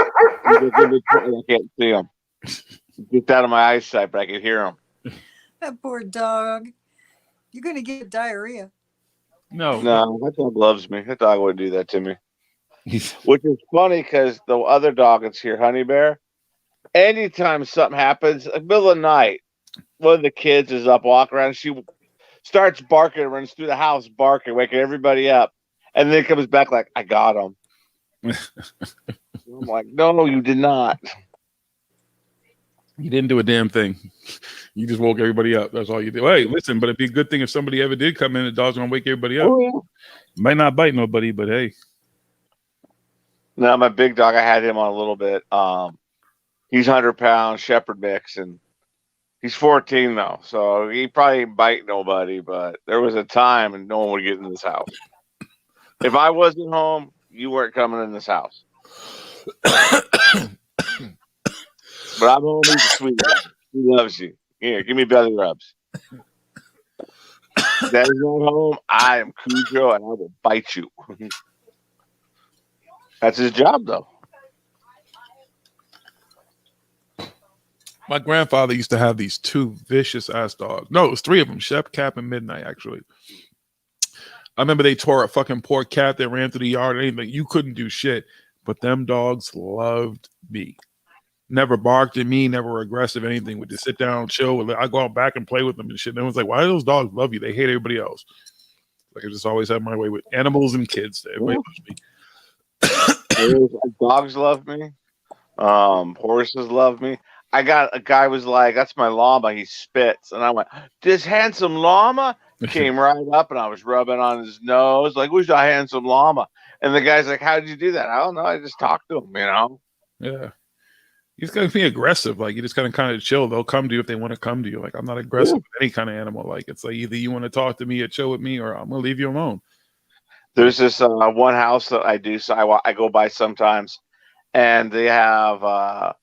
I can't see him. Get out of my eyesight, but I can hear him. That poor dog. You're going to get diarrhea. No, that dog loves me. That dog wouldn't do that to me. Which is funny because the other dog that's here, Honey Bear, anytime something happens, like middle of the night, one of the kids is up walking around, she starts barking, runs through the house barking, waking everybody up, and then comes back like, I got him. I'm like, no, you did not. You didn't do a damn thing. You just woke everybody up. That's all you did. Hey, listen, but it'd be a good thing if somebody ever did come in, the dog's gonna wake everybody up. Oh, yeah. Might not bite nobody, but hey. No, my big dog, I had him on a little bit. He's 100 pounds, shepherd mix, and he's 14 though, so he probably ain't bite nobody. But there was a time, and no one would get in this house. If I wasn't home, you weren't coming in this house. But I'm home. He's a sweet guy. He loves you. Here, give me belly rubs. Daddy's not home. I am Cujo, and I will bite you. That's his job, though. My grandfather used to have these two vicious ass dogs. No, it was three of them: Shep, Cap, and Midnight. Actually, I remember they tore a fucking poor cat that ran through the yard. And anything. You couldn't do shit, but them dogs loved me. Never barked at me, never aggressive, anything. Would just sit down, chill. I go out back and play with them and shit. And everyone's like, why do those dogs love you? They hate everybody else. Like I just always have my way with animals and kids. Everybody loves me. Dogs love me. Horses love me. I got a guy was like, that's my llama. He spits. And I went, this handsome llama came right up and I was rubbing on his nose. Like, who's a handsome llama? And the guy's like, how did you do that? I don't know. I just talked to him, you know? Yeah. You just gotta be aggressive. Like you just gotta kind of chill. They'll come to you if they want to come to you. Like I'm not aggressive with any kind of animal. Like it's like either you want to talk to me or chill with me, or I'm gonna leave you alone. There's this one house that I do. So I go by sometimes, and they have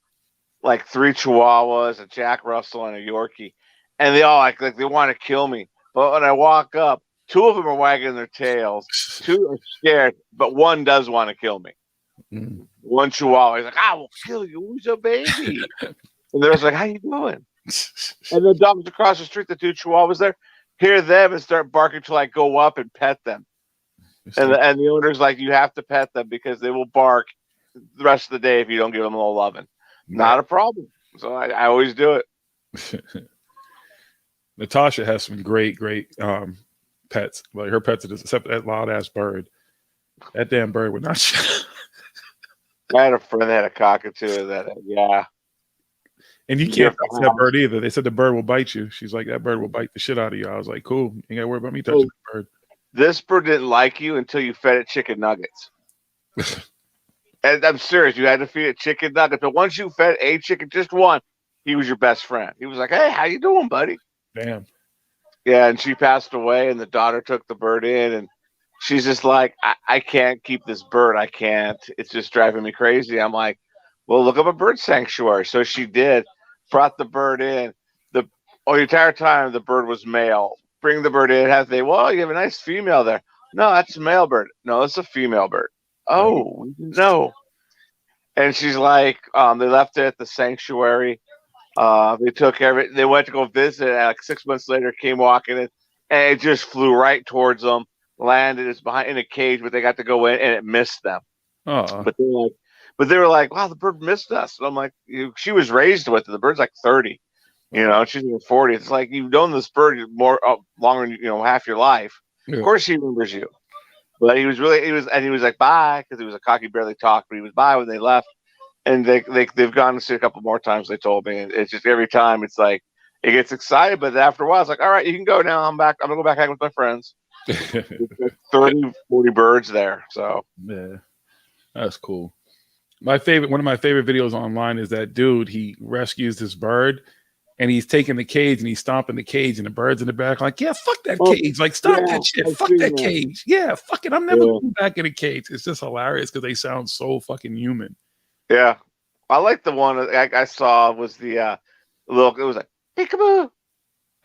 like 3 Chihuahuas, a Jack Russell, and a Yorkie, and they all like they want to kill me. But when I walk up, 2 of them are wagging their tails, 2 are scared, but 1 does want to kill me. Mm. 1 Chihuahua, he's like, I will kill you. Who's your baby? And they're like, how you doing? And the dogs across the street, the 2 Chihuahuas there, hear them and start barking till I go up and pet them. And the owner's like, you have to pet them because they will bark the rest of the day if you don't give them a little loving. Not a problem. So I always do it. Natasha has some great pets. Like her pets, except that loud ass bird. That damn bird would not. I had a friend that had a cockatoo that, yeah. And you can't fix that bird either. They said the bird will bite you. She's like, that bird will bite the shit out of you. I was like, cool. You ain't got to worry about me touching the bird. This bird didn't like you until you fed it chicken nuggets. And I'm serious. You had to feed it chicken nuggets. But once you fed a chicken, just one, he was your best friend. He was like, hey, how you doing, buddy? Damn. Yeah, and she passed away, and the daughter took the bird in, and she's just like, I can't keep this bird. I can't. It's just driving me crazy. I'm like, well, look up a bird sanctuary. So she did, brought the bird in. The entire time, the bird was male. Bring the bird in. Well, you have a nice female there. No, that's a male bird. No, it's a female bird. Oh, no. And she's like, they left it at the sanctuary. They took they went to go visit, and like 6 months later came walking in, and it just flew right towards them, landed, it's behind in a cage, but they got to go in and it missed them. But they were like, wow, the bird missed us. And I'm like, she was raised with it. The bird's like 30, she's in her 40s. It's like, you've known this bird longer than half your life. Yeah. Of course he remembers you. But he was like, bye, because he was a cocky, barely talked, but he was bye when they left. And they've gone to see a couple more times, they told me. And it's just every time it's like, it gets excited, but after a while, it's like, all right, you can go now. I'm back. I'm going to go back hang with my friends. 30, 40 birds there. So, yeah, that's cool. One of my favorite videos online is that dude, he rescues this bird and he's taking the cage and he's stomping the cage and the bird's in the back like, yeah, fuck that cage. Like, stop that shit. Fuck that cage. Yeah, fuck it. I'm never going back in a cage. It's just hilarious because they sound so fucking human. Yeah, I like the one I saw was the it was like peekaboo,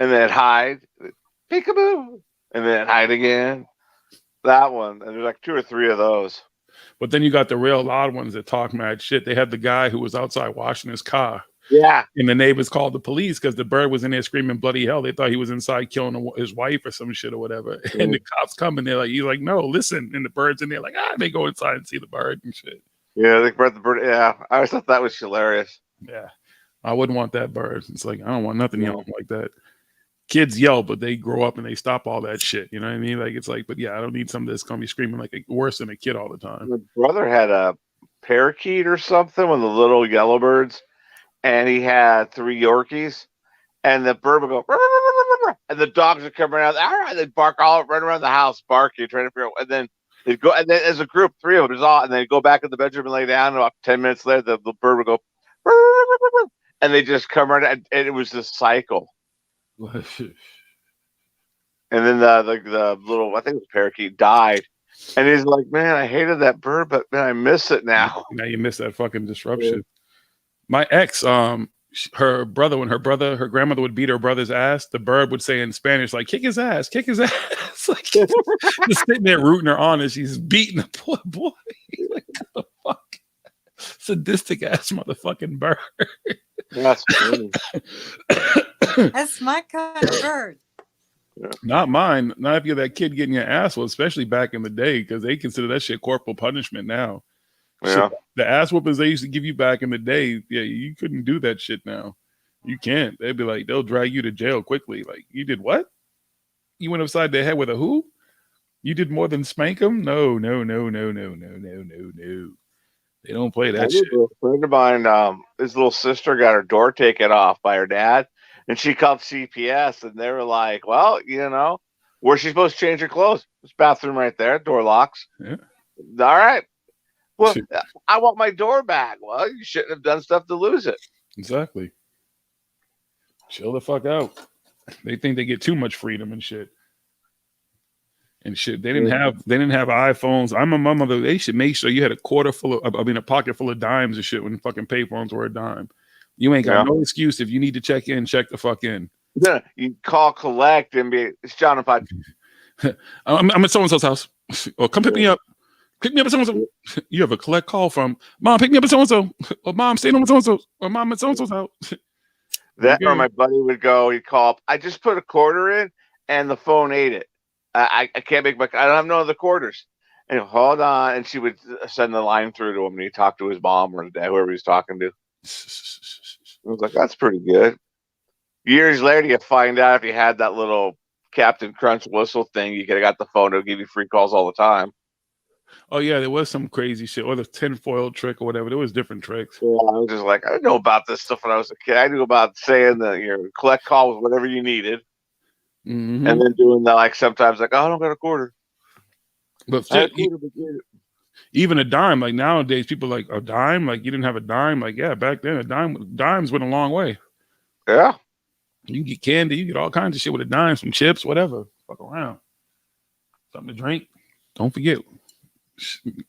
and then it hide, peekaboo, and then it hide again. That one, and there's like 2 or 3 of those. But then you got the real loud ones that talk mad shit. They had the guy who was outside washing his car. Yeah, and the neighbors called the police because the bird was in there screaming bloody hell. They thought he was inside killing his wife or some shit or whatever. Mm. And the cops come and he's like, no, listen. And the bird's in there like, they go inside and see the bird and shit. Yeah, they brought the bird. Yeah, I always thought that was hilarious. Yeah, I wouldn't want that bird. It's like, I don't want nothing yelling like that. Kids yell, but they grow up and they stop all that shit. You know what I mean? Like, it's like, but yeah, I don't need something that's going to be screaming like worse than a kid all the time. My brother had a parakeet or something, one of the little yellow birds, and he had 3 Yorkies, and the bird would go, rah, rah, rah, rah, and the dogs would come around, they'd bark run around the house, barking, trying to figure out, and then they'd go, and then as a group, 3 of them, and they'd go back in the bedroom and lay down, and about 10 minutes later, the bird would go, rah, rah, rah, rah, and they just come around, and it was this cycle. And then the little, I think it was parakeet, died. And he's like, man, I hated that bird, but man, I miss it now. Now you miss that fucking disruption. Yeah. My ex, her brother, when her grandmother would beat her brother's ass, the bird would say in Spanish, like, kick his ass, kick his ass. Like, just sitting there rooting her on as she's beating the poor boy. Like, what the fuck? Sadistic ass motherfucking bird. That's funny. That's my kind of bird. Yeah. Not mine. Not if you're that kid getting your ass whooped, especially back in the day, because they consider that shit corporal punishment now. Yeah. Shit, the ass whoopings they used to give you back in the day, yeah, you couldn't do that shit now. You can't. They'd be like, they'll drag you to jail quickly. Like, you did what? You went upside their head with a who? You did more than spank them? No. They don't play that shit. A friend of mine, his little sister got her door taken off by her dad, and she called CPS, and they were like, well, where's she supposed to change her clothes? This bathroom right there, door locks. Yeah. All right. Well, I want my door back. Well, you shouldn't have done stuff to lose it. Exactly. Chill the fuck out. They think they get too much freedom and shit. And shit, they didn't have iPhones. I'm a mother. They should make sure you had a pocket full of dimes and shit when fucking payphones were a dime. You ain't got no excuse if you need to check in, check the fuck in. Yeah, you call collect and it's John and Pod. I'm at so and so's house. Or come pick me up. Pick me up at so and so. You have a collect call from mom. Pick me up at so and so. Or mom, staying on so and so. Or mom at so and so's house. That or my buddy would go. He'd call up. I just put a quarter in and the phone ate it. I can't make I don't have no other quarters. And hold on, and she would send the line through to him, and he'd talk to his mom or whoever he's talking to. I was like, that's pretty good. Years later, you find out if you had that little Captain Crunch whistle thing, you could have got the phone to give you free calls all the time. Oh yeah, there was some crazy shit, or the tinfoil trick, or whatever. There was different tricks. Yeah, I was just like, I didn't know about this stuff when I was a kid. I knew about saying that you collect calls whatever you needed, and then doing that like sometimes like, oh, I don't got a quarter. But shit, even a dime, like nowadays, people like a dime, like you didn't have a dime, like yeah, back then dimes went a long way. Yeah, you get candy, you get all kinds of shit with a dime, some chips, whatever. Fuck around, something to drink. Don't forget,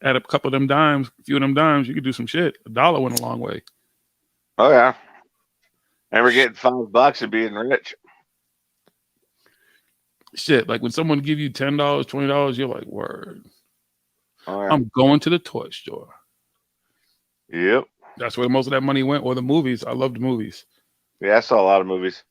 add up a couple of them dimes, a few of them dimes, you could do some shit. $1 went a long way. Oh yeah, and we're getting $5 and being rich. Shit, like when someone give you $10, $20, you're like, word. Oh, yeah. I'm going to the toy store. Yep. That's where most of that money went, or the movies. I loved movies. Yeah, I saw a lot of movies.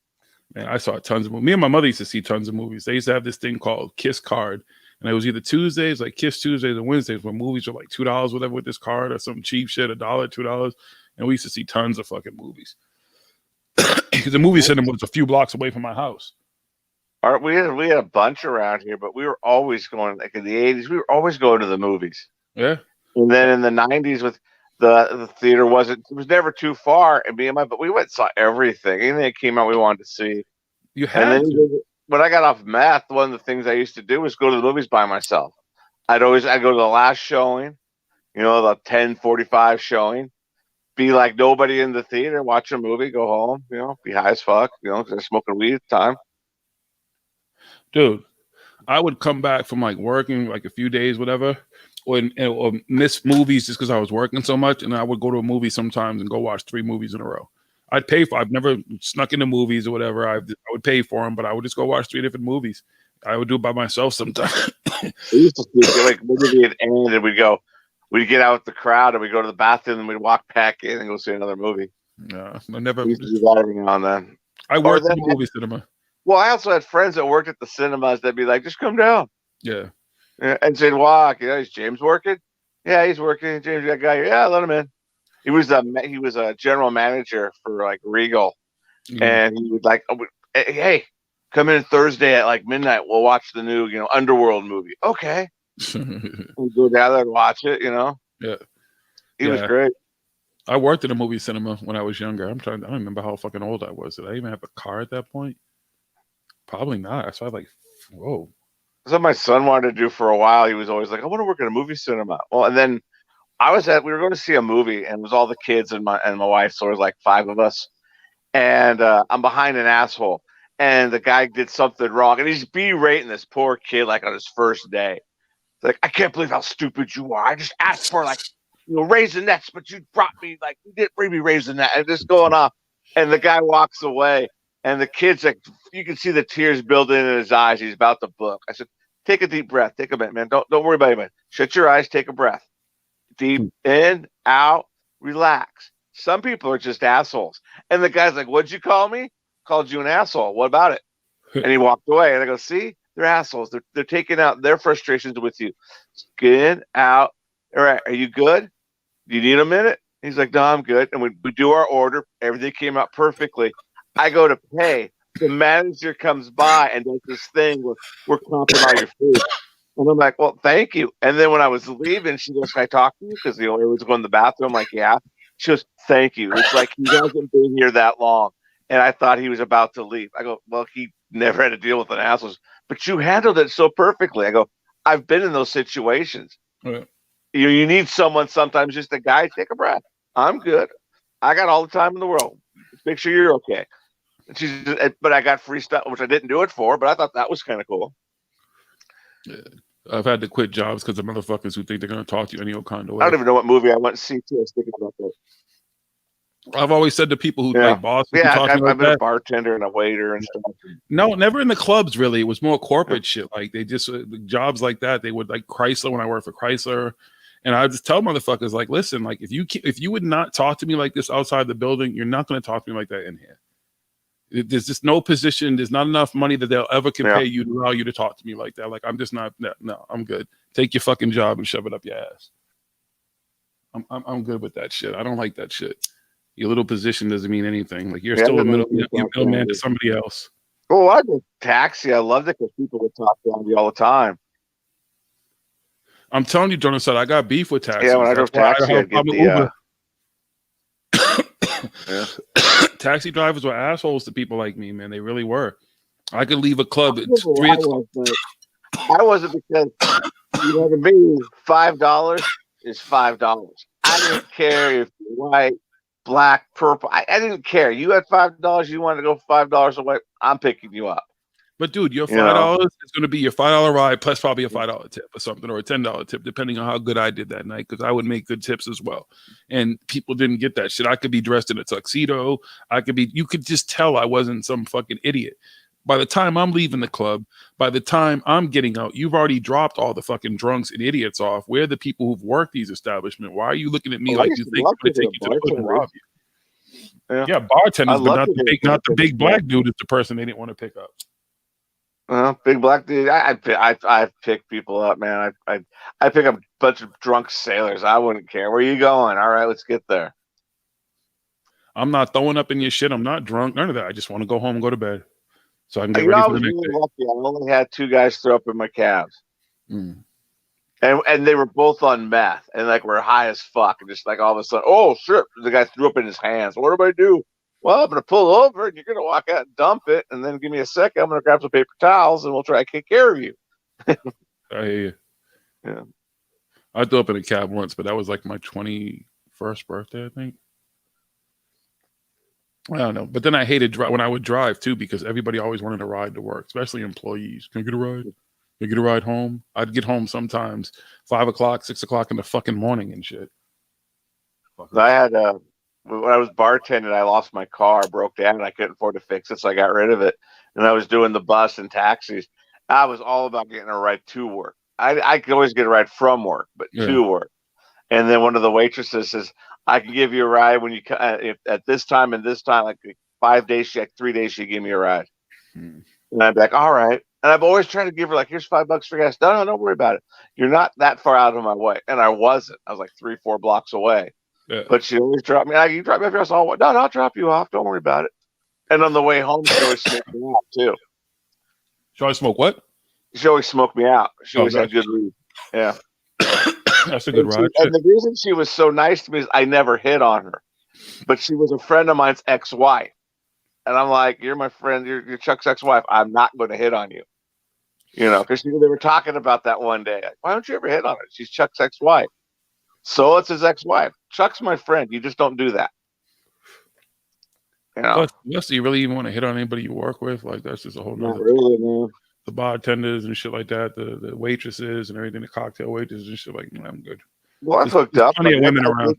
Man, I saw tons of movies. Me and my mother used to see tons of movies. They used to have this thing called Kiss Card. And it was either Tuesdays, like Kiss Tuesdays and Wednesdays, when movies were like $2, whatever, with this card or some cheap shit, $1, $2. And we used to see tons of fucking movies. Because the movie cinema was a few blocks away from my house. We had a bunch around here, but we were always going, like in the 80s, we were always going to the movies. Yeah. And then in the 90s, with the theater it was never too far. And but we went and saw everything. Anything that came out we wanted to see. You had to. When I got off meth, one of the things I used to do was go to the movies by myself. I'd go to the last showing, the 10:45 showing, be like nobody in the theater, watch a movie, go home, be high as fuck, just smoking weed at the time. Dude, I would come back from like working like a few days, whatever, or miss movies just because I was working so much, and I would go to a movie sometimes and go watch 3 movies in a row. I'd pay for. I've never snuck into movies or whatever. I would pay for them, but I would just go watch 3 different movies. I would do it by myself sometimes. We used to do like movie at end, and we'd get out with the crowd, and we'd go to the bathroom, and we'd walk back in and go see another movie. No, I never. We used to do that every now and then. I worked in the movie cinema. Well, I also had friends that worked at the cinemas that'd be like, "Just come down." Yeah. And said, "Walk." Is James working? Yeah, he's working. James, that guy. Yeah, let him in. He was a general manager for like Regal, and he would like, hey, come in Thursday at like midnight. We'll watch the new, Underworld movie. Okay, we'll go down there and watch it. Yeah, he was great. I worked in a movie cinema when I was younger. I don't remember how fucking old I was. Did I even have a car at that point? Probably not. So I was like, whoa. That's what my son wanted to do for a while. He was always like, I want to work in a movie cinema. Well, and then we were going to see a movie, and it was all the kids and my wife, so it was like 5 of us. And I'm behind an asshole, and the guy did something wrong, and he's berating this poor kid like on his first day. It's like, I can't believe how stupid you are. I just asked for like, Raisinets, but you brought me like, you didn't bring me Raisinets, and just going off. And the guy walks away, and the kid's like, you can see the tears building in his eyes. He's about to book. I said, take a deep breath. Take a minute, man. Don't worry about it. Shut your eyes. Take a breath. Deep in, out, relax. Some people are just assholes. And the guy's like, what'd you call me? Called you an asshole. What about it? And he walked away. And I go, see, they're assholes. They're taking out their frustrations with you. Skin out. All right, are you good? Do you need a minute? He's like, no, I'm good. And we do our order. Everything came out perfectly. I go to pay. The manager comes by and does this thing where we're comping all your food. And I'm like, well, thank you. And then when I was leaving, she goes, can I talk to you? Because everyone's going to the bathroom. I'm like, yeah. She goes, thank you. It's like, he hasn't been here that long. And I thought he was about to leave. I go, well, he never had to deal with an asshole. But you handled it so perfectly. I go, I've been in those situations. Right. You need someone sometimes, just a guy, take a breath. I'm good. I got all the time in the world. Just make sure you're okay. But I got free stuff, which I didn't do it for, but I thought that was kind of cool. Yeah. I've had to quit jobs because of motherfuckers who think they're going to talk to you any old kind of way. I don't even know what movie I went to see, too. I was thinking about that. I've always said to people who like bosses. Yeah, I've been a bartender and a waiter and stuff. No, never in the clubs, really. It was more corporate shit. Like they just, jobs like that, they would like Chrysler when I worked for Chrysler. And I just tell motherfuckers, like, listen, like if you would not talk to me like this outside the building, you're not going to talk to me like that in here. There's just no position. There's not enough money that they'll ever can pay you to allow you to talk to me like that. Like, I'm just not, no, I'm good. Take your fucking job and shove it up your ass. I'm good with that shit. I don't like that shit. Your little position doesn't mean anything. Like you're still a middleman to somebody else. Oh, I did taxi. I loved it because people would talk down to me all the time. I'm telling you, Jonah said I got beef with taxis. Yeah, when I drove taxi, I'd get the. Yeah. Taxi drivers were assholes to people like me, man. They really were. I could leave a club at 3 o'clock. I wasn't because, you know, to me, $5 is $5. I didn't care if you're white, black, purple. I didn't care. You had $5. You wanted to go $5 away. I'm picking you up. But dude, your $5 is going to be your $5 ride plus probably a $5 tip or something, or a $10 tip, depending on how good I did that night. Because I would make good tips as well, and people didn't get that shit. I could be dressed in a tuxedo. You could just tell I wasn't some fucking idiot. By the time I'm leaving the club, by the time I'm getting out, you've already dropped all the fucking drunks and idiots off. We're the people who've worked these establishments. Why are you looking at me like you think I'm going to take you to the hood and rob you? Yeah, bartenders, but not the big black dude is the person they didn't want to pick up. Big black dude. I pick people up, man. I pick up a bunch of drunk sailors. I wouldn't care. Where you going? All right, let's get there. I'm not throwing up in your shit. I'm not drunk. None of that. I just want to go home and go to bed, so I can get You ready know, for I the was next really day. lucky. I only had 2 guys throw up in my cabs, Mm. and they were both on meth, and like we're high as fuck, and just like all of a sudden, oh shit, the guy threw up in his hands. What do I do? Well, I'm going to pull over, and you're going to walk out and dump it, and then give me a second. I'm going to grab some paper towels, and we'll try to take care of you. I hear you. Yeah. I threw up in a cab once, but that was like my 21st birthday, I think. I don't know. But then I hated when I would drive, too, because everybody always wanted to ride to work, especially employees. Can I get a ride? Can I get a ride home? I'd get home sometimes 5 o'clock, 6 o'clock in the fucking morning and shit. I had when I was bartending, I lost my car, broke down, and I couldn't afford to fix it, so I got rid of it. And I was doing the bus and taxis. I was all about getting a ride to work. I could always get a ride from work, but to work. And then one of the waitresses says, "I can give you a ride when you if at this time and this time, like 5 days, 3 days, she give me a ride." And I'd be like, "All right." And I've always tried to give her like, "Here's $5 for gas." No, don't worry about it. You're not that far out of my way. And I wasn't. I was like 3-4 blocks away. Yeah. But she always dropped me. You drop me off your house all. No, I'll drop you off. Don't worry about it. And on the way home, she always smoked me out too. She always smoke what? She always smoked me out. She always had good weed. Yeah. That's a good ride. And the reason she was so nice to me is I never hit on her, but she was a friend of mine's ex-wife, and I'm like, "You're my friend. You're Chuck's ex-wife. I'm not going to hit on you." You know, because they were talking about that one day. Like, why don't you ever hit on her? She's Chuck's ex-wife. So it's his ex-wife. Chuck's my friend. You just don't do that. You know. Plus, do you really even want to hit on anybody you work with? Like, that's just a whole nother. Not really, man. The bartenders and shit like that, the waitresses and everything, the cocktail waitresses and shit like, I'm good. Well, I hooked up. Plenty of women around.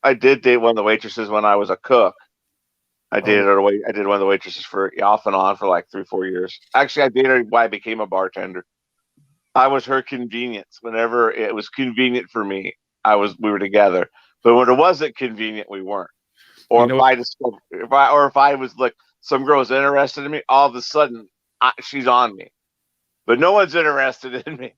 I did date one of the waitresses when I was a cook. I did one of the waitresses for off and on for like 3-4 years. Actually, I dated her while I became a bartender. I was her convenience. Whenever it was convenient for me, we were together. But when it wasn't convenient, we weren't. Or if I was like, some girl's interested in me, all of a sudden she's on me. But no one's interested in me.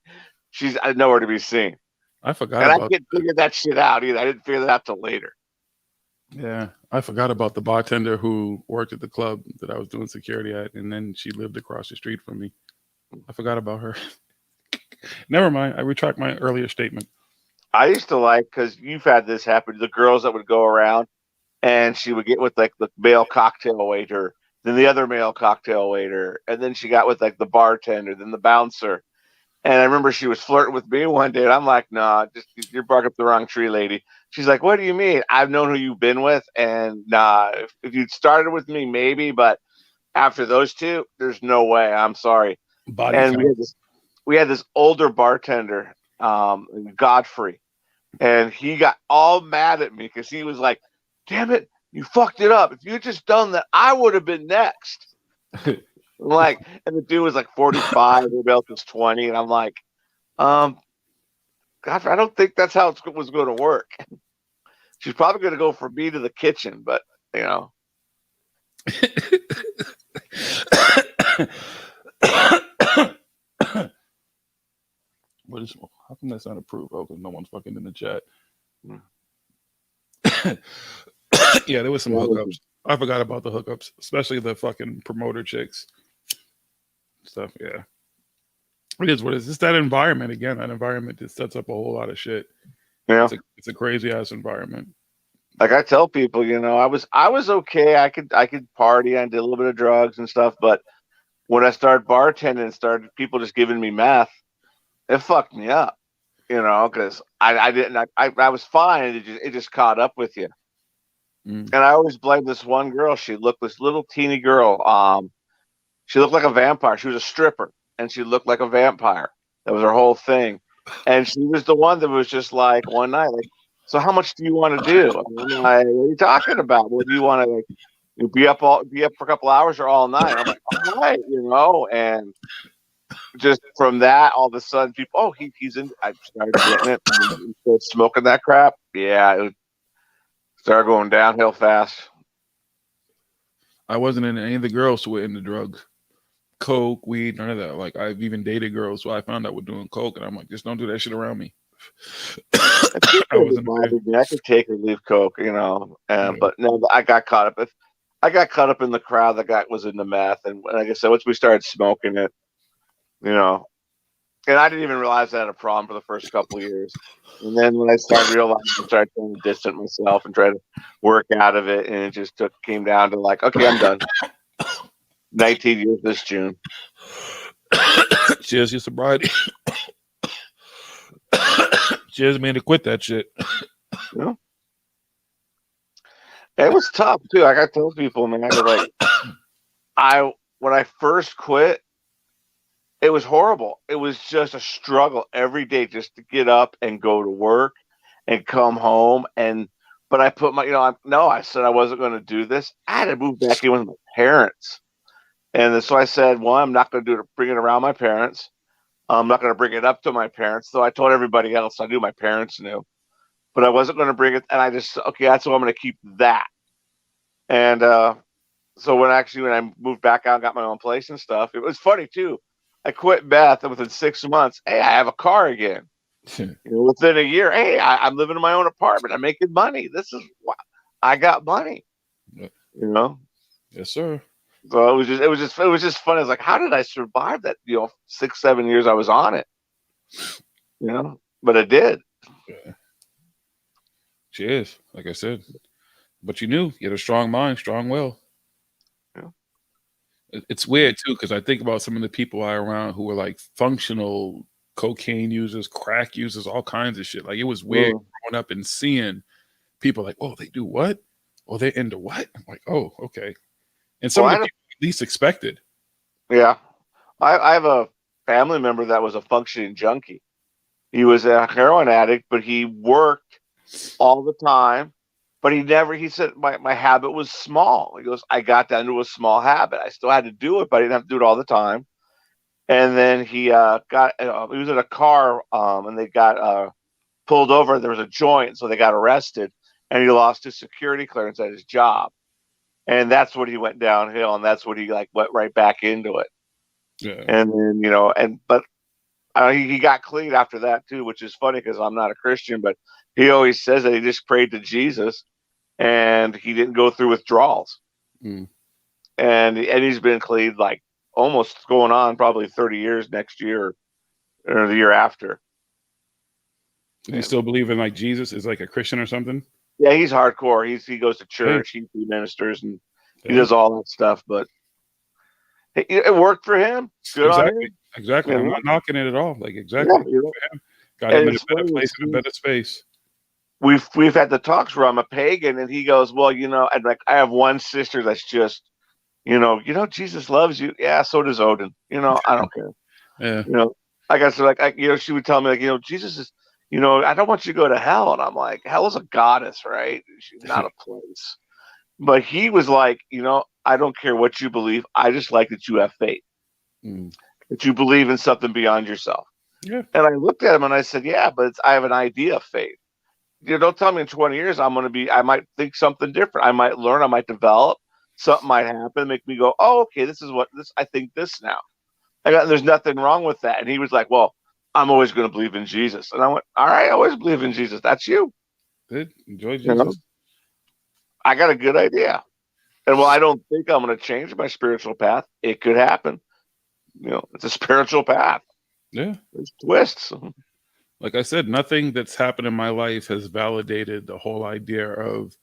She's nowhere to be seen. I forgot. And I didn't figure that shit out either. I didn't figure that out till later. Yeah, I forgot about the bartender who worked at the club that I was doing security at, and then she lived across the street from me. I forgot about her. Never mind. I retract my earlier statement. I used to like, because you've had this happen, the girls that would go around and she would get with like the male cocktail waiter, then the other male cocktail waiter, and then she got with like the bartender, then the bouncer. And I remember she was flirting with me one day, and I'm like, "Nah, you're barking up the wrong tree, lady." She's like, "What do you mean? I've known who you've been with, and nah, if you'd started with me, maybe, but after those two, there's no way. I'm sorry." And we had this older bartender, Godfrey, and he got all mad at me because he was like, "Damn it, you fucked it up. If you had just done that, I would have been next." Like, and the dude was like 45, everybody else was 20, and I'm like, Godfrey, I don't think that's how it was going to work. She's probably going to go from me to the kitchen, but you know. How come that's not approved? Oh, because no one's fucking in the chat. Yeah, there was some hookups. I forgot about the hookups, especially the fucking promoter chicks stuff. Yeah, It is what it is. It's that environment again. That environment that sets up a whole lot of shit. Yeah. It's a crazy ass environment. Like I tell people, I was okay. I could party and did a little bit of drugs and stuff, but when I started bartending and started people just giving me meth, it fucked me up. Because I was fine. It just caught up with you. And I always blame this one girl. This little teeny girl. She looked like a vampire. She was a stripper, and she looked like a vampire. That was her whole thing. And she was the one that was just like one night, like, so how much do you want to do? And I'm like, what are you talking about? What do you want to like? Be up for a couple hours or all night? I'm like, all right, and just from that, all of a sudden, people, he's in. I started getting it, and started smoking that crap. Yeah, it started going downhill fast. I wasn't in any of the girls who were into drugs, coke, weed, none of that. Like I've even dated girls who I found out were doing coke, and I'm like, just don't do that shit around me. I could take or leave coke, but no, I got caught up. I got caught up in the crowd that was into meth, and like I said, once we started smoking it, and I didn't even realize I had a problem for the first couple of years. And then when I started realizing, I started trying to distance myself and try to work out of it, and it just came down to like, okay, I'm done. 19 years this June. Cheers, your sobriety. Cheers, man, to quit that shit. Yeah. It was tough too. Like I tell people, man, like when I first quit, it was horrible. It was just a struggle every day just to get up and go to work and come home. But I put I said I wasn't going to do this. I had to move back in with my parents. And so I said, well, I'm not going to bring it around my parents. I'm not going to bring it up to my parents. So I told everybody else I knew my parents knew, but I wasn't going to bring it. And I just, okay, that's what I'm going to keep that. And so when I moved back out and got my own place and stuff, it was funny too. I quit meth, and within 6 months, hey, I have a car again. Within a year, hey, I'm living in my own apartment. I'm making money. I got money. Yes, sir. So it was just fun. It's like, how did I survive that? 6-7 years I was on it. But I did. Yeah. Cheers, like I said. But you knew you had a strong mind, strong will. It's weird too, because I think about some of the people I around who were like functional cocaine users, crack users, all kinds of shit. Like it was weird growing up and seeing people like, oh, they do what? Oh, they're into what? I'm like, oh, okay. And some of the people at least expected. Yeah. I have a family member that was a functioning junkie. He was a heroin addict, but he worked all the time. But he said, my habit was small. He goes, I got down to a small habit. I still had to do it, but I didn't have to do it all the time. And then he he was in a car and they got pulled over. There was a joint, so they got arrested, and he lost his security clearance at his job. And that's when he went downhill, and that's when he went right back into it. Yeah. And then, he got clean after that too, which is funny because I'm not a Christian, but he always says that he just prayed to Jesus. And he didn't go through withdrawals. And he's been clean almost going on probably 30 years next year or the year after. Do you still believe in Jesus is like a Christian or something? Yeah, he's hardcore. He goes to church, he ministers, and he does all that stuff. But it worked for him. Good on him. Exactly. I'm not knocking it at all. Exactly. Yeah, got him in a better place, in a better space. We've had the talks where I'm a pagan, and he goes, well, and I have one sister that's just, Jesus loves you. Yeah, so does Odin. I don't care. Yeah. I guess she would tell me Jesus is, I don't want you to go to hell, and I'm like, hell is a goddess, right? She's not a place. But he was like, I don't care what you believe. I just like that you have faith, that you believe in something beyond yourself. Yeah. And I looked at him and I said, yeah, but I have an idea of faith. Don't tell me in 20 years I might think something different. I might learn, I might develop, something might happen, make me go, oh, okay, I think this now. There's nothing wrong with that. And he was like, well, I'm always going to believe in Jesus. And I went, all right, I always believe in Jesus. That's you. Good. Enjoy Jesus. I got a good idea. And I don't think I'm going to change my spiritual path. It could happen. It's a spiritual path. Yeah. There's twists. Like I said, nothing that's happened in my life has validated the whole idea of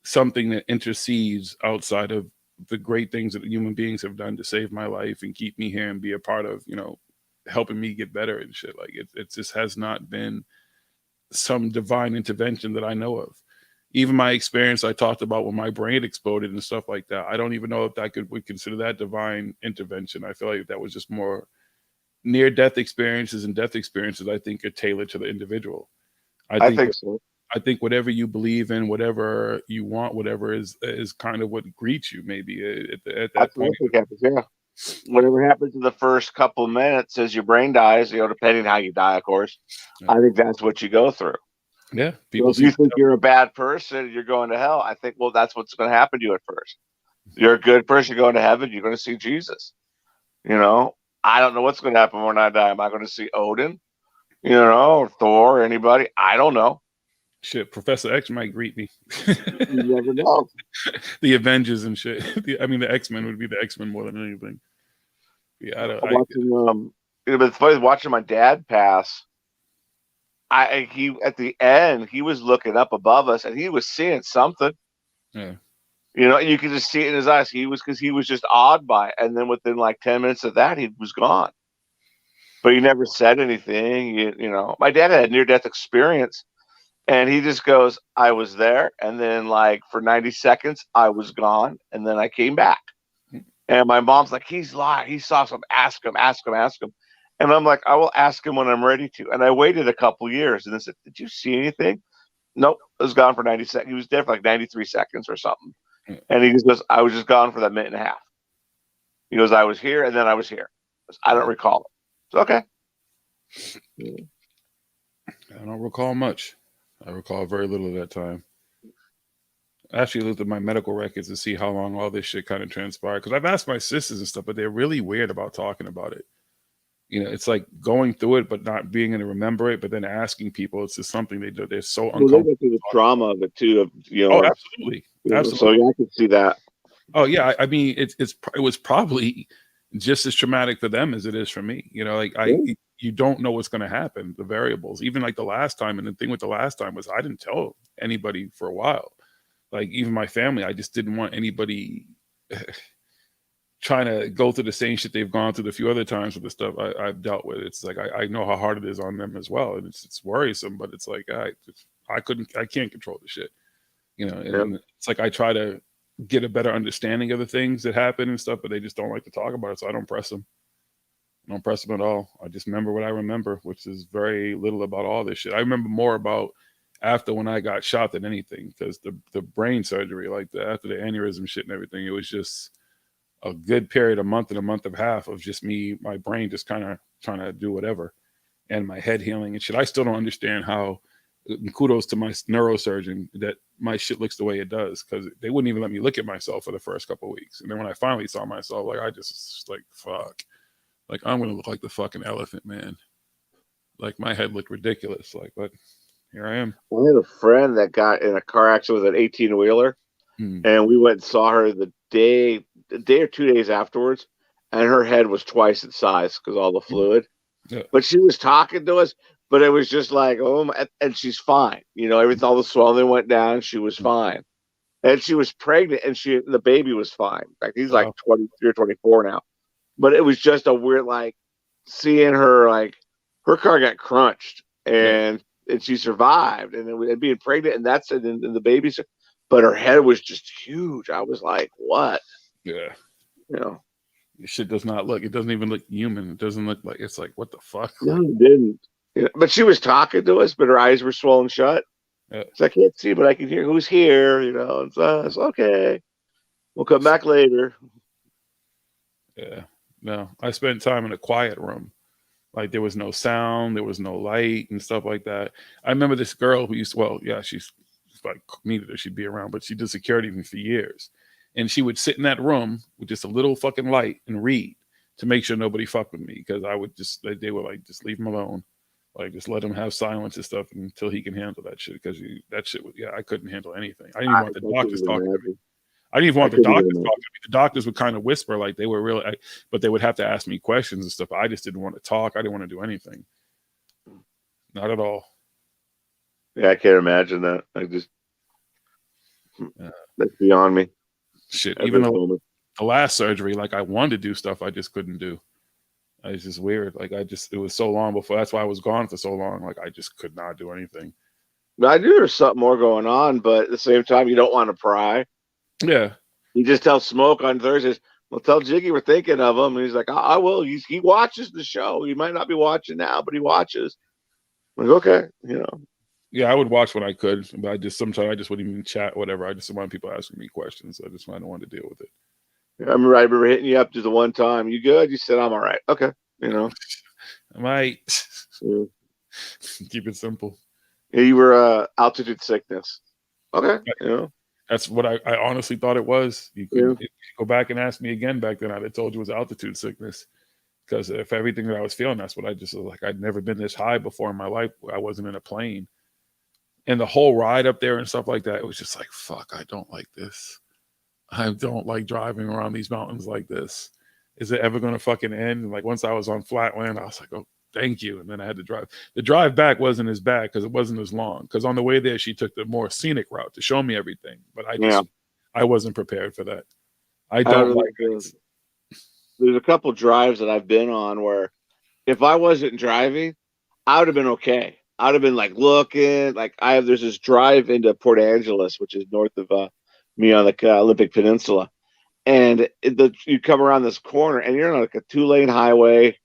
something that intercedes outside of the great things that human beings have done to save my life and keep me here and be a part of, helping me get better and shit. Like it just has not been some divine intervention that I know of. Even my experience I talked about when my brain exploded and stuff like that, I don't even know if would consider that divine intervention. I feel like that was just more near death experiences, and death experiences I think are tailored to the individual. I think so. I think whatever you believe in, whatever you want, whatever is kind of what greets you maybe at that That's point. what happens, yeah. Whatever happens in the first couple of minutes as your brain dies, depending how you die, of course. Yeah. I think that's what you go through. Yeah. So if you think you're a bad person, you're going to hell. I think, well, that's what's going to happen to you at first. You're a good person, you're going to heaven, you're going to see Jesus. I don't know what's going to happen when I die. Am I going to see Odin, or Thor, or anybody? I don't know. Shit, Professor X might greet me. You never know. The Avengers and shit. The X-Men would be the X-Men more than anything. Yeah, it's funny watching my dad pass. He at the end, he was looking up above us and he was seeing something. Yeah. You could just see it in his eyes. He was just awed by it. And then within like 10 minutes of that, he was gone. But he never said anything. My dad had a near-death experience, and he just goes, "I was there, and then like for 90 seconds, I was gone, and then I came back." And my mom's like, "He's lying. He saw something. Ask him. And I'm like, "I will ask him when I'm ready to." And I waited a couple years, and I said, "Did you see anything?" Nope. I was gone for 90 seconds. He was there for like 93 seconds or something. And he just goes, "I was just gone for that minute and a half." He goes, "I was here, and then I was here." I don't recall it. It's okay. I don't recall much. I recall very little of that time. I actually looked at my medical records to see how long all this shit kind of transpired. Because I've asked my sisters and stuff, but they're really weird about talking about it. It's like going through it, but not being able to remember it. But then asking people, it's just something they do. They're so uncomfortable. Well, they go through the trauma of it too. Oh, absolutely. Absolutely. So yeah, I can see that. Oh yeah. It was probably just as traumatic for them as it is for me. You don't know what's going to happen, the variables. Even like the last time, and the thing with the last time was I didn't tell anybody for a while. Like even my family, I just didn't want anybody trying to go through the same shit they've gone through a few other times with the stuff I've dealt with. It's like I know how hard it is on them as well, and it's worrisome. But it's like I can't control the shit, And it's like I try to get a better understanding of the things that happen and stuff, but they just don't like to talk about it, so I don't press them. I don't press them at all. I just remember what I remember, which is very little about all this shit. I remember more about after when I got shot than anything, because the brain surgery, after the aneurysm shit and everything, it was just a good period, a month and a half of just my brain just kind of trying to do whatever, and my head healing and shit. I still don't understand how, and kudos to my neurosurgeon, that my shit looks the way it does, because they wouldn't even let me look at myself for the first couple of weeks. And then when I finally saw myself, I just fuck. I'm going to look like the fucking elephant, man. My head looked ridiculous. But here I am. I had a friend that got in a car accident with an 18-wheeler, and we went and saw her the day or 2 days afterwards, and her head was twice its size because all the fluid. Yeah. But she was talking to us, but it was just like, oh my, and she's fine. Everything, all the swelling went down. She was fine. And she was pregnant, and the baby was fine. He's like 23 or 24 now. But it was just a weird, seeing her, her car got crunched, and she survived, and being pregnant, and that's it, and the baby's, but her head was just huge. I was like, what? Yeah. This shit does not look, it doesn't even look human. It doesn't look like, it's like, what the fuck? No, it didn't. But she was talking to us, but her eyes were swollen shut. Yeah. So I can't see, but I can hear who's here, it's us. Okay. We'll come back later. Yeah. No, I spent time in a quiet room. There was no sound, there was no light and stuff like that. I remember this girl who she's needed her, she'd be around, but she did security for me for years. And she would sit in that room with just a little fucking light and read to make sure nobody fucked with me, because I would they were like, just leave him alone. Just let him have silence and stuff until he can handle that shit. Because that shit was, I couldn't handle anything. I didn't even want the doctors talking to me. I didn't even want the couldn't doctors even talking to me. The doctors would kind of whisper like they were really, but they would have to ask me questions and stuff. I just didn't want to talk. I didn't want to do anything. Not at all. Yeah, I can't imagine that. That's beyond me. Shit, At even this the moment. last surgery, like I wanted to do stuff I just couldn't do. It's just weird. Like it was so long before. That's why I was gone for so long. Like I just could not do anything. I knew there's something more going on, but at the same time, you don't want to pry. Yeah. You just tell Smoke on Thursdays, well, tell Jiggy we're thinking of him. And he's like, I will. He watches the show. He might not be watching now, but he watches. I'm like, okay, Yeah, I would watch when I could, but sometimes I just wouldn't even chat, whatever. I just didn't want people asking me questions. I just didn't want to deal with it. I remember hitting you up just the one time. You good? You said, I'm all right. Okay. I might. Yeah. Keep it simple. Yeah, you were altitude sickness. Okay. That's what I honestly thought it was. You could go back and ask me again back then. I'd have told you it was altitude sickness. Because if everything that I was feeling, that's what I just was like. I'd never been this high before in my life. I wasn't in a plane. And the whole ride up there and stuff like that, it was just like, fuck, I don't like this. I don't like driving around these mountains like this. Is it ever going to fucking end? And like once I was on flat land, I was like, oh, thank you. And then I had to drive. The drive back wasn't as bad because it wasn't as long. Because on the way there, she took the more scenic route to show me everything. But I wasn't prepared for that. I don't like this. There's a couple drives that I've been on where if I wasn't driving, I would have been okay. I'd have been like looking, like there's this drive into Port Angeles, which is north of me on the Olympic Peninsula. And you come around this corner and you're on like a 2-lane highway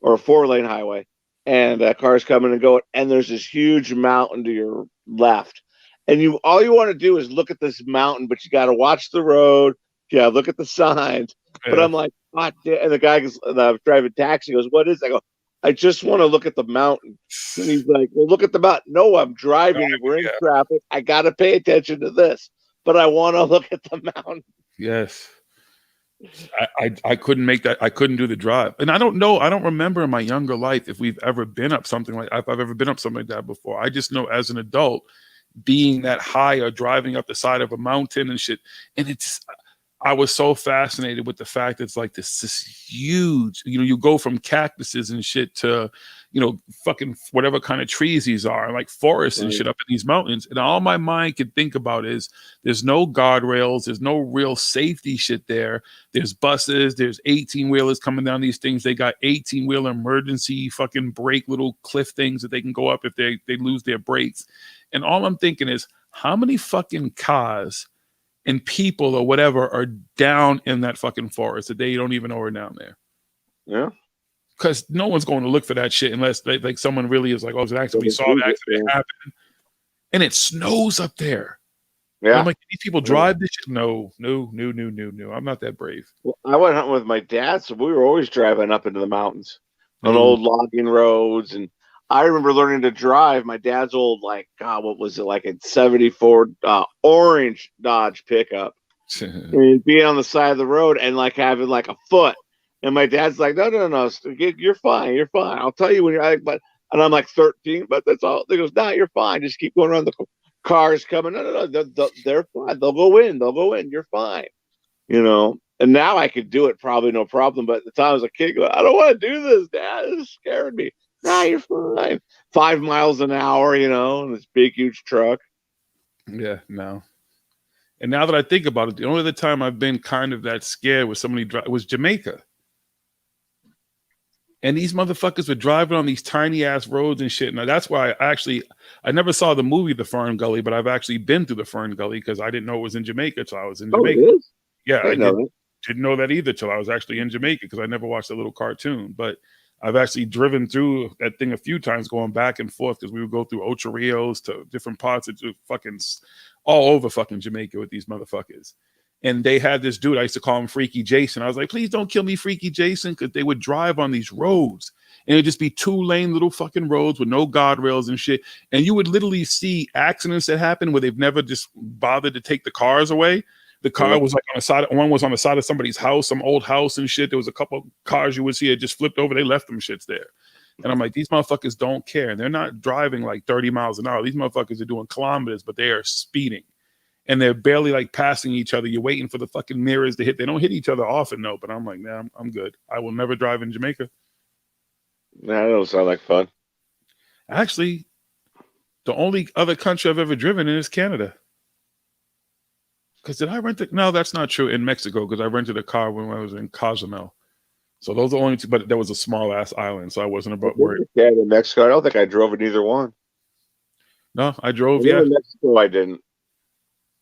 or a 4-lane highway, and cars coming and going. And there's this huge mountain to your left. And all you want to do is look at this mountain, but you got to watch the road. Yeah, look at the signs. Yeah. But I'm like, God damn. And the guy goes, driving taxi goes, what is that? I go, I just want to look at the mountain. And he's like, well, look at the mountain. No, I'm driving. We're in traffic. I got to pay attention to this, but I want to look at the mountain. Yes. I couldn't make that. I couldn't do the drive. And I don't know. I don't remember in my younger life if we've ever been up something like, if I've ever been up something like that before. I just know as an adult being that high or driving up the side of a mountain and shit. And I was so fascinated with the fact that it's like this huge, you go from cactuses and shit to, fucking whatever kind of trees these are, like forests and shit up in these mountains. And all my mind could think about is there's no guardrails. There's no real safety shit there. There's buses. There's 18-wheelers coming down these things. They got 18-wheeler emergency fucking brake little cliff things that they can go up if they lose their brakes. And all I'm thinking is how many fucking cars and people or whatever are down in that fucking forest that they don't even know are down there. Yeah. Because no one's going to look for that shit unless like someone really is like, oh, it's an accident. We saw the accident happen. And it snows up there. Yeah. And I'm like, these people drive this shit? No. I'm not that brave. Well, I went hunting with my dad, so we were always driving up into the mountains on old logging roads. And I remember learning to drive my dad's old, like, God, what was it, like a 74 orange Dodge pickup. And being on the side of the road and like having like a foot. And my dad's like, no, you're fine. I'll tell you when you're like, and I'm like 13, but that's all. He goes, no, you're fine. Just keep going around the cars coming. No, they're fine. They'll go in. You're fine. And now I could do it probably no problem. But at the time I was a kid, I don't want to do this, Dad. This scared me. Nah, you're fine. 5 miles an hour, in this big, huge truck. Yeah, no. And now that I think about it, the only other time I've been kind of that scared with somebody was Jamaica. And these motherfuckers were driving on these tiny ass roads and shit. Now that's why I never saw the movie The Fern Gully, but I've actually been through the Fern Gully because I didn't know it was in Jamaica till I was in Jamaica. It is? Yeah, I didn't know that either till I was actually in Jamaica because I never watched a little cartoon. But I've actually driven through that thing a few times going back and forth because we would go through Ocho Rios to different parts of fucking all over fucking Jamaica with these motherfuckers. And they had this dude, I used to call him Freaky Jason. I was like, please don't kill me, Freaky Jason, because they would drive on these roads. And it'd just be 2-lane little fucking roads with no guardrails and shit. And you would literally see accidents that happen where they've never just bothered to take the cars away. The car was like on the side, one was on the side of somebody's house, some old house and shit. There was a couple of cars you would see it just flipped over. They left them shits there. And I'm like, these motherfuckers don't care. And they're not driving like 30 miles an hour. These motherfuckers are doing kilometers, but they are speeding. and they're barely like passing each other. You're waiting for the fucking mirrors to hit. They don't hit each other often, no. But I'm like, nah, I'm good. I will never drive in Jamaica. Nah, that don't sound like fun. Actually, the only other country I've ever driven in is Canada. Because did I rent it? No, that's not true. In Mexico, because I rented a car when I was in Cozumel. So those are the only two, but there was a small ass island, so I wasn't about worried. Canada, Mexico. I don't think I drove in either one. No, I drove. Yeah, Yeah, in Mexico, I didn't.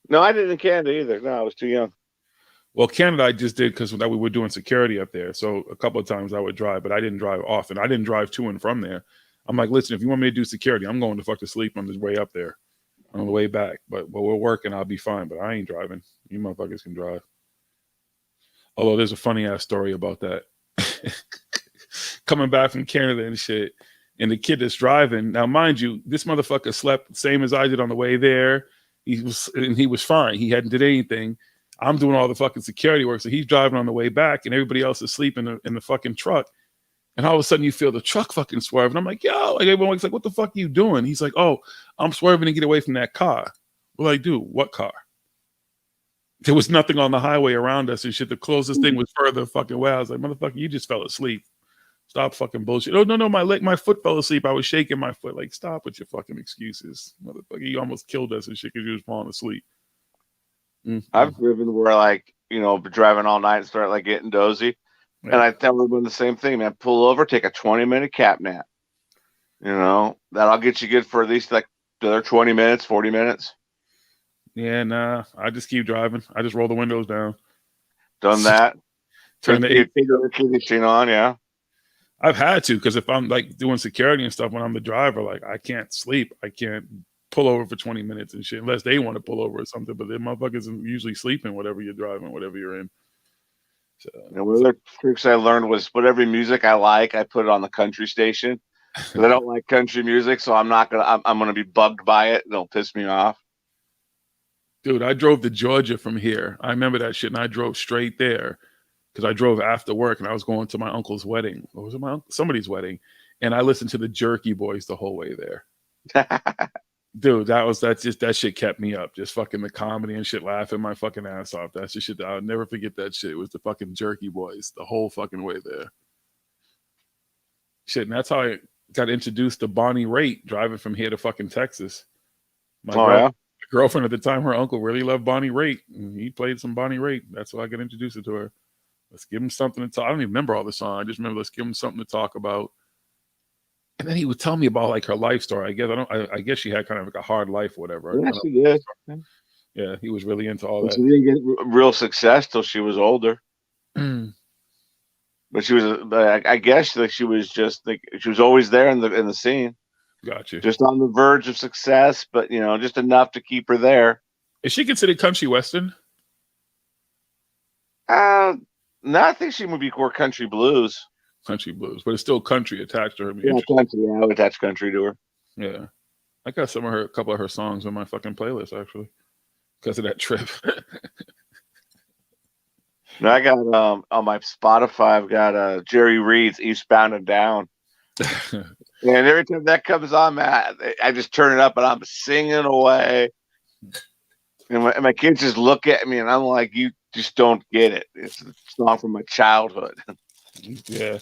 No, I didn't in Canada either. No, I was too young. well, Canada I just did because we were doing security up there. So a couple of times I would drive, but I didn't drive often. I didn't drive to and from there. I'm like, listen, if you want me to do security, I'm going to fuck to sleep on the way up there, on the way back. But we're working, I'll be fine. But I ain't driving. You motherfuckers can drive. Although there's a funny ass story about that. Coming back from Canada and shit, and the kid that's driving. Now, mind you, this motherfucker slept same as I did on the way there. He was fine. He hadn't did anything. I'm doing all the fucking security work, so he's driving on the way back, and everybody else is sleeping in the fucking truck. And all of a sudden, you feel the truck fucking swerve, and I'm like, yo, like everyone's like, what the fuck are you doing? He's like, oh, I'm swerving to get away from that car. Well, like, dude, what car? There was nothing on the highway around us and shit. The closest thing was further fucking away. I was like, motherfucker, you just fell asleep. Stop fucking bullshit. Oh, no, my foot fell asleep. I was shaking my foot. Like, stop with your fucking excuses. Motherfucker, you almost killed us and shit because you was falling asleep. I've driven where, like, driving all night and start, like, getting dozy. Yeah. And I tell everyone the same thing, man. Pull over, take a 20-minute cap nap. That'll get you good for at least, like, another 20 minutes, 40 minutes. Yeah, nah. I just keep driving. I just roll the windows down. Done that. Turn the air conditioning on, yeah. I've had to, because if I'm like doing security and stuff when I'm the driver, like I can't sleep. I can't pull over for 20 minutes and shit unless they want to pull over or something. But the motherfuckers are usually sleeping, whatever you're driving, whatever you're in. So, one of the tricks I learned was whatever music I like, I put it on the country station. Because I don't like country music, so I'm gonna be bugged by it. It'll piss me off. Dude, I drove to Georgia from here. I remember that shit, and I drove straight there because I drove after work, and I was going to my uncle's wedding. Or was it somebody's wedding? And I listened to the Jerky Boys the whole way there. Dude, that shit kept me up. Just fucking the comedy and shit, laughing my fucking ass off. That's the shit that I'll never forget. That shit. It was the fucking Jerky Boys the whole fucking way there. Shit, and that's how I got introduced to Bonnie Raitt driving from here to fucking Texas. My girlfriend at the time, her uncle really loved Bonnie Raitt, and he played some Bonnie Raitt. That's why I got introduced to her. Let's give him something to talk. I don't even remember all the song. I just remember let's give him something to talk about. And then he would tell me about like her life story. I guess she had kind of like a hard life or whatever. Yeah, she did. Yeah, he was really into all that. She didn't get real success till she was older. But she was, I guess, like she was just like she was always there in the scene. Gotcha. Just on the verge of success, but just enough to keep her there. Is she considered country western? No, I think she would be more country blues. Country blues, but it's still country attached to her. Yeah, country. Yeah, I would attach country to her. Yeah, I got a couple of her songs on my fucking playlist actually, because of that trip. And I got on my Spotify, I've got Jerry Reed's "Eastbound and Down." And every time that comes on, man, I just turn it up and I'm singing away. And my kids just look at me and I'm like, you just don't get it. It's a song from my childhood. Yeah.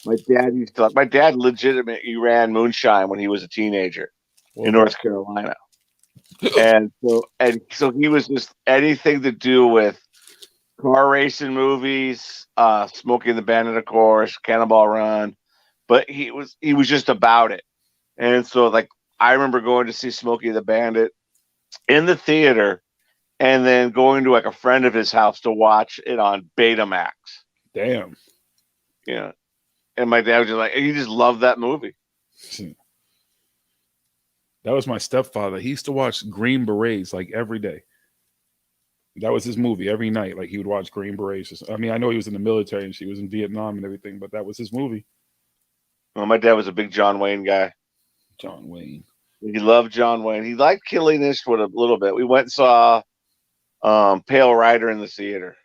My dad legitimately ran moonshine when he was a teenager in North Carolina. And so he was just anything to do with car racing movies, Smokey and the Bandit, of course, Cannonball Run. But he was just about it. And so like I remember going to see Smokey the Bandit in the theater and then going to like a friend of his house to watch it on Betamax. Damn. Yeah. And my dad was just like, he just loved that movie. That was my stepfather. He used to watch Green Berets like every day. That was his movie every night. Like he would watch Green Berets. I mean, I know he was in the military and she was in Vietnam and everything, but that was his movie. Well, my dad was a big John Wayne guy. John Wayne. He loved John Wayne. He liked Killing Eastwood a little bit. We went and saw Pale Rider in the theater.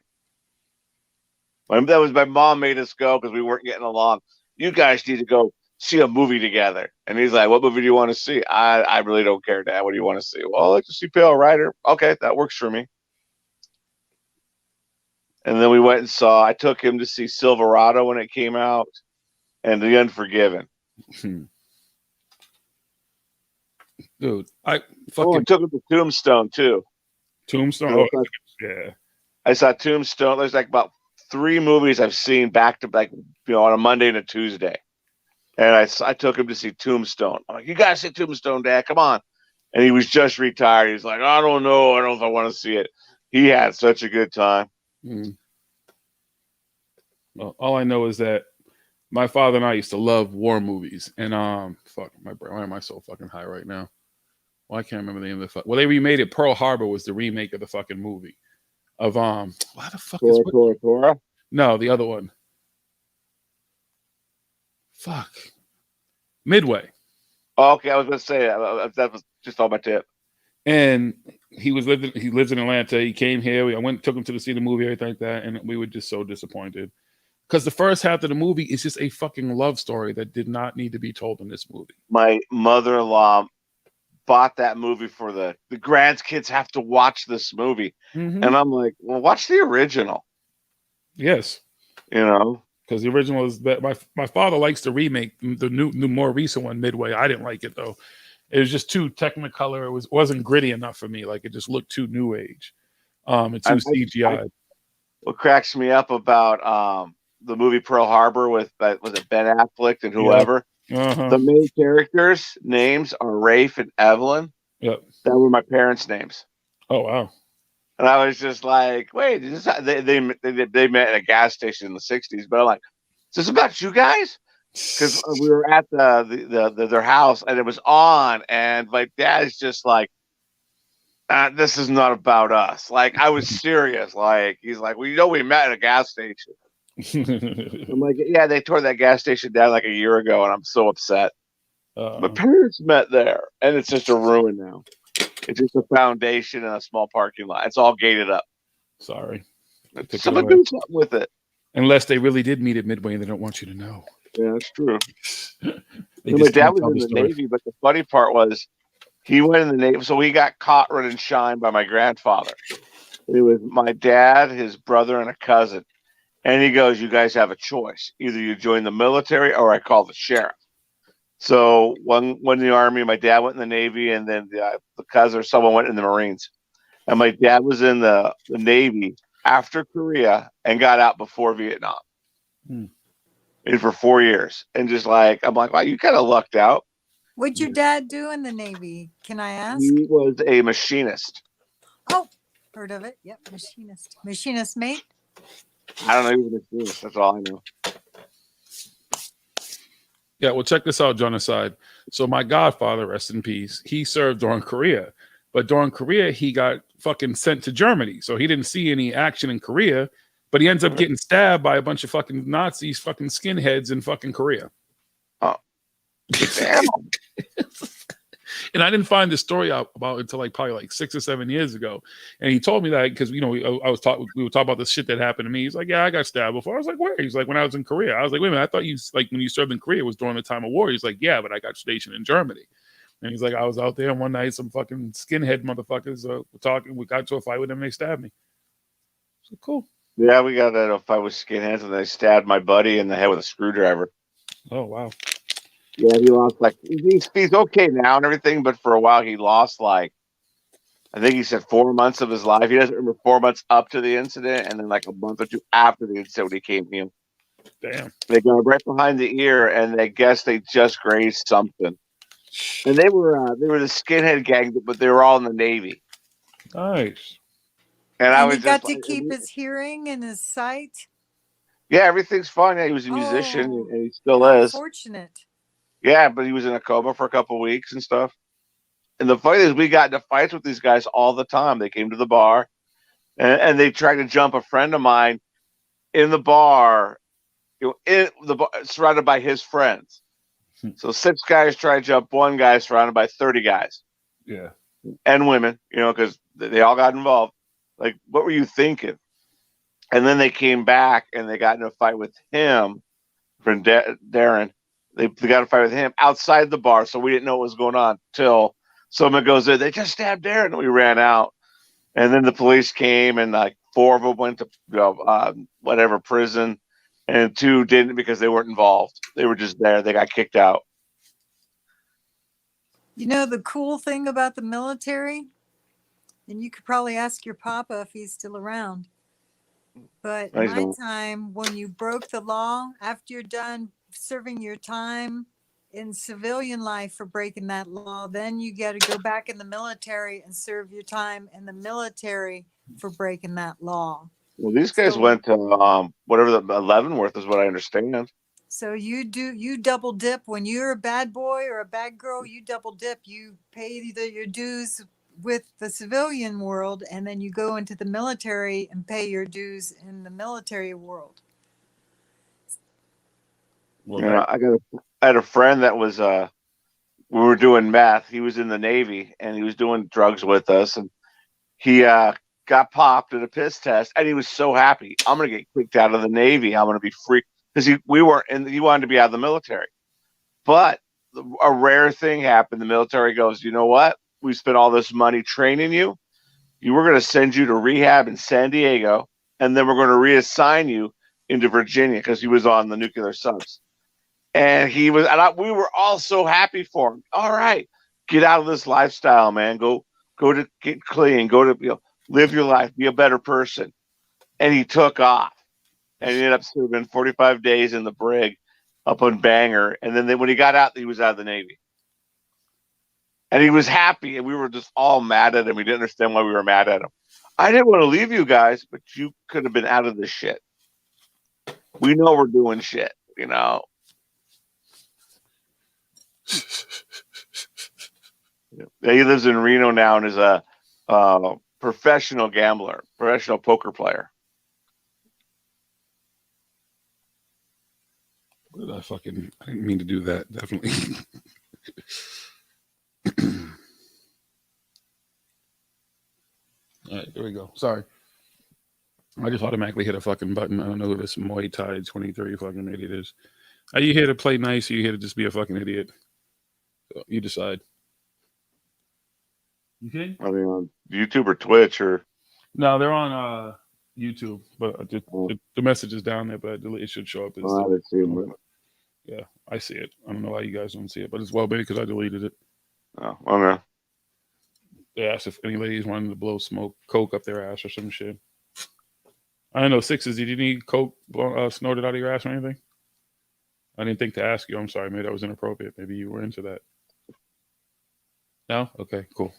That was my mom made us go because we weren't getting along. You guys need to go see a movie together. And he's like, what movie do you want to see? I really don't care, Dad. What do you want to see? Well, I like to see Pale Rider. Okay, that works for me. And then we went and I took him to see Silverado when it came out and The Unforgiven. Dude, I fucking took him to Tombstone too. Tombstone? Oh, yeah. I saw Tombstone. There's like about 3 movies I've seen back to back, on a Monday and a Tuesday. And I took him to see Tombstone. I'm like, you gotta see Tombstone, Dad. Come on. And he was just retired. He's like, I don't know. I don't know if I want to see it. He had such a good time. Well, all I know is that my father and I used to love war movies. And fuck my brain. Why am I so fucking high right now? Well, I can't remember the name of the fuck. Well, they remade it. Pearl Harbor was the remake of the fucking movie. Of why the fuck is Tora? No, the other one. Fuck. Midway. Oh, okay, I was gonna say that was just on my tip. And he lives in Atlanta. He came here. I took him to see the movie, everything like that, and we were just so disappointed. Because the first half of the movie is just a fucking love story that did not need to be told in this movie. My mother-in-law bought that movie for the grandkids have to watch this movie. And I'm like, well, watch the original. Yes. Because the original is that my father likes the remake, the new more recent one, Midway. I didn't like it though. It was just too technicolor. It wasn't gritty enough for me. Like it just looked too new age. And too CGI. What cracks me up about the movie Pearl Harbor with was it Ben Affleck and whoever? Yeah. The main characters' names are Rafe and Evelyn. Yep. That were my parents' names. Oh wow. And I was just like, wait, they met at a gas station in the 60s. But I'm like, is this about you guys? Because we were at their house and it was on. And my dad's just like, this is not about us. Like, I was serious. Like, he's like, well, we met at a gas station. I'm like, yeah, they tore that gas station down like a year ago. And I'm so upset. My parents met there. And it's just a ruin now. It's just a foundation and a small parking lot. It's all gated up. Sorry. Someone do something with it. Unless they really did meet at Midway and they don't want you to know. Yeah, that's true. My dad was in the Navy, but the funny part was he went in the Navy, so he got caught running shine by my grandfather. It was my dad, his brother, and a cousin. And he goes, you guys have a choice. Either you join the military or I call the sheriff. So one in the Army, my dad went in the Navy, and then the cousin or someone went in the Marines. And my dad was in the Navy after Korea and got out before Vietnam. And for 4 years. And just like, I'm like, wow, you kind of lucked out. What'd your dad do in the Navy? Can I ask? He was a machinist. Oh, heard of it. Yep, machinist. Machinist mate? I don't know. He was a machinist. That's all I know. Yeah, well, check this out, Genocide. So my godfather, rest in peace, he served during Korea. But during Korea, he got fucking sent to Germany. So he didn't see any action in Korea, but he ends up getting stabbed by a bunch of fucking Nazis, fucking skinheads in fucking Korea. Oh, damn. And I didn't find this story out about until probably 6 or 7 years ago. And he told me that because we were talking about the shit that happened to me. He's like, yeah, I got stabbed before. I was like, where? He's like, when I was in Korea. I was like, wait a minute, I thought you when you served in Korea it was during the time of war. He's like, yeah, but I got stationed in Germany. And he's like, I was out there and one night some fucking skinhead motherfuckers were talking. We got into a fight with them and they stabbed me. So cool. Yeah, we got in a fight with skinheads and they stabbed my buddy in the head with a screwdriver. Oh wow. Yeah, he lost he's okay now and everything, but for a while he lost I think he said 4 months of his life. He doesn't remember 4 months up to the incident, and then a month or two after the incident when he came here. Damn. They go right behind the ear, and they guess they just grazed something. And they were the skinhead gang, but they were all in the Navy. Nice. And he got to keep his hearing and his sight. Yeah, everything's fine. Yeah, he was a musician, and he still is. Fortunate. Yeah, but he was in a coma for a couple of weeks and stuff. And the funny is, we got into fights with these guys all the time. They came to the bar, and they tried to jump a friend of mine in the bar, surrounded by his friends. So 6 guys try to jump one guy surrounded by 30 guys. Yeah. And women, because they all got involved. Like, what were you thinking? And then they came back and they got in a fight with him, friend Darren. They got a fight with him outside the bar, so we didn't know what was going on till someone goes there. They just stabbed Aaron, and we ran out. And then the police came, and like 4 of them went to whatever prison, and 2 didn't because they weren't involved. They were just there. They got kicked out. You know the cool thing about the military, and you could probably ask your papa if he's still around. But in my time, when you broke the law, after you're done serving your time in civilian life for breaking that law, then you got to go back in the military and serve your time in the military for breaking that law. Well, these guys went to whatever the Leavenworth is what I understand. So you double dip when you're a bad boy or a bad girl. You double dip. You pay your dues with the civilian world, and then you go into the military and pay your dues in the military world. Well, I had a friend that was we were doing meth. He was in the Navy and he was doing drugs with us, and he got popped at a piss test, and he was so happy. I'm gonna get kicked out of the Navy. I'm gonna be free because he wanted to be out of the military. But a rare thing happened. The military goes, you know what? We spent all this money training you. We're going to send you to rehab in San Diego, and then we're going to reassign you into Virginia because he was on the nuclear subs. And we were all so happy for him. All right, get out of this lifestyle, man. Go to get clean. Go to live your life. Be a better person. And he took off, and he ended up serving 45 days in the brig up on Bangor. And then when he got out, he was out of the Navy. And he was happy, and we were just all mad at him. We didn't understand why we were mad at him. I didn't want to leave you guys, but you could have been out of this shit. We know we're doing shit, you know. He lives in Reno now and is a professional gambler, professional poker player. What did I didn't mean to do that, definitely. All right, there we go. Sorry. I just automatically hit a fucking button. I don't know who this Muay Thai 23 fucking idiot is. Are you here to play nice or are you here to just be a fucking idiot? So you decide. Okay. I mean, on YouTube or Twitch or... No, they're on YouTube, but the message is down there, but it should show up. As yeah, I see it. I don't know why you guys don't see it, but it's well maybe because I deleted it. Oh, okay. They asked if any ladies wanted to blow coke up their ass or some shit. I don't know, Sixes, did you need coke snorted out of your ass or anything? I didn't think to ask you. I'm sorry, maybe that was inappropriate. Maybe you were into that. No? Okay, cool.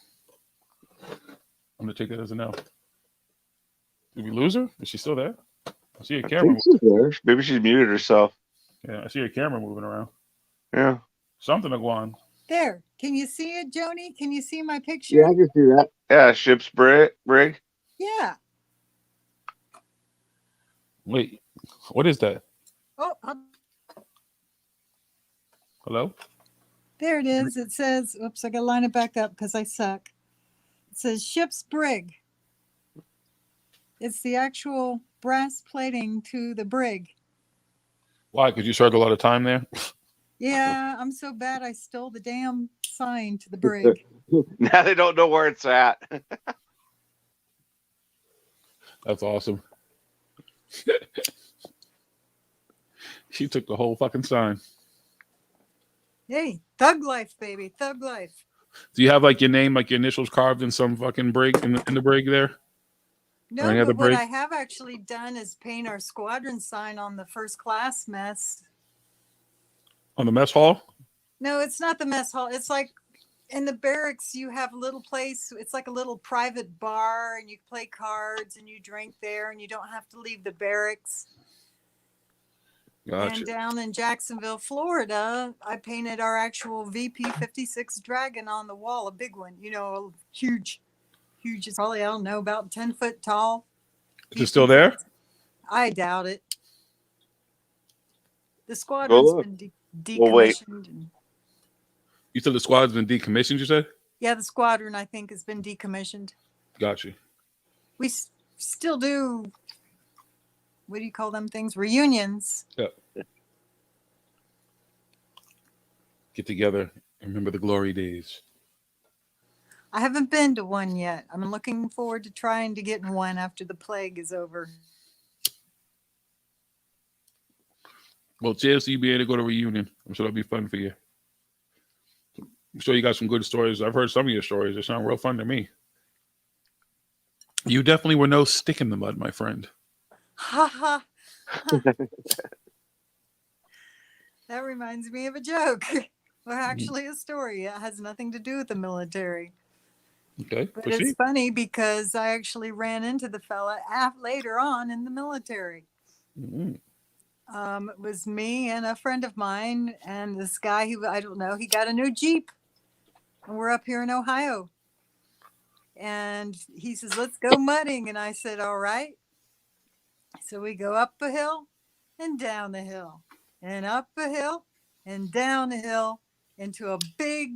I'm going to take that as a no. Did we lose her? Is she still there? I see a camera. She's there. Maybe she's muted herself. Yeah, I see a camera moving around. Yeah. Something to go on. There. Can you see it, Joni? Can you see my picture? Yeah, I can see that. Yeah, ship's brig. Yeah. Wait, what is that? Oh, hello? There it is. It says, oops, I got to line it back up because I suck. It says ship's brig. It's the actual brass plating to the brig. Why? Because you served a lot of time there? Yeah, I'm so bad I stole the damn sign to the brig. Now they don't know where it's at. That's awesome. She took the whole fucking sign. Hey, thug life, baby, thug life. Do you have like your name, like your initials carved in some fucking brig in the brig there? No, but what I have actually done is paint our squadron sign on the first class mess. On the mess hall? No, it's not the mess hall. It's like in the barracks, you have a little place. It's like a little private bar, and you play cards and you drink there, and you don't have to leave the barracks. Gotcha. And down in Jacksonville, Florida, I painted our actual VP-56 Dragon on the wall, a big one, you know, huge, it's probably, I don't know, about 10 foot tall. Is it still there? I doubt it. The squadron's been decommissioned. Well, wait. You said the squad's been decommissioned, you said? Yeah, the squadron, I think, has been decommissioned. Gotcha. We still do, what do you call them things? Reunions. Yeah. Get together and remember the glory days. I haven't been to one yet. I'm looking forward to trying to get in one after the plague is over. Well, cheers to you being able to go to a reunion. I'm sure that'll be fun for you. I'm sure you got some good stories. I've heard some of your stories. They sound real fun to me. You definitely were no stick in the mud, my friend. Ha ha. That reminds me of a joke. Well, actually, a story. It has nothing to do with the military. Okay. But it's funny because I actually ran into the fella later on in the military. Mm-hmm. It was me and a friend of mine and this guy who, I don't know, he got a new Jeep. And we're up here in Ohio. And he says, let's go mudding. And I said, all right. So we go up a hill and down the hill and up a hill and down the hill into a big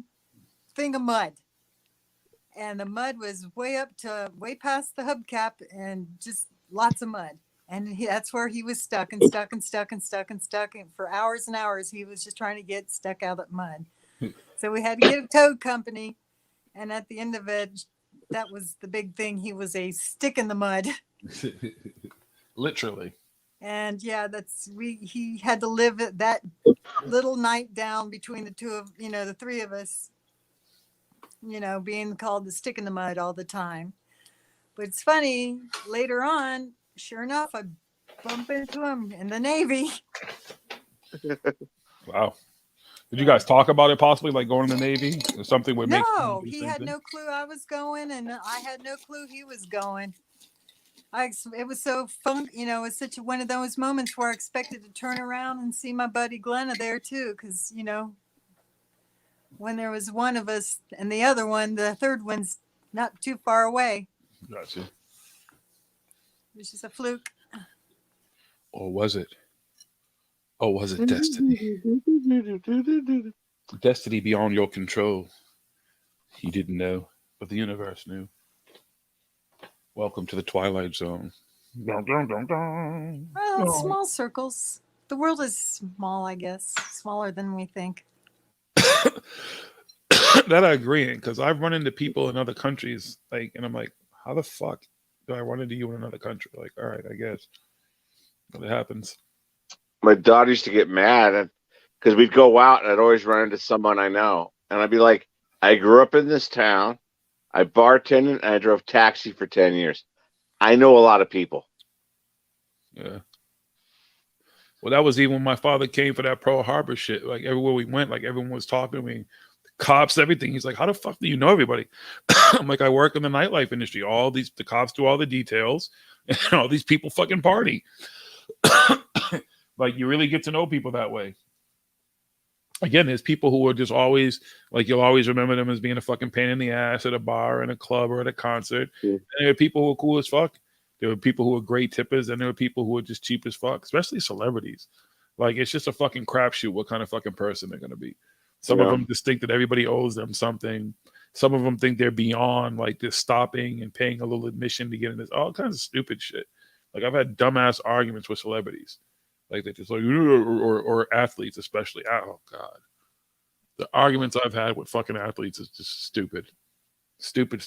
thing of mud. And the mud was way past the hubcap and just lots of mud. And that's where he was stuck and stuck and stuck and stuck and stuck. And for hours and hours, he was just trying to get stuck out of the mud. So we had to get a tow company. And at the end of it, that was the big thing. He was a stick in the mud. Literally. And yeah, he had to live that little night down between the two of, the three of us, being called the stick in the mud all the time. But it's funny, later on, sure enough, I bump into him in the Navy. Wow. Did you guys talk about it possibly, like going in the Navy or something? No, he had no clue I was going, and I had no clue he was going. It was so fun, it was such one of those moments where I expected to turn around and see my buddy Glenna there too, because when there was one of us and the other one, the third one's not too far away. Gotcha. It was just a fluke. Or was it? Or was it destiny? Destiny beyond your control. You didn't know, but the universe knew. Welcome to the Twilight Zone. Dun, dun, dun, dun. Well, small circles. The world is small, I guess. Smaller than we think. That I agree in, because I've run into people in other countries, and I'm like, how the fuck do I run into you in another country? Like, all right, I guess. But it happens. My daughter used to get mad because we'd go out and I'd always run into someone I know. And I'd be like, I grew up in this town. I bartended and I drove taxi for 10 years. I know a lot of people. Yeah. Well, that was even when my father came for that Pearl Harbor shit. Like everywhere we went, like everyone was talking to me, cops, everything. He's like, how the fuck do you know everybody? I'm like, I work in the nightlife industry. The cops do all the details and all these people fucking party. Like you really get to know people that way. Again, there's people who are just always like, you'll always remember them as being a fucking pain in the ass at a bar, in a club, or at a concert. Yeah. And there are people who are cool as fuck. There were people who are great tippers, and there were people who are just cheap as fuck, especially celebrities. Like, it's just a fucking crapshoot what kind of fucking person they're going to be. Some of them just think that everybody owes them something. Some of them think they're beyond, like, just stopping and paying a little admission to get in this. All kinds of stupid shit. Like, I've had dumbass arguments with celebrities. Like, they're just like, or athletes especially. Oh, God. The arguments I've had with fucking athletes is just stupid. Stupid.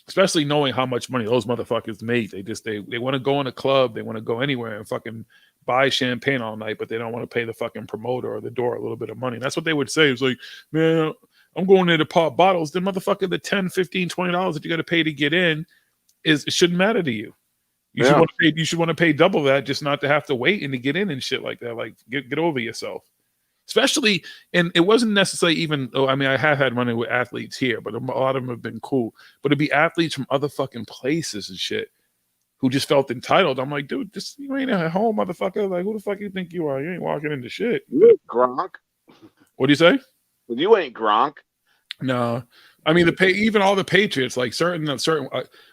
Especially knowing how much money those motherfuckers make. They want to go in a club. They want to go anywhere and fucking buy champagne all night, but they don't want to pay the fucking promoter or the door a little bit of money. And that's what they would say. It's like, man, I'm going there to pop bottles. The motherfucker, the $10, $15, $20 that you got to pay to get in, it shouldn't matter to you. You should want to pay double that just not to have to wait and to get in and shit like that. Like, get over yourself. Especially, and it wasn't necessarily even, I have had money with athletes here, but a lot of them have been cool. But it'd be athletes from other fucking places and shit who just felt entitled. I'm like, dude, you ain't at home, motherfucker. Like, who the fuck you think you are? You ain't walking into shit. You ain't Gronk. What do you say? You ain't Gronk. No. I mean, even all the Patriots, like certain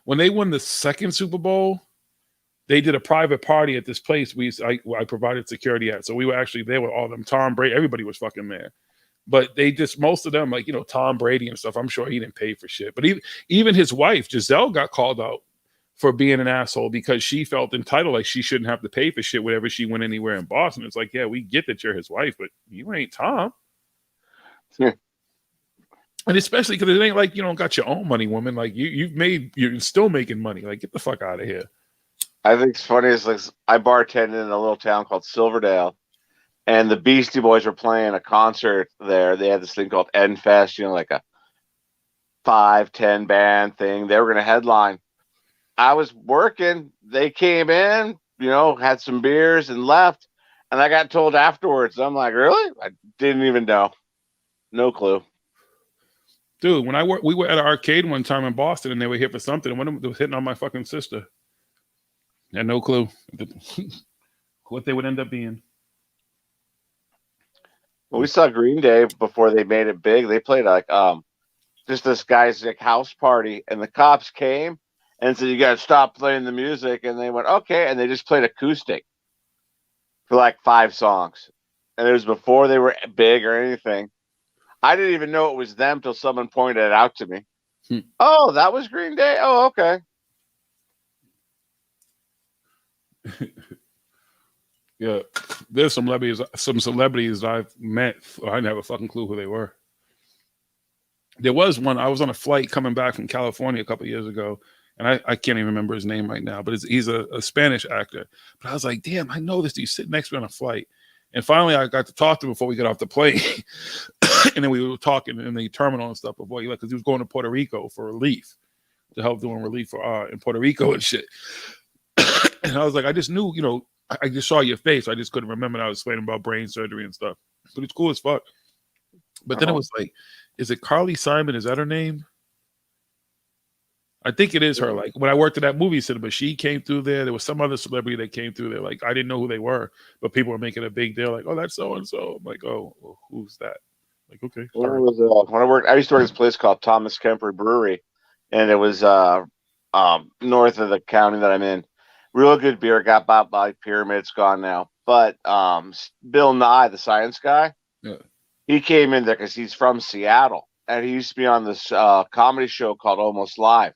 when they won the second Super Bowl, they did a private party at this place I provided security at. So we were actually there with all of them. Tom Brady, everybody was fucking there. But most of them, like, Tom Brady and stuff, I'm sure he didn't pay for shit. But even his wife, Giselle, got called out for being an asshole because she felt entitled, like she shouldn't have to pay for shit whenever she went anywhere in Boston. It's like, yeah, we get that you're his wife, but you ain't Tom. And especially because it ain't like you don't got your own money, woman. Like you're still making money. Like get the fuck out of here. I think it's funny is like I bartended in a little town called Silverdale, and the Beastie Boys were playing a concert there. They had this thing called End Fest, like a 5-10 band thing. They were going to headline. I was working. They came in, had some beers and left, and I got told afterwards. I'm like, really? I didn't even know. No clue. Dude, when we were at an arcade one time in Boston, and they were here for something, and one of them was hitting on my fucking sister. I had no clue what they would end up being. Well, we saw Green Day before they made it big. They played like just this guy's like house party, and the cops came and said, "You got to stop playing the music." And they went, "Okay," and they just played acoustic for like 5 songs, and it was before they were big or anything. I didn't even know it was them till someone pointed it out to me. Oh, that was Green Day. Oh, okay. Yeah, there's some celebrities I've met. I didn't have a fucking clue who they were. There was one. I was on a flight coming back from California a couple of years ago, and I can't even remember his name right now. But he's a Spanish actor. But I was like, damn, I know this dude sitting next to me on a flight. And finally, I got to talk to him before we got off the plane. And then we were talking in the terminal and stuff before he left because he was going to Puerto Rico for relief to help doing relief in Puerto Rico and shit. And I was like, I just knew, I just saw your face. I just couldn't remember. And I was explaining about brain surgery and stuff. But it's cool as fuck. But then it was like, is it Carly Simon? Is that her name? I think it is her. Like when I worked at that movie cinema, she came through there. There was some other celebrity that came through there. Like I didn't know who they were, but people were making a big deal. Like, oh, that's so and so. I'm like, oh, well, who's that? Like, okay. When I used to work at this place called Thomas Kemper Brewery, and it was north of the county that I'm in. Real good beer. Got bought by Pyramid. It's gone now. But Bill Nye, the science guy, he came in there because he's from Seattle, and he used to be on this comedy show called Almost Live.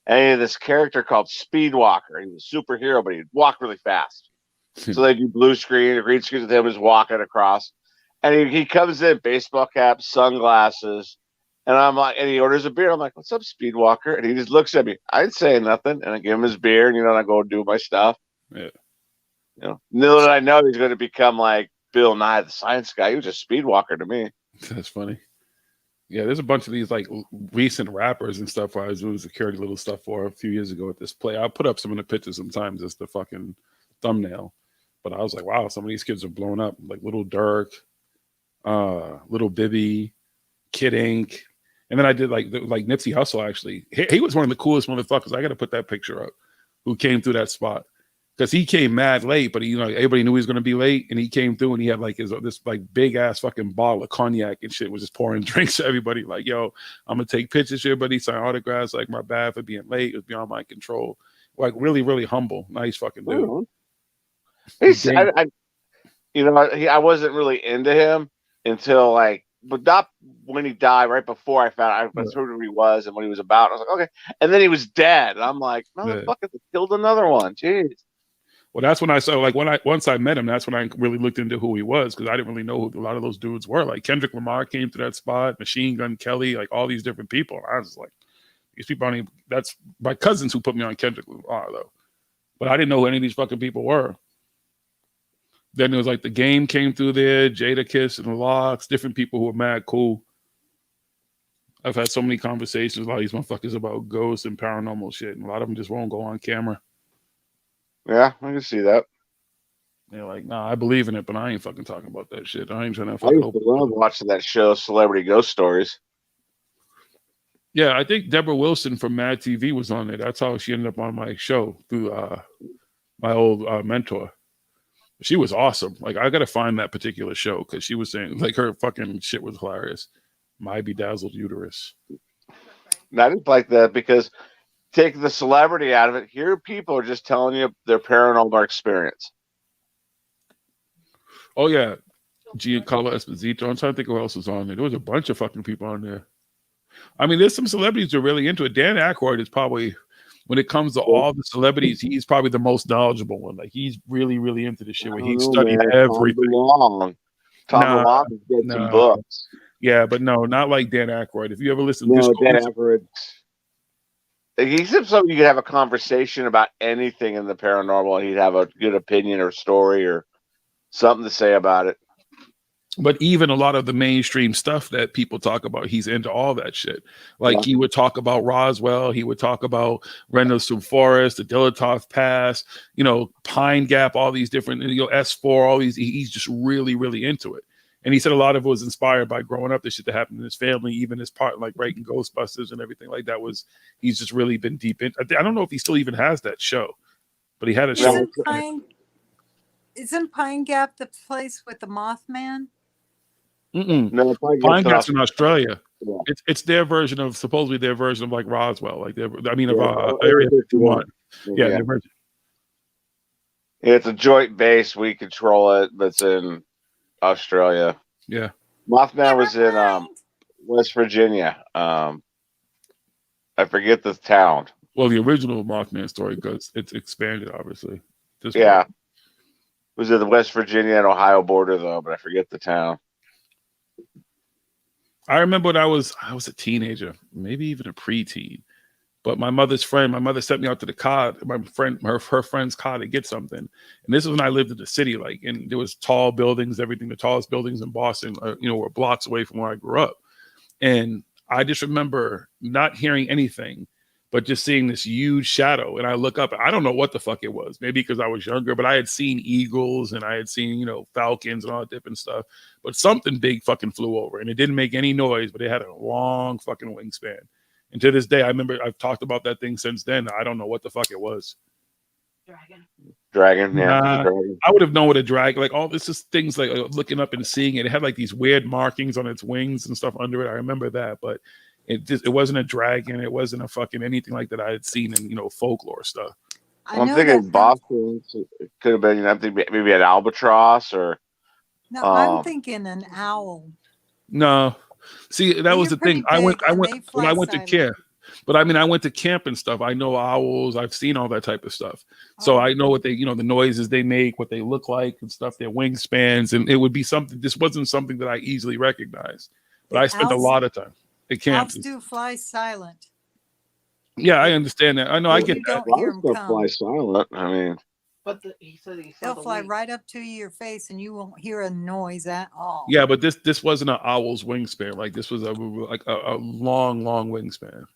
And he had this character called Speedwalker. He was a superhero, but he'd walk really fast. So they do blue screen or green screen with him just walking across. And he comes in, baseball cap, sunglasses. And I'm like, and he orders a beer. I'm like, what's up, Speedwalker? And he just looks at me. I didn't say nothing. And I give him his beer, and I go do my stuff. Yeah. Little did I know he's going to become like Bill Nye, the science guy. He was just Speedwalker to me. That's funny. Yeah, there's a bunch of these like recent rappers and stuff I was doing security little stuff for a few years ago at this play. I'll put up some of the pictures sometimes as the fucking thumbnail. But I was like, wow, some of these kids are blown up. Like Little Durk, Little Bibby, Kid Ink. And then I did like Nipsey Hussle, actually. He was one of the coolest motherfuckers. I got to put that picture up. Who came through that spot. Because he came mad late, but everybody knew he was going to be late, and he came through, and he had like this like big ass fucking bottle of cognac and shit, was just pouring drinks to everybody. Like, yo, I'm gonna take pictures here, buddy, sign autographs. Like, my bad for being late. It was beyond my control. Like, really, really humble, nice fucking dude. I wasn't really into him until but not when he died. Right before I heard who he was and what he was about. I was like, okay. And then he was dead. And I'm like, motherfucker, they killed another one. Jeez. Well, that's when I saw, once I met him, that's when I really looked into who he was, because I didn't really know who a lot of those dudes were. Like Kendrick Lamar came to that spot, Machine Gun Kelly, like all these different people. I was like, these people that's my cousins who put me on Kendrick Lamar, though. But I didn't know who any of these fucking people were. Then there was like The Game came through there, Jada Kiss and the Locks, different people who were mad cool. I've had so many conversations with a lot of these motherfuckers about ghosts and paranormal shit, and a lot of them just won't go on camera. Yeah, I can see that. They're like, nah, I believe in it, but I ain't fucking talking about that shit. I ain't trying to I fucking used to love watching that show, Celebrity Ghost Stories. Yeah, I think Deborah Wilson from Mad TV was on there. That's how she ended up on my show through my old mentor. She was awesome. Like, I got to find that particular show because she was saying, like, her fucking shit was hilarious. My Bedazzled Uterus. And I didn't like that because take the celebrity out of it. Here, people are just telling you their paranormal experience. Oh, yeah. Giancarlo Esposito. I'm trying to think who else was on there. There was a bunch of fucking people on there. I mean, there's some celebrities who are really into it. Dan Aykroyd is probably, when it comes to all the celebrities, he's probably the most knowledgeable one. Like, he's really, really into this shit where he studied everything. Tom DeLonge has got some books. Yeah, but no, not like Dan Aykroyd. If you ever listen, No, Dan Aykroyd. He's something you could have a conversation about anything in the paranormal, and he'd have a good opinion or story or something to say about it. But even a lot of the mainstream stuff that people talk about, he's into all that shit. Like he would talk about Roswell, he would talk about Rendlesham Forest, the Dilettoff Pass, you know, Pine Gap, all these different, you know, S4, all these. He's just really, really into it. And he said a lot of it was inspired by growing up, the shit that happened in his family, even his part, like writing Ghostbusters and everything like that. He's just really been deep in. I don't know if he still even has that show, but he had a show. Isn't Pine Gap the place with the Mothman? No, Pine Gap's in Australia. Yeah. It's their version of, supposedly their version of like Roswell, like Area 51. Yeah, their version. It's a joint base. We control it, but it's in Australia. Yeah. Mothman was in West Virginia. I forget the town. Well, the original Mothman story, because it's expanded, obviously. It was at the West Virginia and Ohio border, though, but I forget the town. I remember when I was a teenager, maybe even a preteen. But my mother sent me out to the car, her friend's car to get something. And this is when I lived in the city, like, and there was tall buildings, everything. The tallest buildings in Boston, were blocks away from where I grew up. And I just remember not hearing anything, but just seeing this huge shadow. And I look up, I don't know what the fuck it was. Maybe because I was younger, but I had seen eagles and I had seen, falcons and all that different stuff. But something big fucking flew over, and it didn't make any noise, but it had a long fucking wingspan. And to this day, I remember I've talked about that thing since then. I don't know what the fuck it was. Dragon, yeah. Dragon. I would have known what a dragon, like all this is things like looking up and seeing it. It had like these weird markings on its wings and stuff under it. I remember that, but it wasn't a dragon. It wasn't a fucking anything like that I had seen in folklore stuff. I'm thinking Boston. It could have been, maybe an albatross or. No, I'm thinking an owl. No. See, that was the thing. I went to camp, but I mean, I went to camp and stuff. I know owls. I've seen all that type of stuff. So I know what they, the noises they make, what they look like and stuff, their wingspans. And it would be something, this wasn't something that I easily recognized, but I spent a lot of time at camp. Owls do fly silent. Yeah, I understand that. I know, I get that. Owls fly silent. I mean. But they'll fly right up to your face, and you won't hear a noise at all. Yeah, but this wasn't an owl's wingspan. Like this was a long wingspan.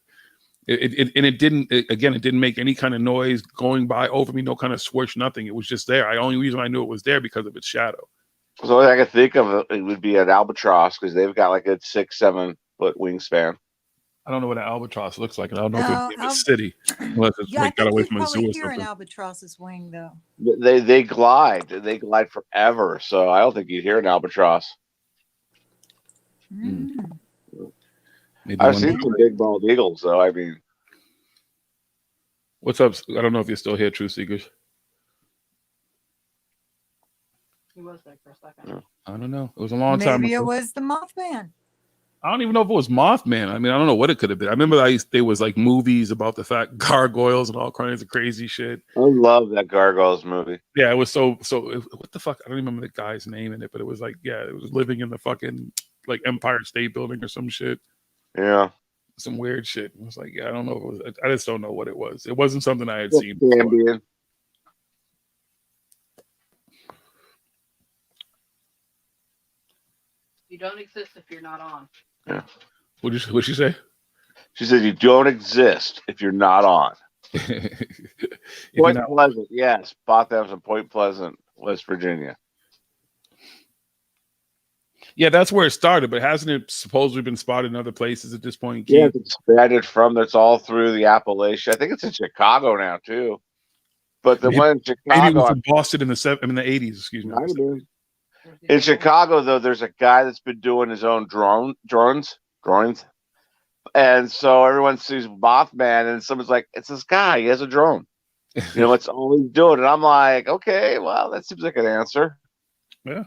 It didn't make any kind of noise going by over me. No kind of swoosh, nothing. It was just there. The only reason I knew it was there because of its shadow. So I could think of it would be an albatross because they've got like a 6-7 foot wingspan. I don't know what an albatross looks like, and I don't know if it's in a city unless it's got away from a zoo or something. An albatross's wing, though. They glide. They glide forever. So I don't think you'd hear an albatross. I've seen some big bald eagles, though. I mean, what's up? I don't know if you're still here, True Seekers. He was there for a second. I don't know. It was a long time ago. Maybe it was the Mothman. I don't even know if it was Mothman. I mean, I don't know what it could have been. I remember there was like movies about the fact gargoyles and all kinds of crazy shit. I love that gargoyles movie. Yeah, it was so. What the fuck? I don't even remember the guy's name in it, but it was like, yeah, it was living in the fucking like Empire State Building or some shit. Yeah, some weird shit. It was like, yeah, I don't know. If it was, I just don't know what it was. It wasn't something I had seen before. You don't exist if you're not on. Yeah. What'd she say? She said you don't exist if you're not on. Point Pleasant, yes. Botham's in Point Pleasant, West Virginia. Yeah, that's where it started, but hasn't it supposedly been spotted in other places at this point? Yeah, it's expanded from. That's all through the Appalachia. I think it's in Chicago now too. But the one in Chicago, maybe it was in Boston in the 80s. Excuse me. In Chicago, though, there's a guy that's been doing his own drawings, and so everyone sees Mothman, and someone's like, "It's this guy. He has a drone." It's all he's doing, and I'm like, "Okay, well, that seems like an answer." Yeah.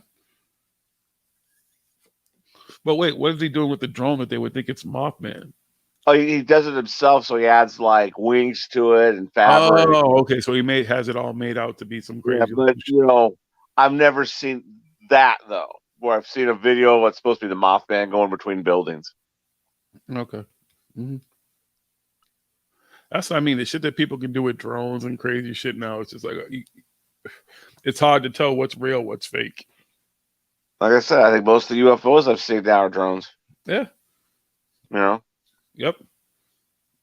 But wait, what is he doing with the drone that they would think it's Mothman? Oh, he does it himself, so he adds like wings to it and fabric. Oh, okay, so has it all made out to be some crazy. Yeah, but I've never seen that though. where I've seen a video of what's supposed to be the Mothman going between buildings. Okay. Mhm. That's what I mean. The shit that people can do with drones and crazy shit now, it's just like it's hard to tell what's real, what's fake. Like I said, I think most of the UFOs I've seen now are drones. Yeah. You know? Yep.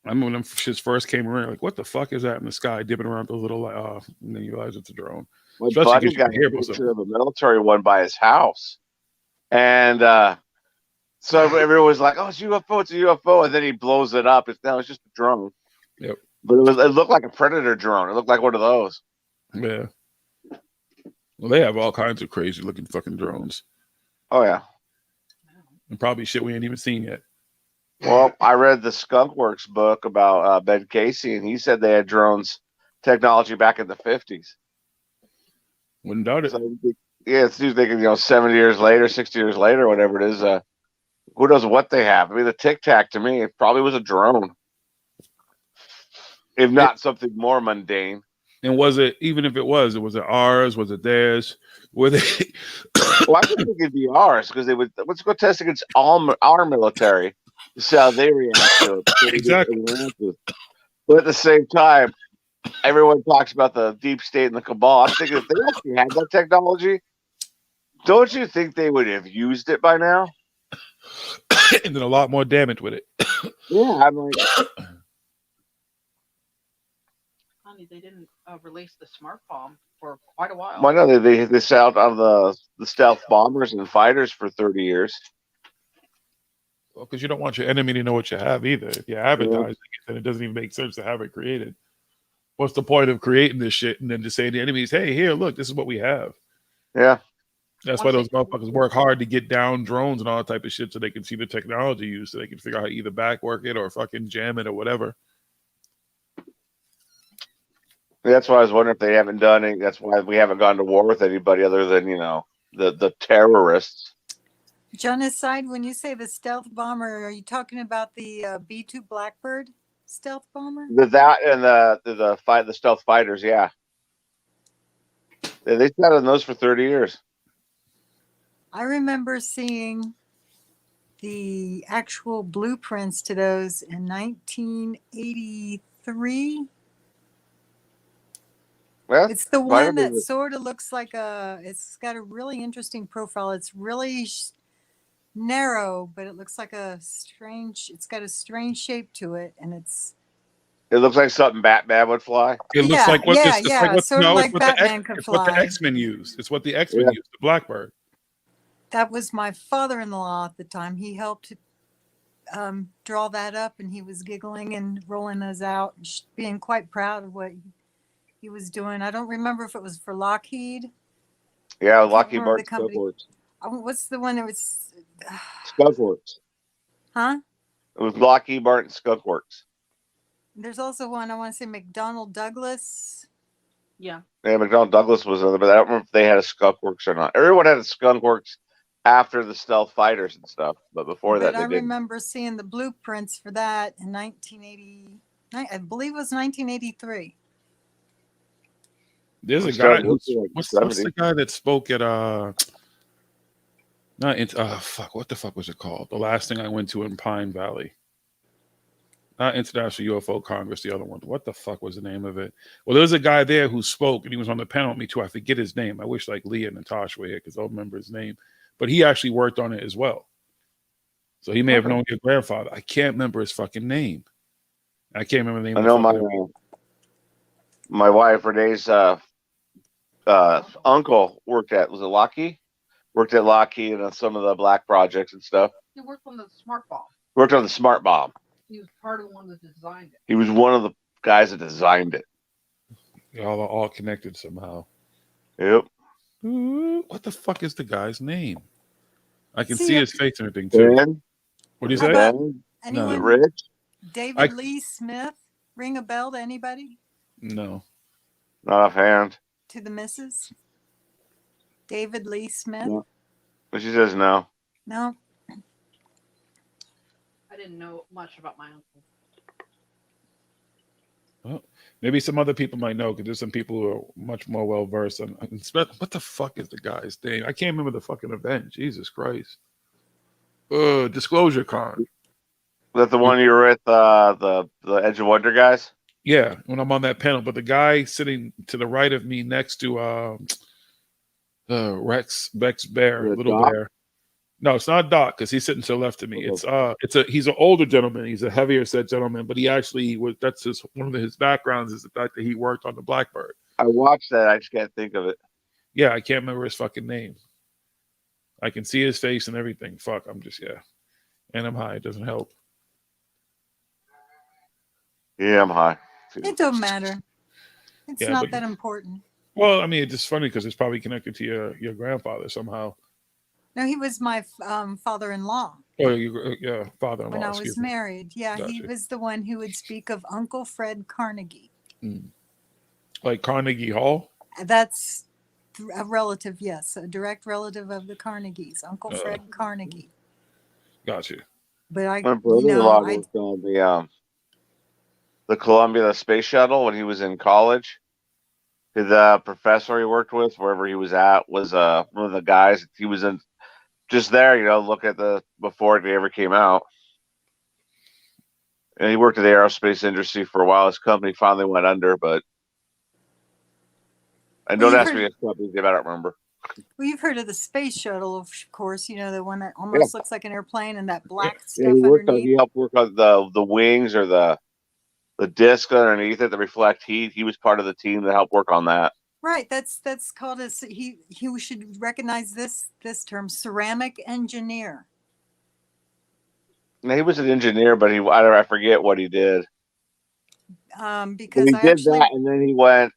I remember when them shits first came around, like, what the fuck is that in the sky dipping around those little, and then you realize it's a drone. My Especially buddy 'cause you got can hear a most of picture them. of a military one by his house. And so everyone was like, oh, it's a UFO, it's a UFO. And then he blows it up. It's just a drone. Yep. But it looked like a Predator drone. It looked like one of those. Yeah. Well, they have all kinds of crazy looking fucking drones. Oh, yeah. And probably shit we ain't even seen yet. Well, I read the Skunk Works book about Ben Casey, and he said they had drones technology back in the 50s. Wouldn't doubt it. So, yeah, it's thinking, 70 years later, 60 years later, whatever it is, who knows what they have? I mean, the Tic Tac, to me, it probably was a drone. If not something more mundane. And was it, even if it was ours? Was it theirs? Were they? Well, I think it'd be ours because they would. Let's go test against our military to see how they react to it. Exactly. But at the same time, everyone talks about the deep state and the cabal. I'm thinking if they actually had that technology, don't you think they would have used it by now? And then a lot more damage with it. Yeah, I'm like, Honey, they didn't release the smart bomb for quite a while. why not? They sat out of the stealth bombers and fighters for 30 years. Well, because you don't want your enemy to know what you have either. If you're advertising it, then it doesn't even make sense to have it created. What's the point of creating this shit and then just saying to enemies, hey, here, look, this is what we have. Yeah. That's why those motherfuckers work hard to get down drones and all that type of shit so they can see the technology used, so they can figure out how to either backwork it or fucking jam it or whatever. That's why I was wondering if they haven't done it. That's why we haven't gone to war with anybody other than, the terrorists. Genocide, when you say the stealth bomber, are you talking about the B-2 Blackbird stealth bomber? That and the stealth fighters, yeah. They sat on those for 30 years. I remember seeing the actual blueprints to those in 1983. Well, It's the one that sort of looks like it's got a really interesting profile. It's really narrow, but it looks like it's got a strange shape to it. And it looks like something Batman would fly. It looks like what Batman could fly. What the X-Men used. It's what the X-Men used, the Blackbird. That was my father-in-law at the time. He helped draw that up, and he was giggling and rolling those out, and being quite proud of what he was doing. I don't remember if it was for Lockheed. Yeah, Lockheed Martin Skunkworks. What's the one that was? Skunkworks. Huh? It was Lockheed Martin Skunkworks. There's also one, I want to say McDonnell Douglas. Yeah. Yeah, McDonnell Douglas was other, but I don't remember if they had a Skunkworks or not. Everyone had a Skunkworks after the stealth fighters and stuff, but before that, I they didn't. remember seeing the blueprints for that in 1980. I believe it was 1983. There's a guy what's the guy that spoke at what the fuck was it called? The last thing I went to in Pine Valley. Not International UFO Congress, the other one. What the fuck was the name of it? Well, there was a guy there who spoke, and he was on the panel with me too. I forget his name. I wish like Leah and Natasha were here because I don't remember his name. But he actually worked on it as well. So he may have known your grandfather. I can't remember his fucking name. I can't remember the name. I know my wife Renee's uncle worked at Lockheed? Worked at Lockheed and some of the black projects and stuff. He worked on the smart bomb. Worked on the smart bomb. He was part of the one that designed it. He was one of the guys that designed it. Y'all are all connected somehow. Yep. What the fuck is the guy's name? I can see his face and everything too. Ben? What do you say? Anyone? Rich? David Lee Smith? Ring a bell to anybody? No. Not offhand. To the missus? David Lee Smith? No. But she says no. No. I didn't know much about my uncle. Well, maybe some other people might know because there's some people who are much more well versed on. What the fuck is the guy's name? I can't remember the fucking event. Jesus Christ. Disclosure Con. Is that the one you were with the Edge of Wonder guys? Yeah, when I'm on that panel, but the guy sitting to the right of me next to Bex Bear, Little Doc? Bear. No, it's not Doc because he's sitting to the left of me. He's an older gentleman. He's a heavier set gentleman, but he actually was. That's one of his backgrounds is the fact that he worked on the Blackbird. I watched that. I just can't think of it. Yeah, I can't remember his fucking name. I can see his face and everything. Fuck, and I'm high. It doesn't help. Yeah, I'm high. It don't matter. It's not that important. Well, I mean, it's just funny because it's probably connected to your grandfather somehow. No, he was my father-in-law. Oh, yeah, father-in-law. When I was married. Yeah, Gotcha. he was the one who would speak of Uncle Fred Carnegie. Like Carnegie Hall? That's a relative, yes, a direct relative of the Carnegies, Uncle Fred Carnegie. Gotcha. But My brother-in-law worked on the Columbia Space Shuttle when he was in college. The professor he worked with, wherever he was at, was one of the guys. He was just there, look at before it ever came out. And he worked in the aerospace industry for a while. His company finally went under, but don't ask me his company name. I don't remember. Well, you've heard of the space shuttle, of course. The one that almost looks like an airplane and that black stuff underneath. He helped work on the wings or the disc underneath it that reflect heat. He was part of the team that helped work on that. Right. That's called he should recognize this term, ceramic engineer. He was an engineer, but I forget what he did. Because he did that, and then he went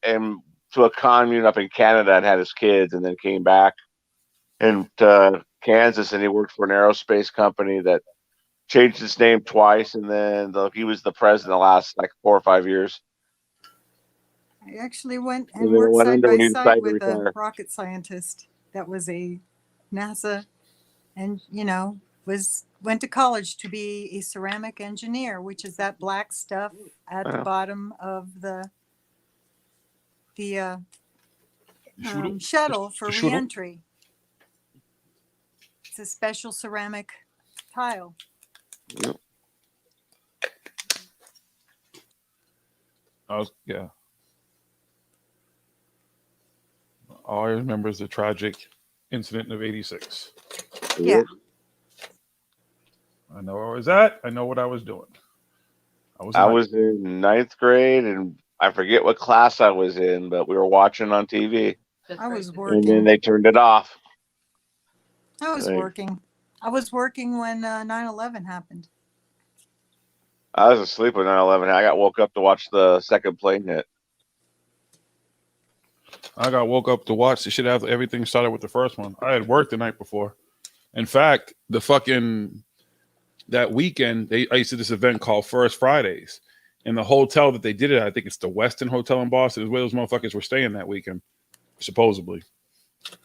to a commune up in Canada and had his kids, and then came back to Kansas, and he worked for an aerospace company that changed his name twice, and then he was the president the last 4 or 5 years. I actually went and worked side by side with a rocket scientist that was a NASA, and went to college to be a ceramic engineer, which is that black stuff at the bottom of the shuttle for re-entry. It's a special ceramic tile. Yep. All I remember is the tragic incident of '86. Yeah. I know where I was at. I know what I was doing. I was in ninth grade, and I forget what class I was in, but we were watching on TV. I was working. And then they turned it off. I was working. I was working when 9/11 happened. I was asleep when 9/11. I got woke up to watch the second plane hit. I got woke up to watch the shit after everything started with the first one. I had worked the night before. In fact, that weekend, I used to do this event called First Fridays. And the hotel that they did it, I think it's the Westin Hotel in Boston, is where those motherfuckers were staying that weekend, supposedly.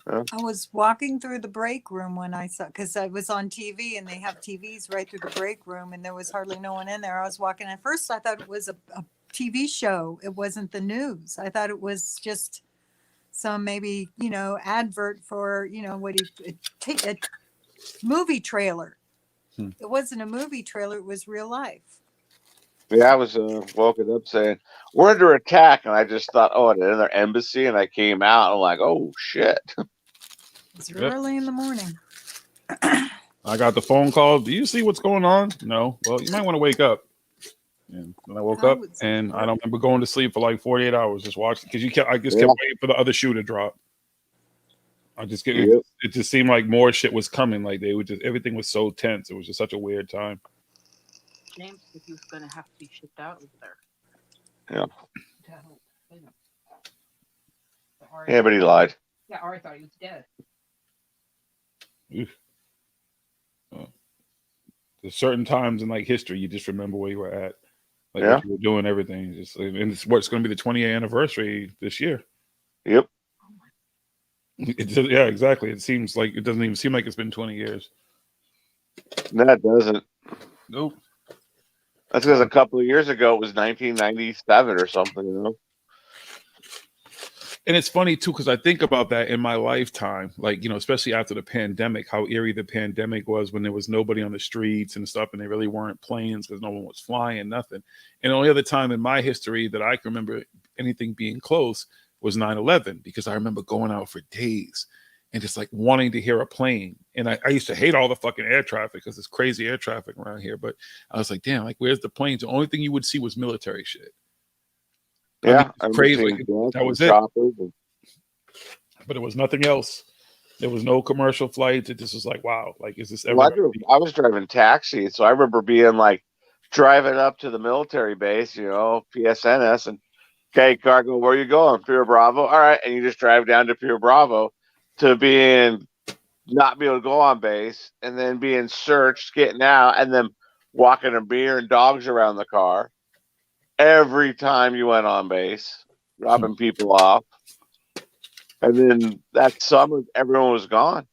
I was walking through the break room when I saw, because I was on TV and they have TVs right through the break room, and there was hardly no one in there. I was walking. At first, I thought it was a TV show. It wasn't the news. I thought it was just some maybe, advert for, a movie trailer. It wasn't a movie trailer. It was real life. Yeah, I was woken up saying, we're under attack. And I just thought, another embassy. And I came out and I'm like, oh, shit. It's early in the morning. I got the phone call. Do you see what's going on? No. Well, you might want to wake up. And when I woke up, and I don't remember going to sleep for like 48 hours just watching, because I just kept waiting for the other shoe to drop. It just seemed like more shit was coming. Like everything was so tense. It was just such a weird time. James, if he was going to have to be shipped out, was there? Yeah. Yeah, but he lied. Yeah, Ari thought he was dead. There's certain times in history you just remember where you were at, what you were doing, everything. And it's what's going to be the 20th anniversary this year. Yep. Yeah, exactly. It seems like it doesn't even seem like it's been 20 years. No, it doesn't. Nope. That's because a couple of years ago it was 1997 or something, you know. And it's funny too, because I think about that in my lifetime, like, you know, especially after the pandemic, how eerie the pandemic was when there was nobody on the streets and stuff, and they really weren't planes because no one was flying, nothing. And the only other time in my history that I can remember anything being close was 9/11, because I remember going out for days and just like wanting to hear a plane. And I used to hate all the fucking air traffic because there's crazy air traffic around here. But I was like, damn, like, where's the planes? The only thing you would see was military shit. Yeah, I mean, crazy. Like, that was it. But it was nothing else. There was no commercial flights. It just was like, wow, like, is this ever? Well, I was driving taxi, so I remember being like driving up to the military base, you know, PSNS, and okay, cargo, where you going? Pier Bravo. All right, and you just drive down to Pier Bravo to being not be able to go on base, and then being searched, getting out, and then walking a beer and dogs around the car every time you went on base, dropping people off. And then that summer, everyone was gone.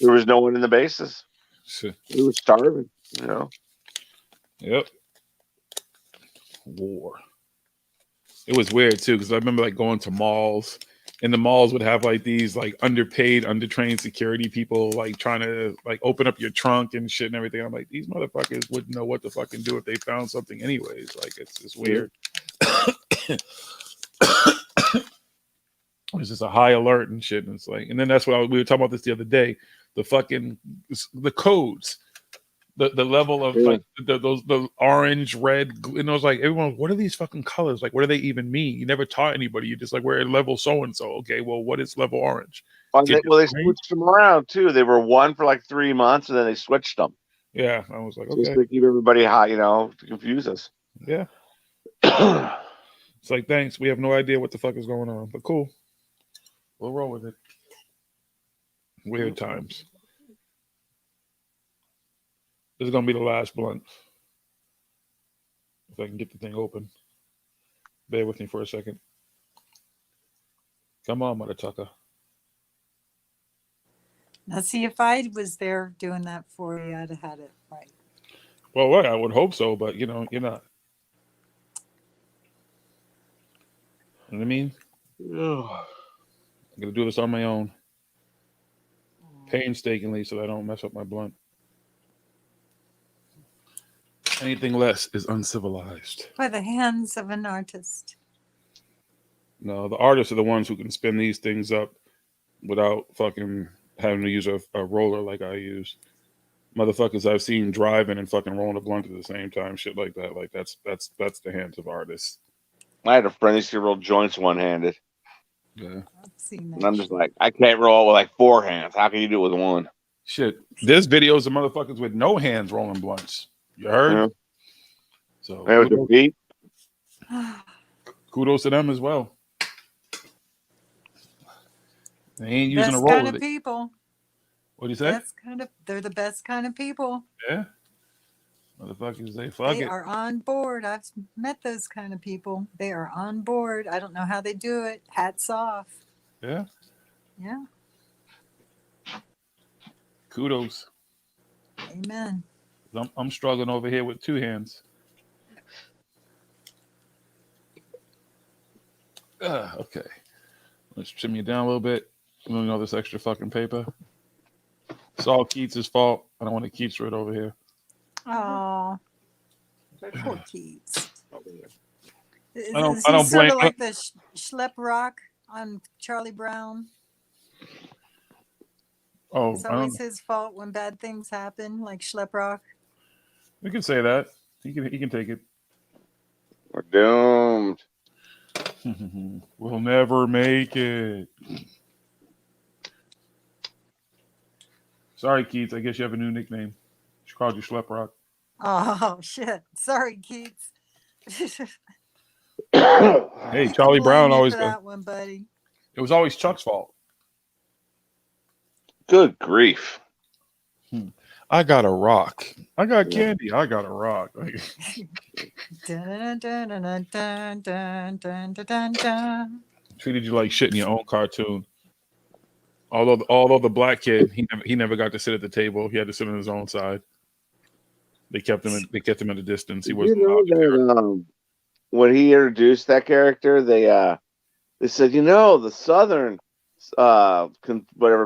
There was no one in the bases. We were starving, you know. Yep. War. It was weird too, because I remember like going to malls, and the malls would have like these like underpaid, undertrained security people like trying to like open up your trunk and shit and everything. I'm like, these motherfuckers wouldn't know what to fucking do if they found something anyways. Like, it's weird. It's just a high alert and shit. And it's like, and then that's what we were talking about this the other day. The fucking the codes, the level of like the orange, red, and it was like, everyone, what are these fucking colors? Like, what do they even mean? You never taught anybody. You just like, we're at level so and so. Okay, well, what is level orange? They switched them around too. They were one for like 3 months, and then they switched them. Yeah, I was like, okay, just to keep everybody high, you know, to confuse us. Yeah. It's like, thanks. We have no idea what the fuck is going on, but cool. We'll roll with it. Weird times. This is gonna be the last blunt. If I can get the thing open. Bear with me for a second. Come on, Mother Tucker. Now, see, if I was there doing that for you, I'd have had it right. Well, I would hope so, but you know, you're not. You know what I mean? I'm gonna do this on my own, painstakingly, so that I don't mess up my blunt. Anything less is uncivilized. By the hands of an artist. No, the artists are the ones who can spin these things up without fucking having to use a roller like I use. Motherfuckers I've seen driving and fucking rolling a blunt at the same time, shit like that. Like that's the hands of artists. I had a friend who used to roll joints one-handed. Yeah. And I'm just like, I can't roll with like 4 hands. How can you do it with 1? Shit. There's videos of motherfuckers with no hands rolling blunts. You heard? Yeah. So with the feet. Kudos to them as well. They ain't using Best a roller. kind of people. What do you say? They're the best kind of people. Yeah. Motherfuckers, they are on board. I've met those kind of people. They are on board. I don't know how they do it. Hats off. Yeah. Yeah. Kudos. Amen. I'm struggling over here with 2 hands. Okay. Let's trim you down a little bit. You know this extra fucking paper. It's all Keats' fault. I don't want to Keats right over here. Oh, poor Keats. I don't Is blame. he sort of like the Schlep Rock on Charlie Brown? Oh, It's always his fault when bad things happen, like Schlep Rock. We can say that. He can take it. We're doomed. We'll never make it. Sorry, Keats. I guess you have a new nickname. She called you Schlep Rock. Oh shit! Sorry, Keats. Hey, Charlie Brown always for that one, buddy. It was always Chuck's fault. Good grief! I got a rock. I got candy. I got a rock. Treated you like shit in your own cartoon. Although the black kid, he never got to sit at the table. He had to sit on his own side. They kept him at a distance. He You wasn't know allowed to do it. that when he introduced that character, they said, the Southern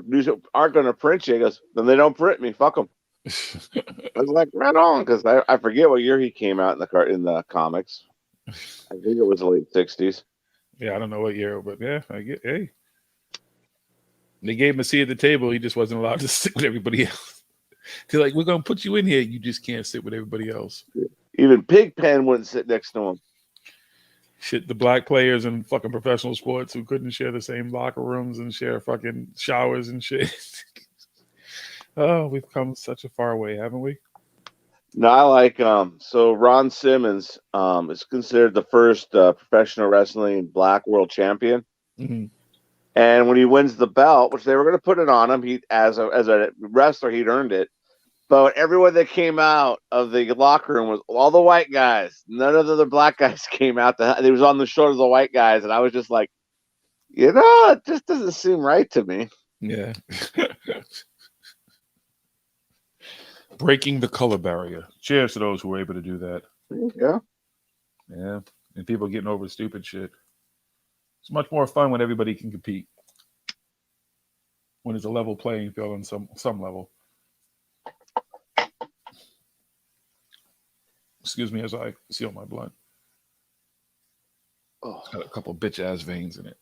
news aren't going to print you. He goes, then they don't print me. Fuck them. I was like, right on, because I forget what year he came out in the comics. I think it was the late 60s. Yeah, I don't know what year, but yeah, hey. They gave him a seat at the table. He just wasn't allowed to sit with everybody else. They're like, we're going to put you in here. You just can't sit with everybody else. Even Pigpen wouldn't sit next to him. Shit, the black players in fucking professional sports who couldn't share the same locker rooms and share fucking showers and shit. Oh, we've come such a far way, haven't we? No, I like so Ron Simmons is considered the first professional wrestling black world champion. Mm-hmm. And when he wins the belt, which they were going to put it on him, he as a wrestler, he'd earned it. But everyone that came out of the locker room was all the white guys. None of the other black guys came out. They was on the shoulders of the white guys, and I was just like, it just doesn't seem right to me. Yeah. Breaking the color barrier. Cheers to those who were able to do that. Yeah. Yeah. And people getting over stupid shit. It's much more fun when everybody can compete. When it's a level playing field on some level. Excuse me as I seal my blunt. Oh, it's got a couple bitch ass veins in it.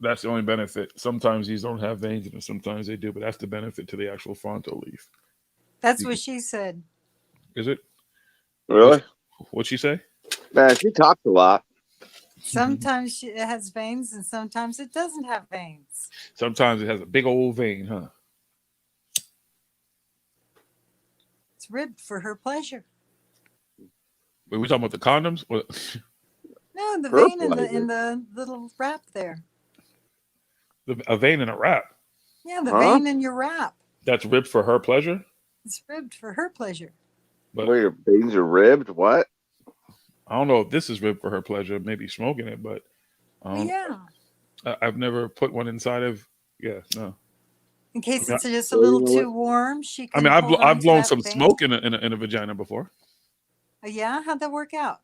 That's the only benefit. Sometimes these don't have veins in them, sometimes they do, but that's the benefit to the actual frontal leaf. That's what she said. Is it? Really? What'd she say? Man, she talks a lot. Sometimes it has veins and sometimes it doesn't have veins. Sometimes it has a big old vein, huh? It's ribbed for her pleasure. Wait, we talking about the condoms? What? No, the Her vein in the little wrap there. A vein in a wrap. Yeah, the vein in your wrap. That's ribbed for her pleasure? It's ribbed for her pleasure. But where your veins are ribbed? What? I don't know if this is ribbed for her pleasure, maybe smoking it, but Yeah. I've never put one inside of, no. In case it's just a little too warm, she can. I've blown some smoke in a vagina before. Yeah, how'd that work out?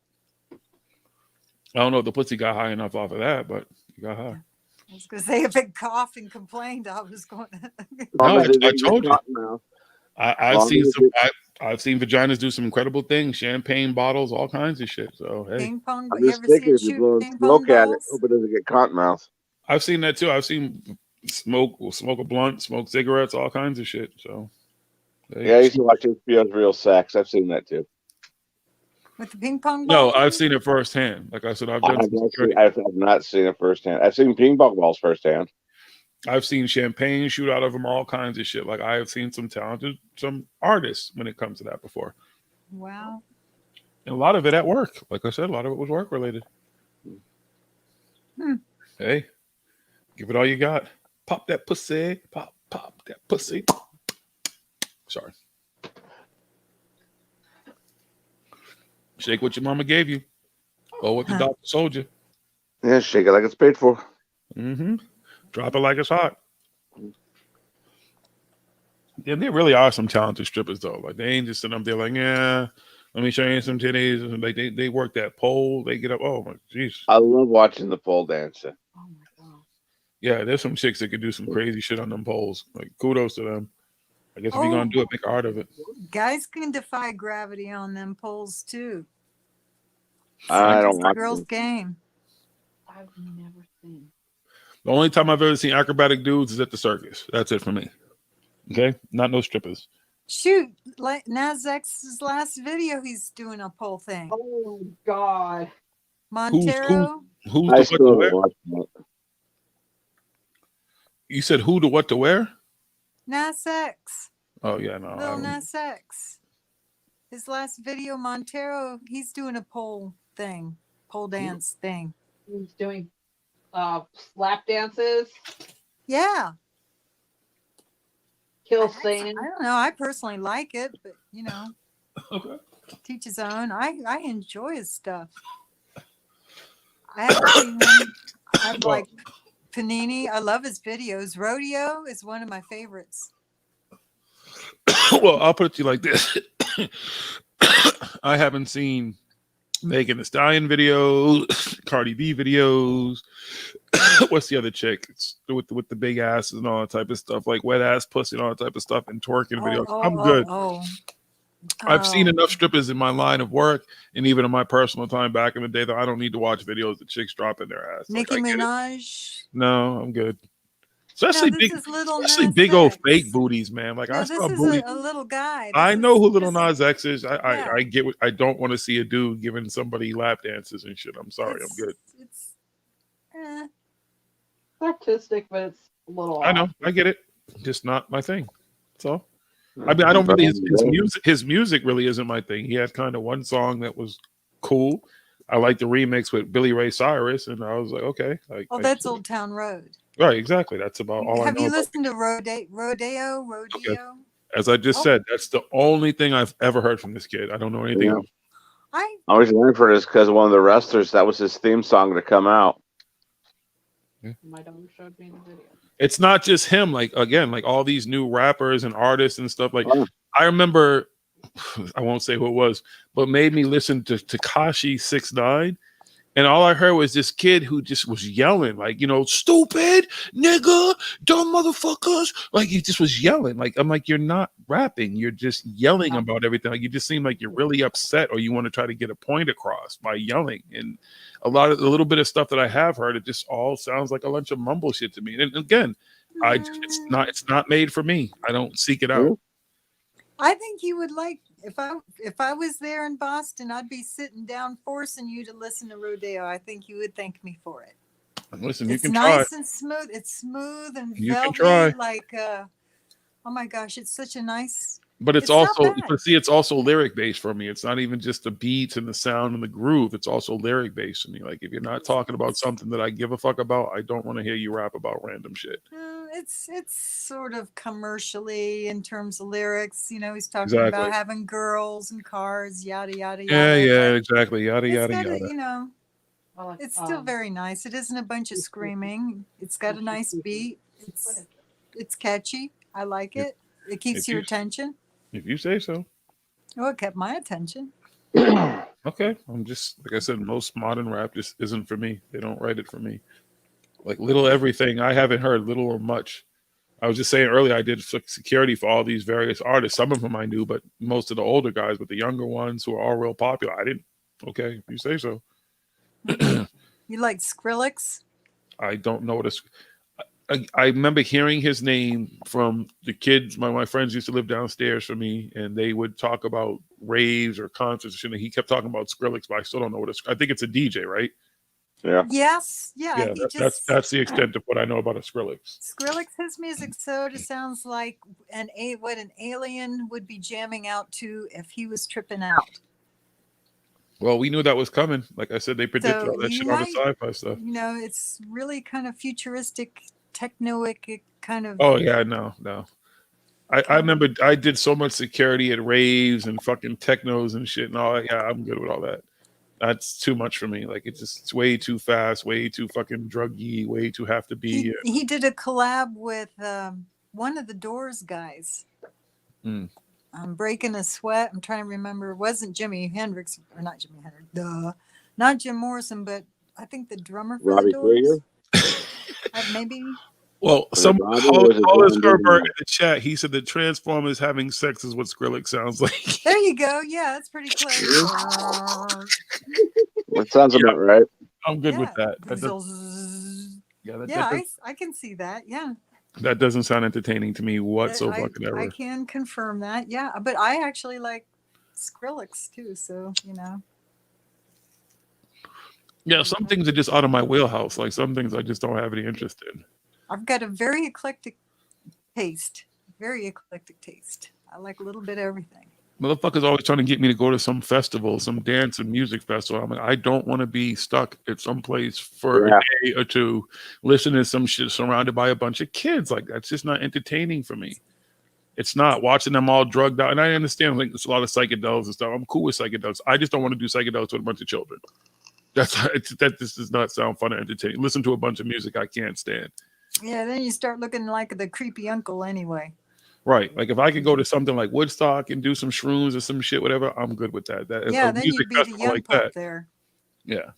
I don't know if the pussy got high enough off of that, but it got high. I was going to say if it coughed and complained, I was going to. No, I told you. I've seen vaginas do some incredible things, champagne bottles, all kinds of shit. So hey, Ping pong. I'm You just ever see thinking it if you shoot blow ping smoke pong at it, balls? hope it doesn't get cotton mouth. I've seen that too. I've seen smoke a blunt, smoke cigarettes, all kinds of shit. So Yeah, I used to watch HBO's Real Sex. I've seen that too. With the ping pong ball? No, I've seen it firsthand. Like I said, I've done I've not seen it firsthand. I've seen ping pong balls firsthand. I've seen champagne shoot out of them, all kinds of shit. Like I have seen some artists when it comes to that before. Wow. And a lot of it at work. Like I said, a lot of it was work related. Hey, give it all you got. Pop that pussy. Pop that pussy. Sorry. Shake what your mama gave you. Or what the doctor told you. Yeah, shake it like it's paid for. Mm-hmm. Drop it like it's hot. Yeah, there really are some talented strippers though. Like they ain't just sitting up there like, yeah, let me show you some titties. And like they work that pole. They get up. Oh my jeez. I love watching the pole dancing. Yeah, there's some chicks that could do some crazy shit on them poles. Like kudos to them. I guess if you're gonna do it, make art of it. Guys can defy gravity on them poles too. I don't It's a watch girl's them. game. I've never seen. The only time I've ever seen acrobatic dudes is at the circus. That's it for me. Okay, not no strippers. Shoot, like Nasdaq's last video, he's doing a pole thing. Oh God. Montero. Who's I the still what to haven't wear? watched it. You said who to what to wear? Nasdaq's. Oh yeah, no. I Little don't- Nasdaq's. His last video, Montero, he's doing a pole thing, pole dance thing. He's doing slap dances. Yeah. Kill I singing. don't know. I personally like it, but you know, Okay. teach his own. I enjoy his stuff. I haven't seen him. I like Panini. I love his videos. Rodeo is one of my favorites. Well, I'll put it to you like this. I haven't seen Megan Thee Stallion videos, Cardi B videos. What's the other chick? It's with the big asses and all that type of stuff, like wet ass pussy and all that type of stuff, and twerking videos. I'm good. I've seen enough strippers in my line of work and even in my personal time back in the day that I don't need to watch videos of chicks dropping their ass. Nicki Minaj. No, I'm good. Especially Especially big old fake booties, man. Like I saw booty. A little guy. I know who Little Nas X is. I get what, I don't want to see a dude giving somebody lap dances and shit. I'm sorry, I'm good. It's artistic, but it's a little. I know, I get it. Just not my thing. That's all. I mean, I don't really his music really isn't my thing. He had kind of one song that was cool. I like the remix with Billy Ray Cyrus, and I was like, okay. That's Old Town Road. Right, exactly. That's about all I know. Have you listened to Rodeo? Okay. As I just said, that's the only thing I've ever heard from this kid. I don't know anything else. I was learning for this because one of the wrestlers, that was his theme song to come out. My daughter showed me the video. It's not just him. Like again, like all these new rappers and artists and stuff. Like I remember, I won't say who it was, but made me listen to Tekashi 6ix9ine. And all I heard was this kid who just was yelling, like, you know, stupid, nigga, dumb motherfuckers. Like, he just was yelling. Like, I'm like, you're not rapping. You're just yelling about everything. Like, you just seem like you're really upset or you want to try to get a point across by yelling. And a little bit of stuff that I have heard, it just all sounds like a bunch of mumble shit to me. And again, it's not made for me. I don't seek it out. I think you would like if I was there in Boston, I'd be sitting down forcing you to listen to Rodeo. I think you would thank me for it. Listen, you it's can nice try. and smooth. It's smooth and You can velvety. try. Like, oh my gosh, it's such a nice. But it's not also, bad. but see, it's also lyric based for me. It's not even just the beats and the sound and the groove. It's also lyric based for me. Like if you're not talking about something that I give a fuck about, I don't want to hear you rap about random shit. It's sort of commercially in terms of lyrics. You know, he's talking Exactly. about having girls and cars, yada yada yada. Yeah, yeah, but exactly. Yada it's yada got a- yada. you know, it's still very nice. It isn't a bunch of screaming. It's got a nice beat. It's catchy. I like it. It keeps your attention. If you say so. Oh, it kept my attention. Okay. I'm just like I said, most modern rap just isn't for me. They don't write it for me. Like little everything, I haven't heard little or much. I was just saying earlier, I did security for all these various artists. Some of them I knew, but most of the older guys, but the younger ones who are all real popular, I didn't. Okay, if you say so. You like Skrillex? I don't know what I remember hearing his name from the kids. My friends used to live downstairs from me, and they would talk about raves or concerts. And he kept talking about Skrillex, but I still don't know what I think it's a DJ, right? Yeah. Yes. Yeah. That's the extent of what I know about a Skrillex. Skrillex, his music sort of sounds like what an alien would be jamming out to if he was tripping out. Well, we knew that was coming. Like I said, they predicted all that shit on the sci-fi stuff. You know, it's really kind of futuristic, technoic kind of. Oh yeah, no. I remember I did so much security at raves and fucking technos and shit and all that. Yeah, I'm good with all that. That's too much for me. Like it's way too fast, way too fucking druggy, way too have to be. He did a collab with one of the Doors guys. I'm breaking a sweat. I'm trying to remember. It wasn't Jimi Hendrix or not Jimi Hendrix. Duh. Not Jim Morrison, but I think the drummer for Robbie the Doors. Krieger? Maybe. Well, some Robbie Hollis was Herbert in the chat, he said the Transformers having sex is what Skrillex sounds like. There you go. Yeah, that's pretty close. That sounds about right. I'm good with that. I can see that. Yeah. That doesn't sound entertaining to me whatsoever. I can confirm that. Yeah, but I actually like Skrillex too. So you know. Yeah, some things are just out of my wheelhouse. Like some things I just don't have any interest in. I've got a very eclectic taste. Very eclectic taste. I like a little bit of everything. Motherfuckers always trying to get me to go to some festival, some dance and music festival. I'm like, I don't want to be stuck at some place for a day or two, listening to some shit surrounded by a bunch of kids. Like that's just not entertaining for me. It's not watching them all drugged out. And I understand like there's a lot of psychedelics and stuff. I'm cool with psychedelics. I just don't want to do psychedelics with a bunch of children. That this does not sound fun or entertaining. Listen to a bunch of music I can't stand. Yeah, then you start looking like the creepy uncle anyway. Right. Like if I could go to something like Woodstock and do some shrooms or some shit, whatever, I'm good with that. That Yeah, a then music you'd be the festival young like pup that. there. Yeah.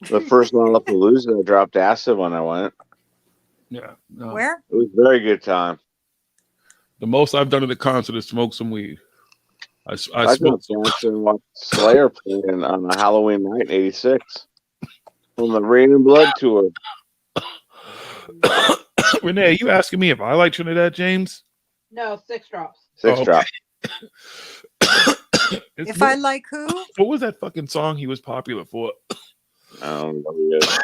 The first Lollapalooza, I dropped acid when I went. Yeah. No. Where? It was a very good time. The most I've done at a concert is smoke some weed. I I smoked. dropped acid and watched Slayer playing on a Halloween night in '86 from the Rain and Blood tour. Renee, you asking me if I like Trinidad James? No, Six Drops. Six Drop. If I like who? What was that fucking song he was popular for? I don't know yet.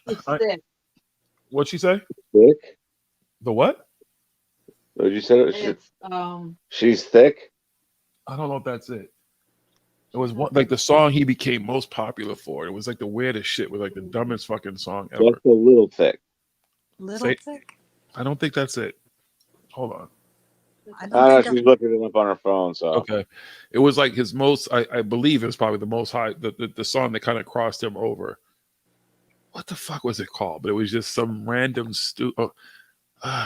It's thick. What'd she say? Thick? The what? What did you say? It's She's thick? I don't know if that's it. It was one, like the song he became most popular for. It was like the weirdest shit. It was like the dumbest fucking song ever. Just a little thick. Little thick? I don't think that's it. Hold on. I I don't know think she's looking it up on her phone. So Okay. It was like his most, I believe it was probably the most high, the song that kind of crossed him over. What the fuck was it called? But it was just some random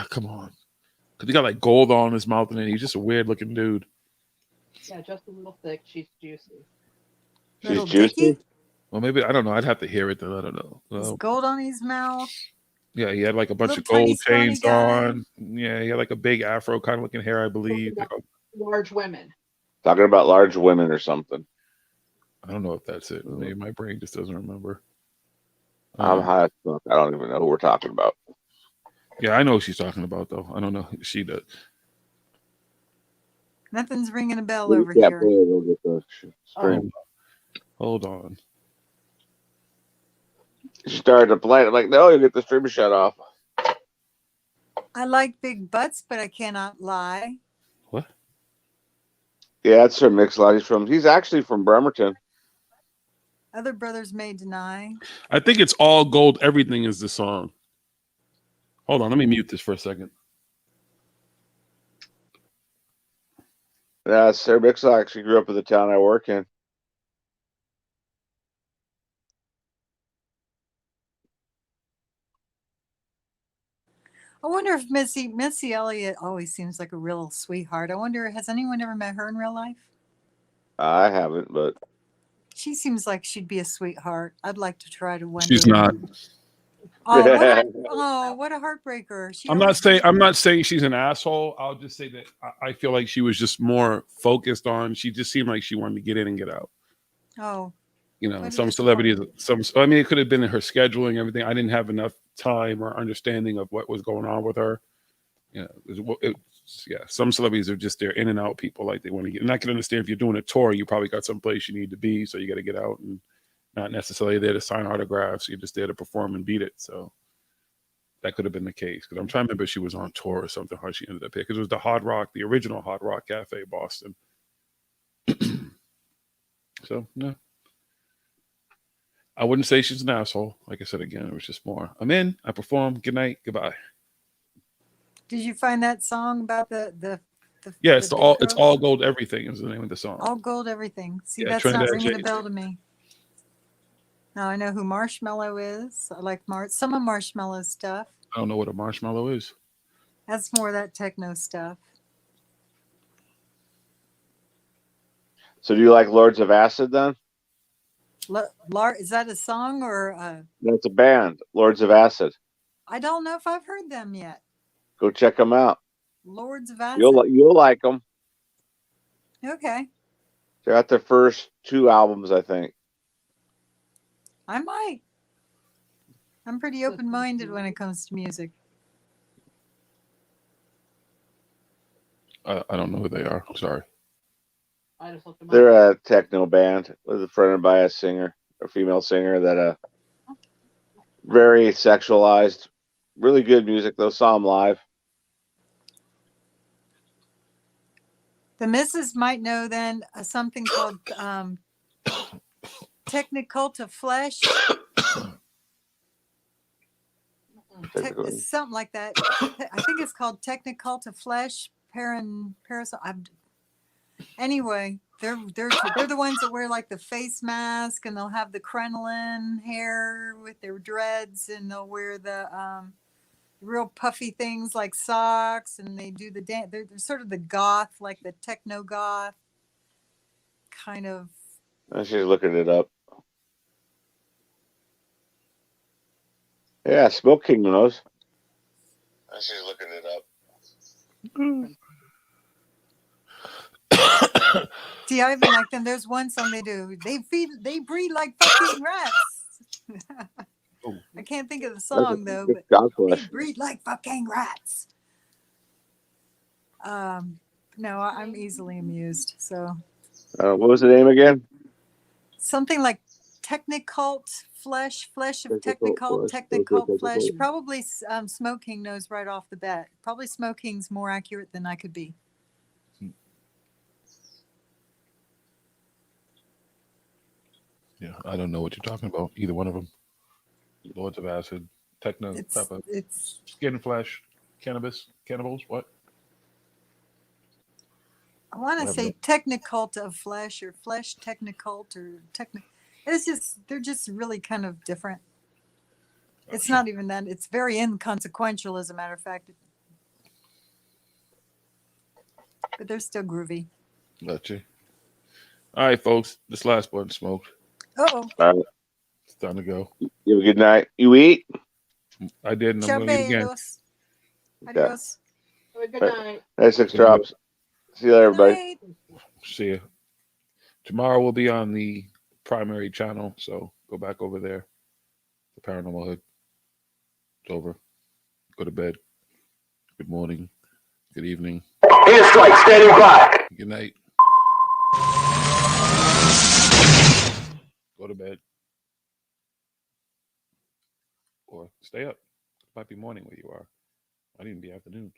come on. Because he got like gold on his mouth and then he's just a weird looking dude. yeah, just a little thick. She's juicy. Little she's juicy. Dicky? Well, maybe, I don't know. I'd have to hear it then. I don't know. There's gold on his mouth. Yeah, he had like a bunch Little of gold tiny scrawny chains guy. on. Yeah, he had like a big afro kind of looking hair, I believe. Like Large women. Talking about large women or something. I don't know if that's it. Maybe my brain just doesn't remember. I'm high as fuck. I don't even know who we're talking about. Yeah, I know what she's talking about though. I don't know. She does. Nothing's ringing a bell We over can't here. play it, we'll get the stream. Hold on. She started to play it. I'm like, no, you get the stream shut off. I like big butts, but I cannot lie. What? Yeah, that's her mix lot. He's actually from Bremerton. Other brothers may deny. I think it's All Gold Everything is the song. Hold on, let me mute this for a second. Yeah, Sarah Mixel actually grew up in the town I work in. I wonder if Missy Elliott always seems like a real sweetheart. I wonder, has anyone ever met her in real life? I haven't, but She seems like she'd be a sweetheart. I'd like to try to one She's day. not. What a heartbreaker. I'm not saying she's an asshole. I'll just say that I feel like she was just more focused on. She just seemed like she wanted to get in and get out. Oh. You know, some celebrities. I mean, it could have been in her scheduling, everything. I didn't have enough time or understanding of what was going on with her. You know, some celebrities are just they're in and out people, like they want to get. And I can understand if you're doing a tour, you probably got someplace you need to be, so you got to get out and not necessarily there to sign autographs. You're just there to perform and beat it. So that could have been the case. Because I'm trying to remember if she was on tour or something, how she ended up here. Because it was the original Hard Rock Cafe, Boston. So, no. I wouldn't say she's an asshole. Like I said again, it was just more, I'm in, I perform, good night, goodbye. Did you find that song about the Yeah, it's all gold everything is the name of the song. All Gold Everything. See, Yeah, that's Trinidad not ringing a James. bell to me. Now I know who Marshmello is. I like some of Marshmello's stuff. I don't know what a marshmallow is. That's more of that techno stuff. So do you like Lords of Acid then? Is that a song or? That's a band, Lords of Acid. I don't know if I've heard them yet. Go check them out. Lords of Acid. You'll like them. Okay, They're at their first 2 albums, I think. I might. I'm pretty open-minded when it comes to music. I don't know who they are. I'm sorry. I just looked them up. They're a techno band fronted by a female singer that very sexualized. Really good music though. Saw them live. The missus might know then something called Techniculta Flesh. Something like that. I think it's called Techniculta Flesh. Anyway, they're the ones that wear like the face mask, and they'll have the crinoline hair with their dreads, and they'll wear the real puffy things like socks, and they do the dance. They're sort of the goth, like the techno goth kind of. She's looking it up. Yeah, Smoke King knows. She's looking it up. See, I even like them. There's one song they do. They breed like fucking rats. I can't think of the song though, but they breed like fucking rats. No, I'm easily amused. So. What was the name again? Something like Technicult Flesh of Technicult Flesh. Probably Smoking knows right off the bat. Probably Smoking's more accurate than I could be. Yeah, I don't know what you're talking about. Either one of them. Lords of Acid, Techno, Pepper, Skin Flesh, Cannabis, Cannibals, what? I want to say Technicult of Flesh or Flesh Technicult or It's just, they're just really kind of different. It's not even that. It's very inconsequential, as a matter of fact. But they're still groovy. Gotcha. All right, folks. This last one smoked. Uh-oh. All right. It's time to go. You have a good night. You eat? I did, and I'm going to eat again. Adios. Have a good night. Nice 6 drops. See you later, everybody. See you. Tomorrow we'll be on the primary channel, so go back over there. The Paranormal Hood. It's over. Go to bed. Good morning. Good evening. Airstrike standing by. Good night. Go to bed. Or stay up. It might be morning where you are. Might even be afternoon.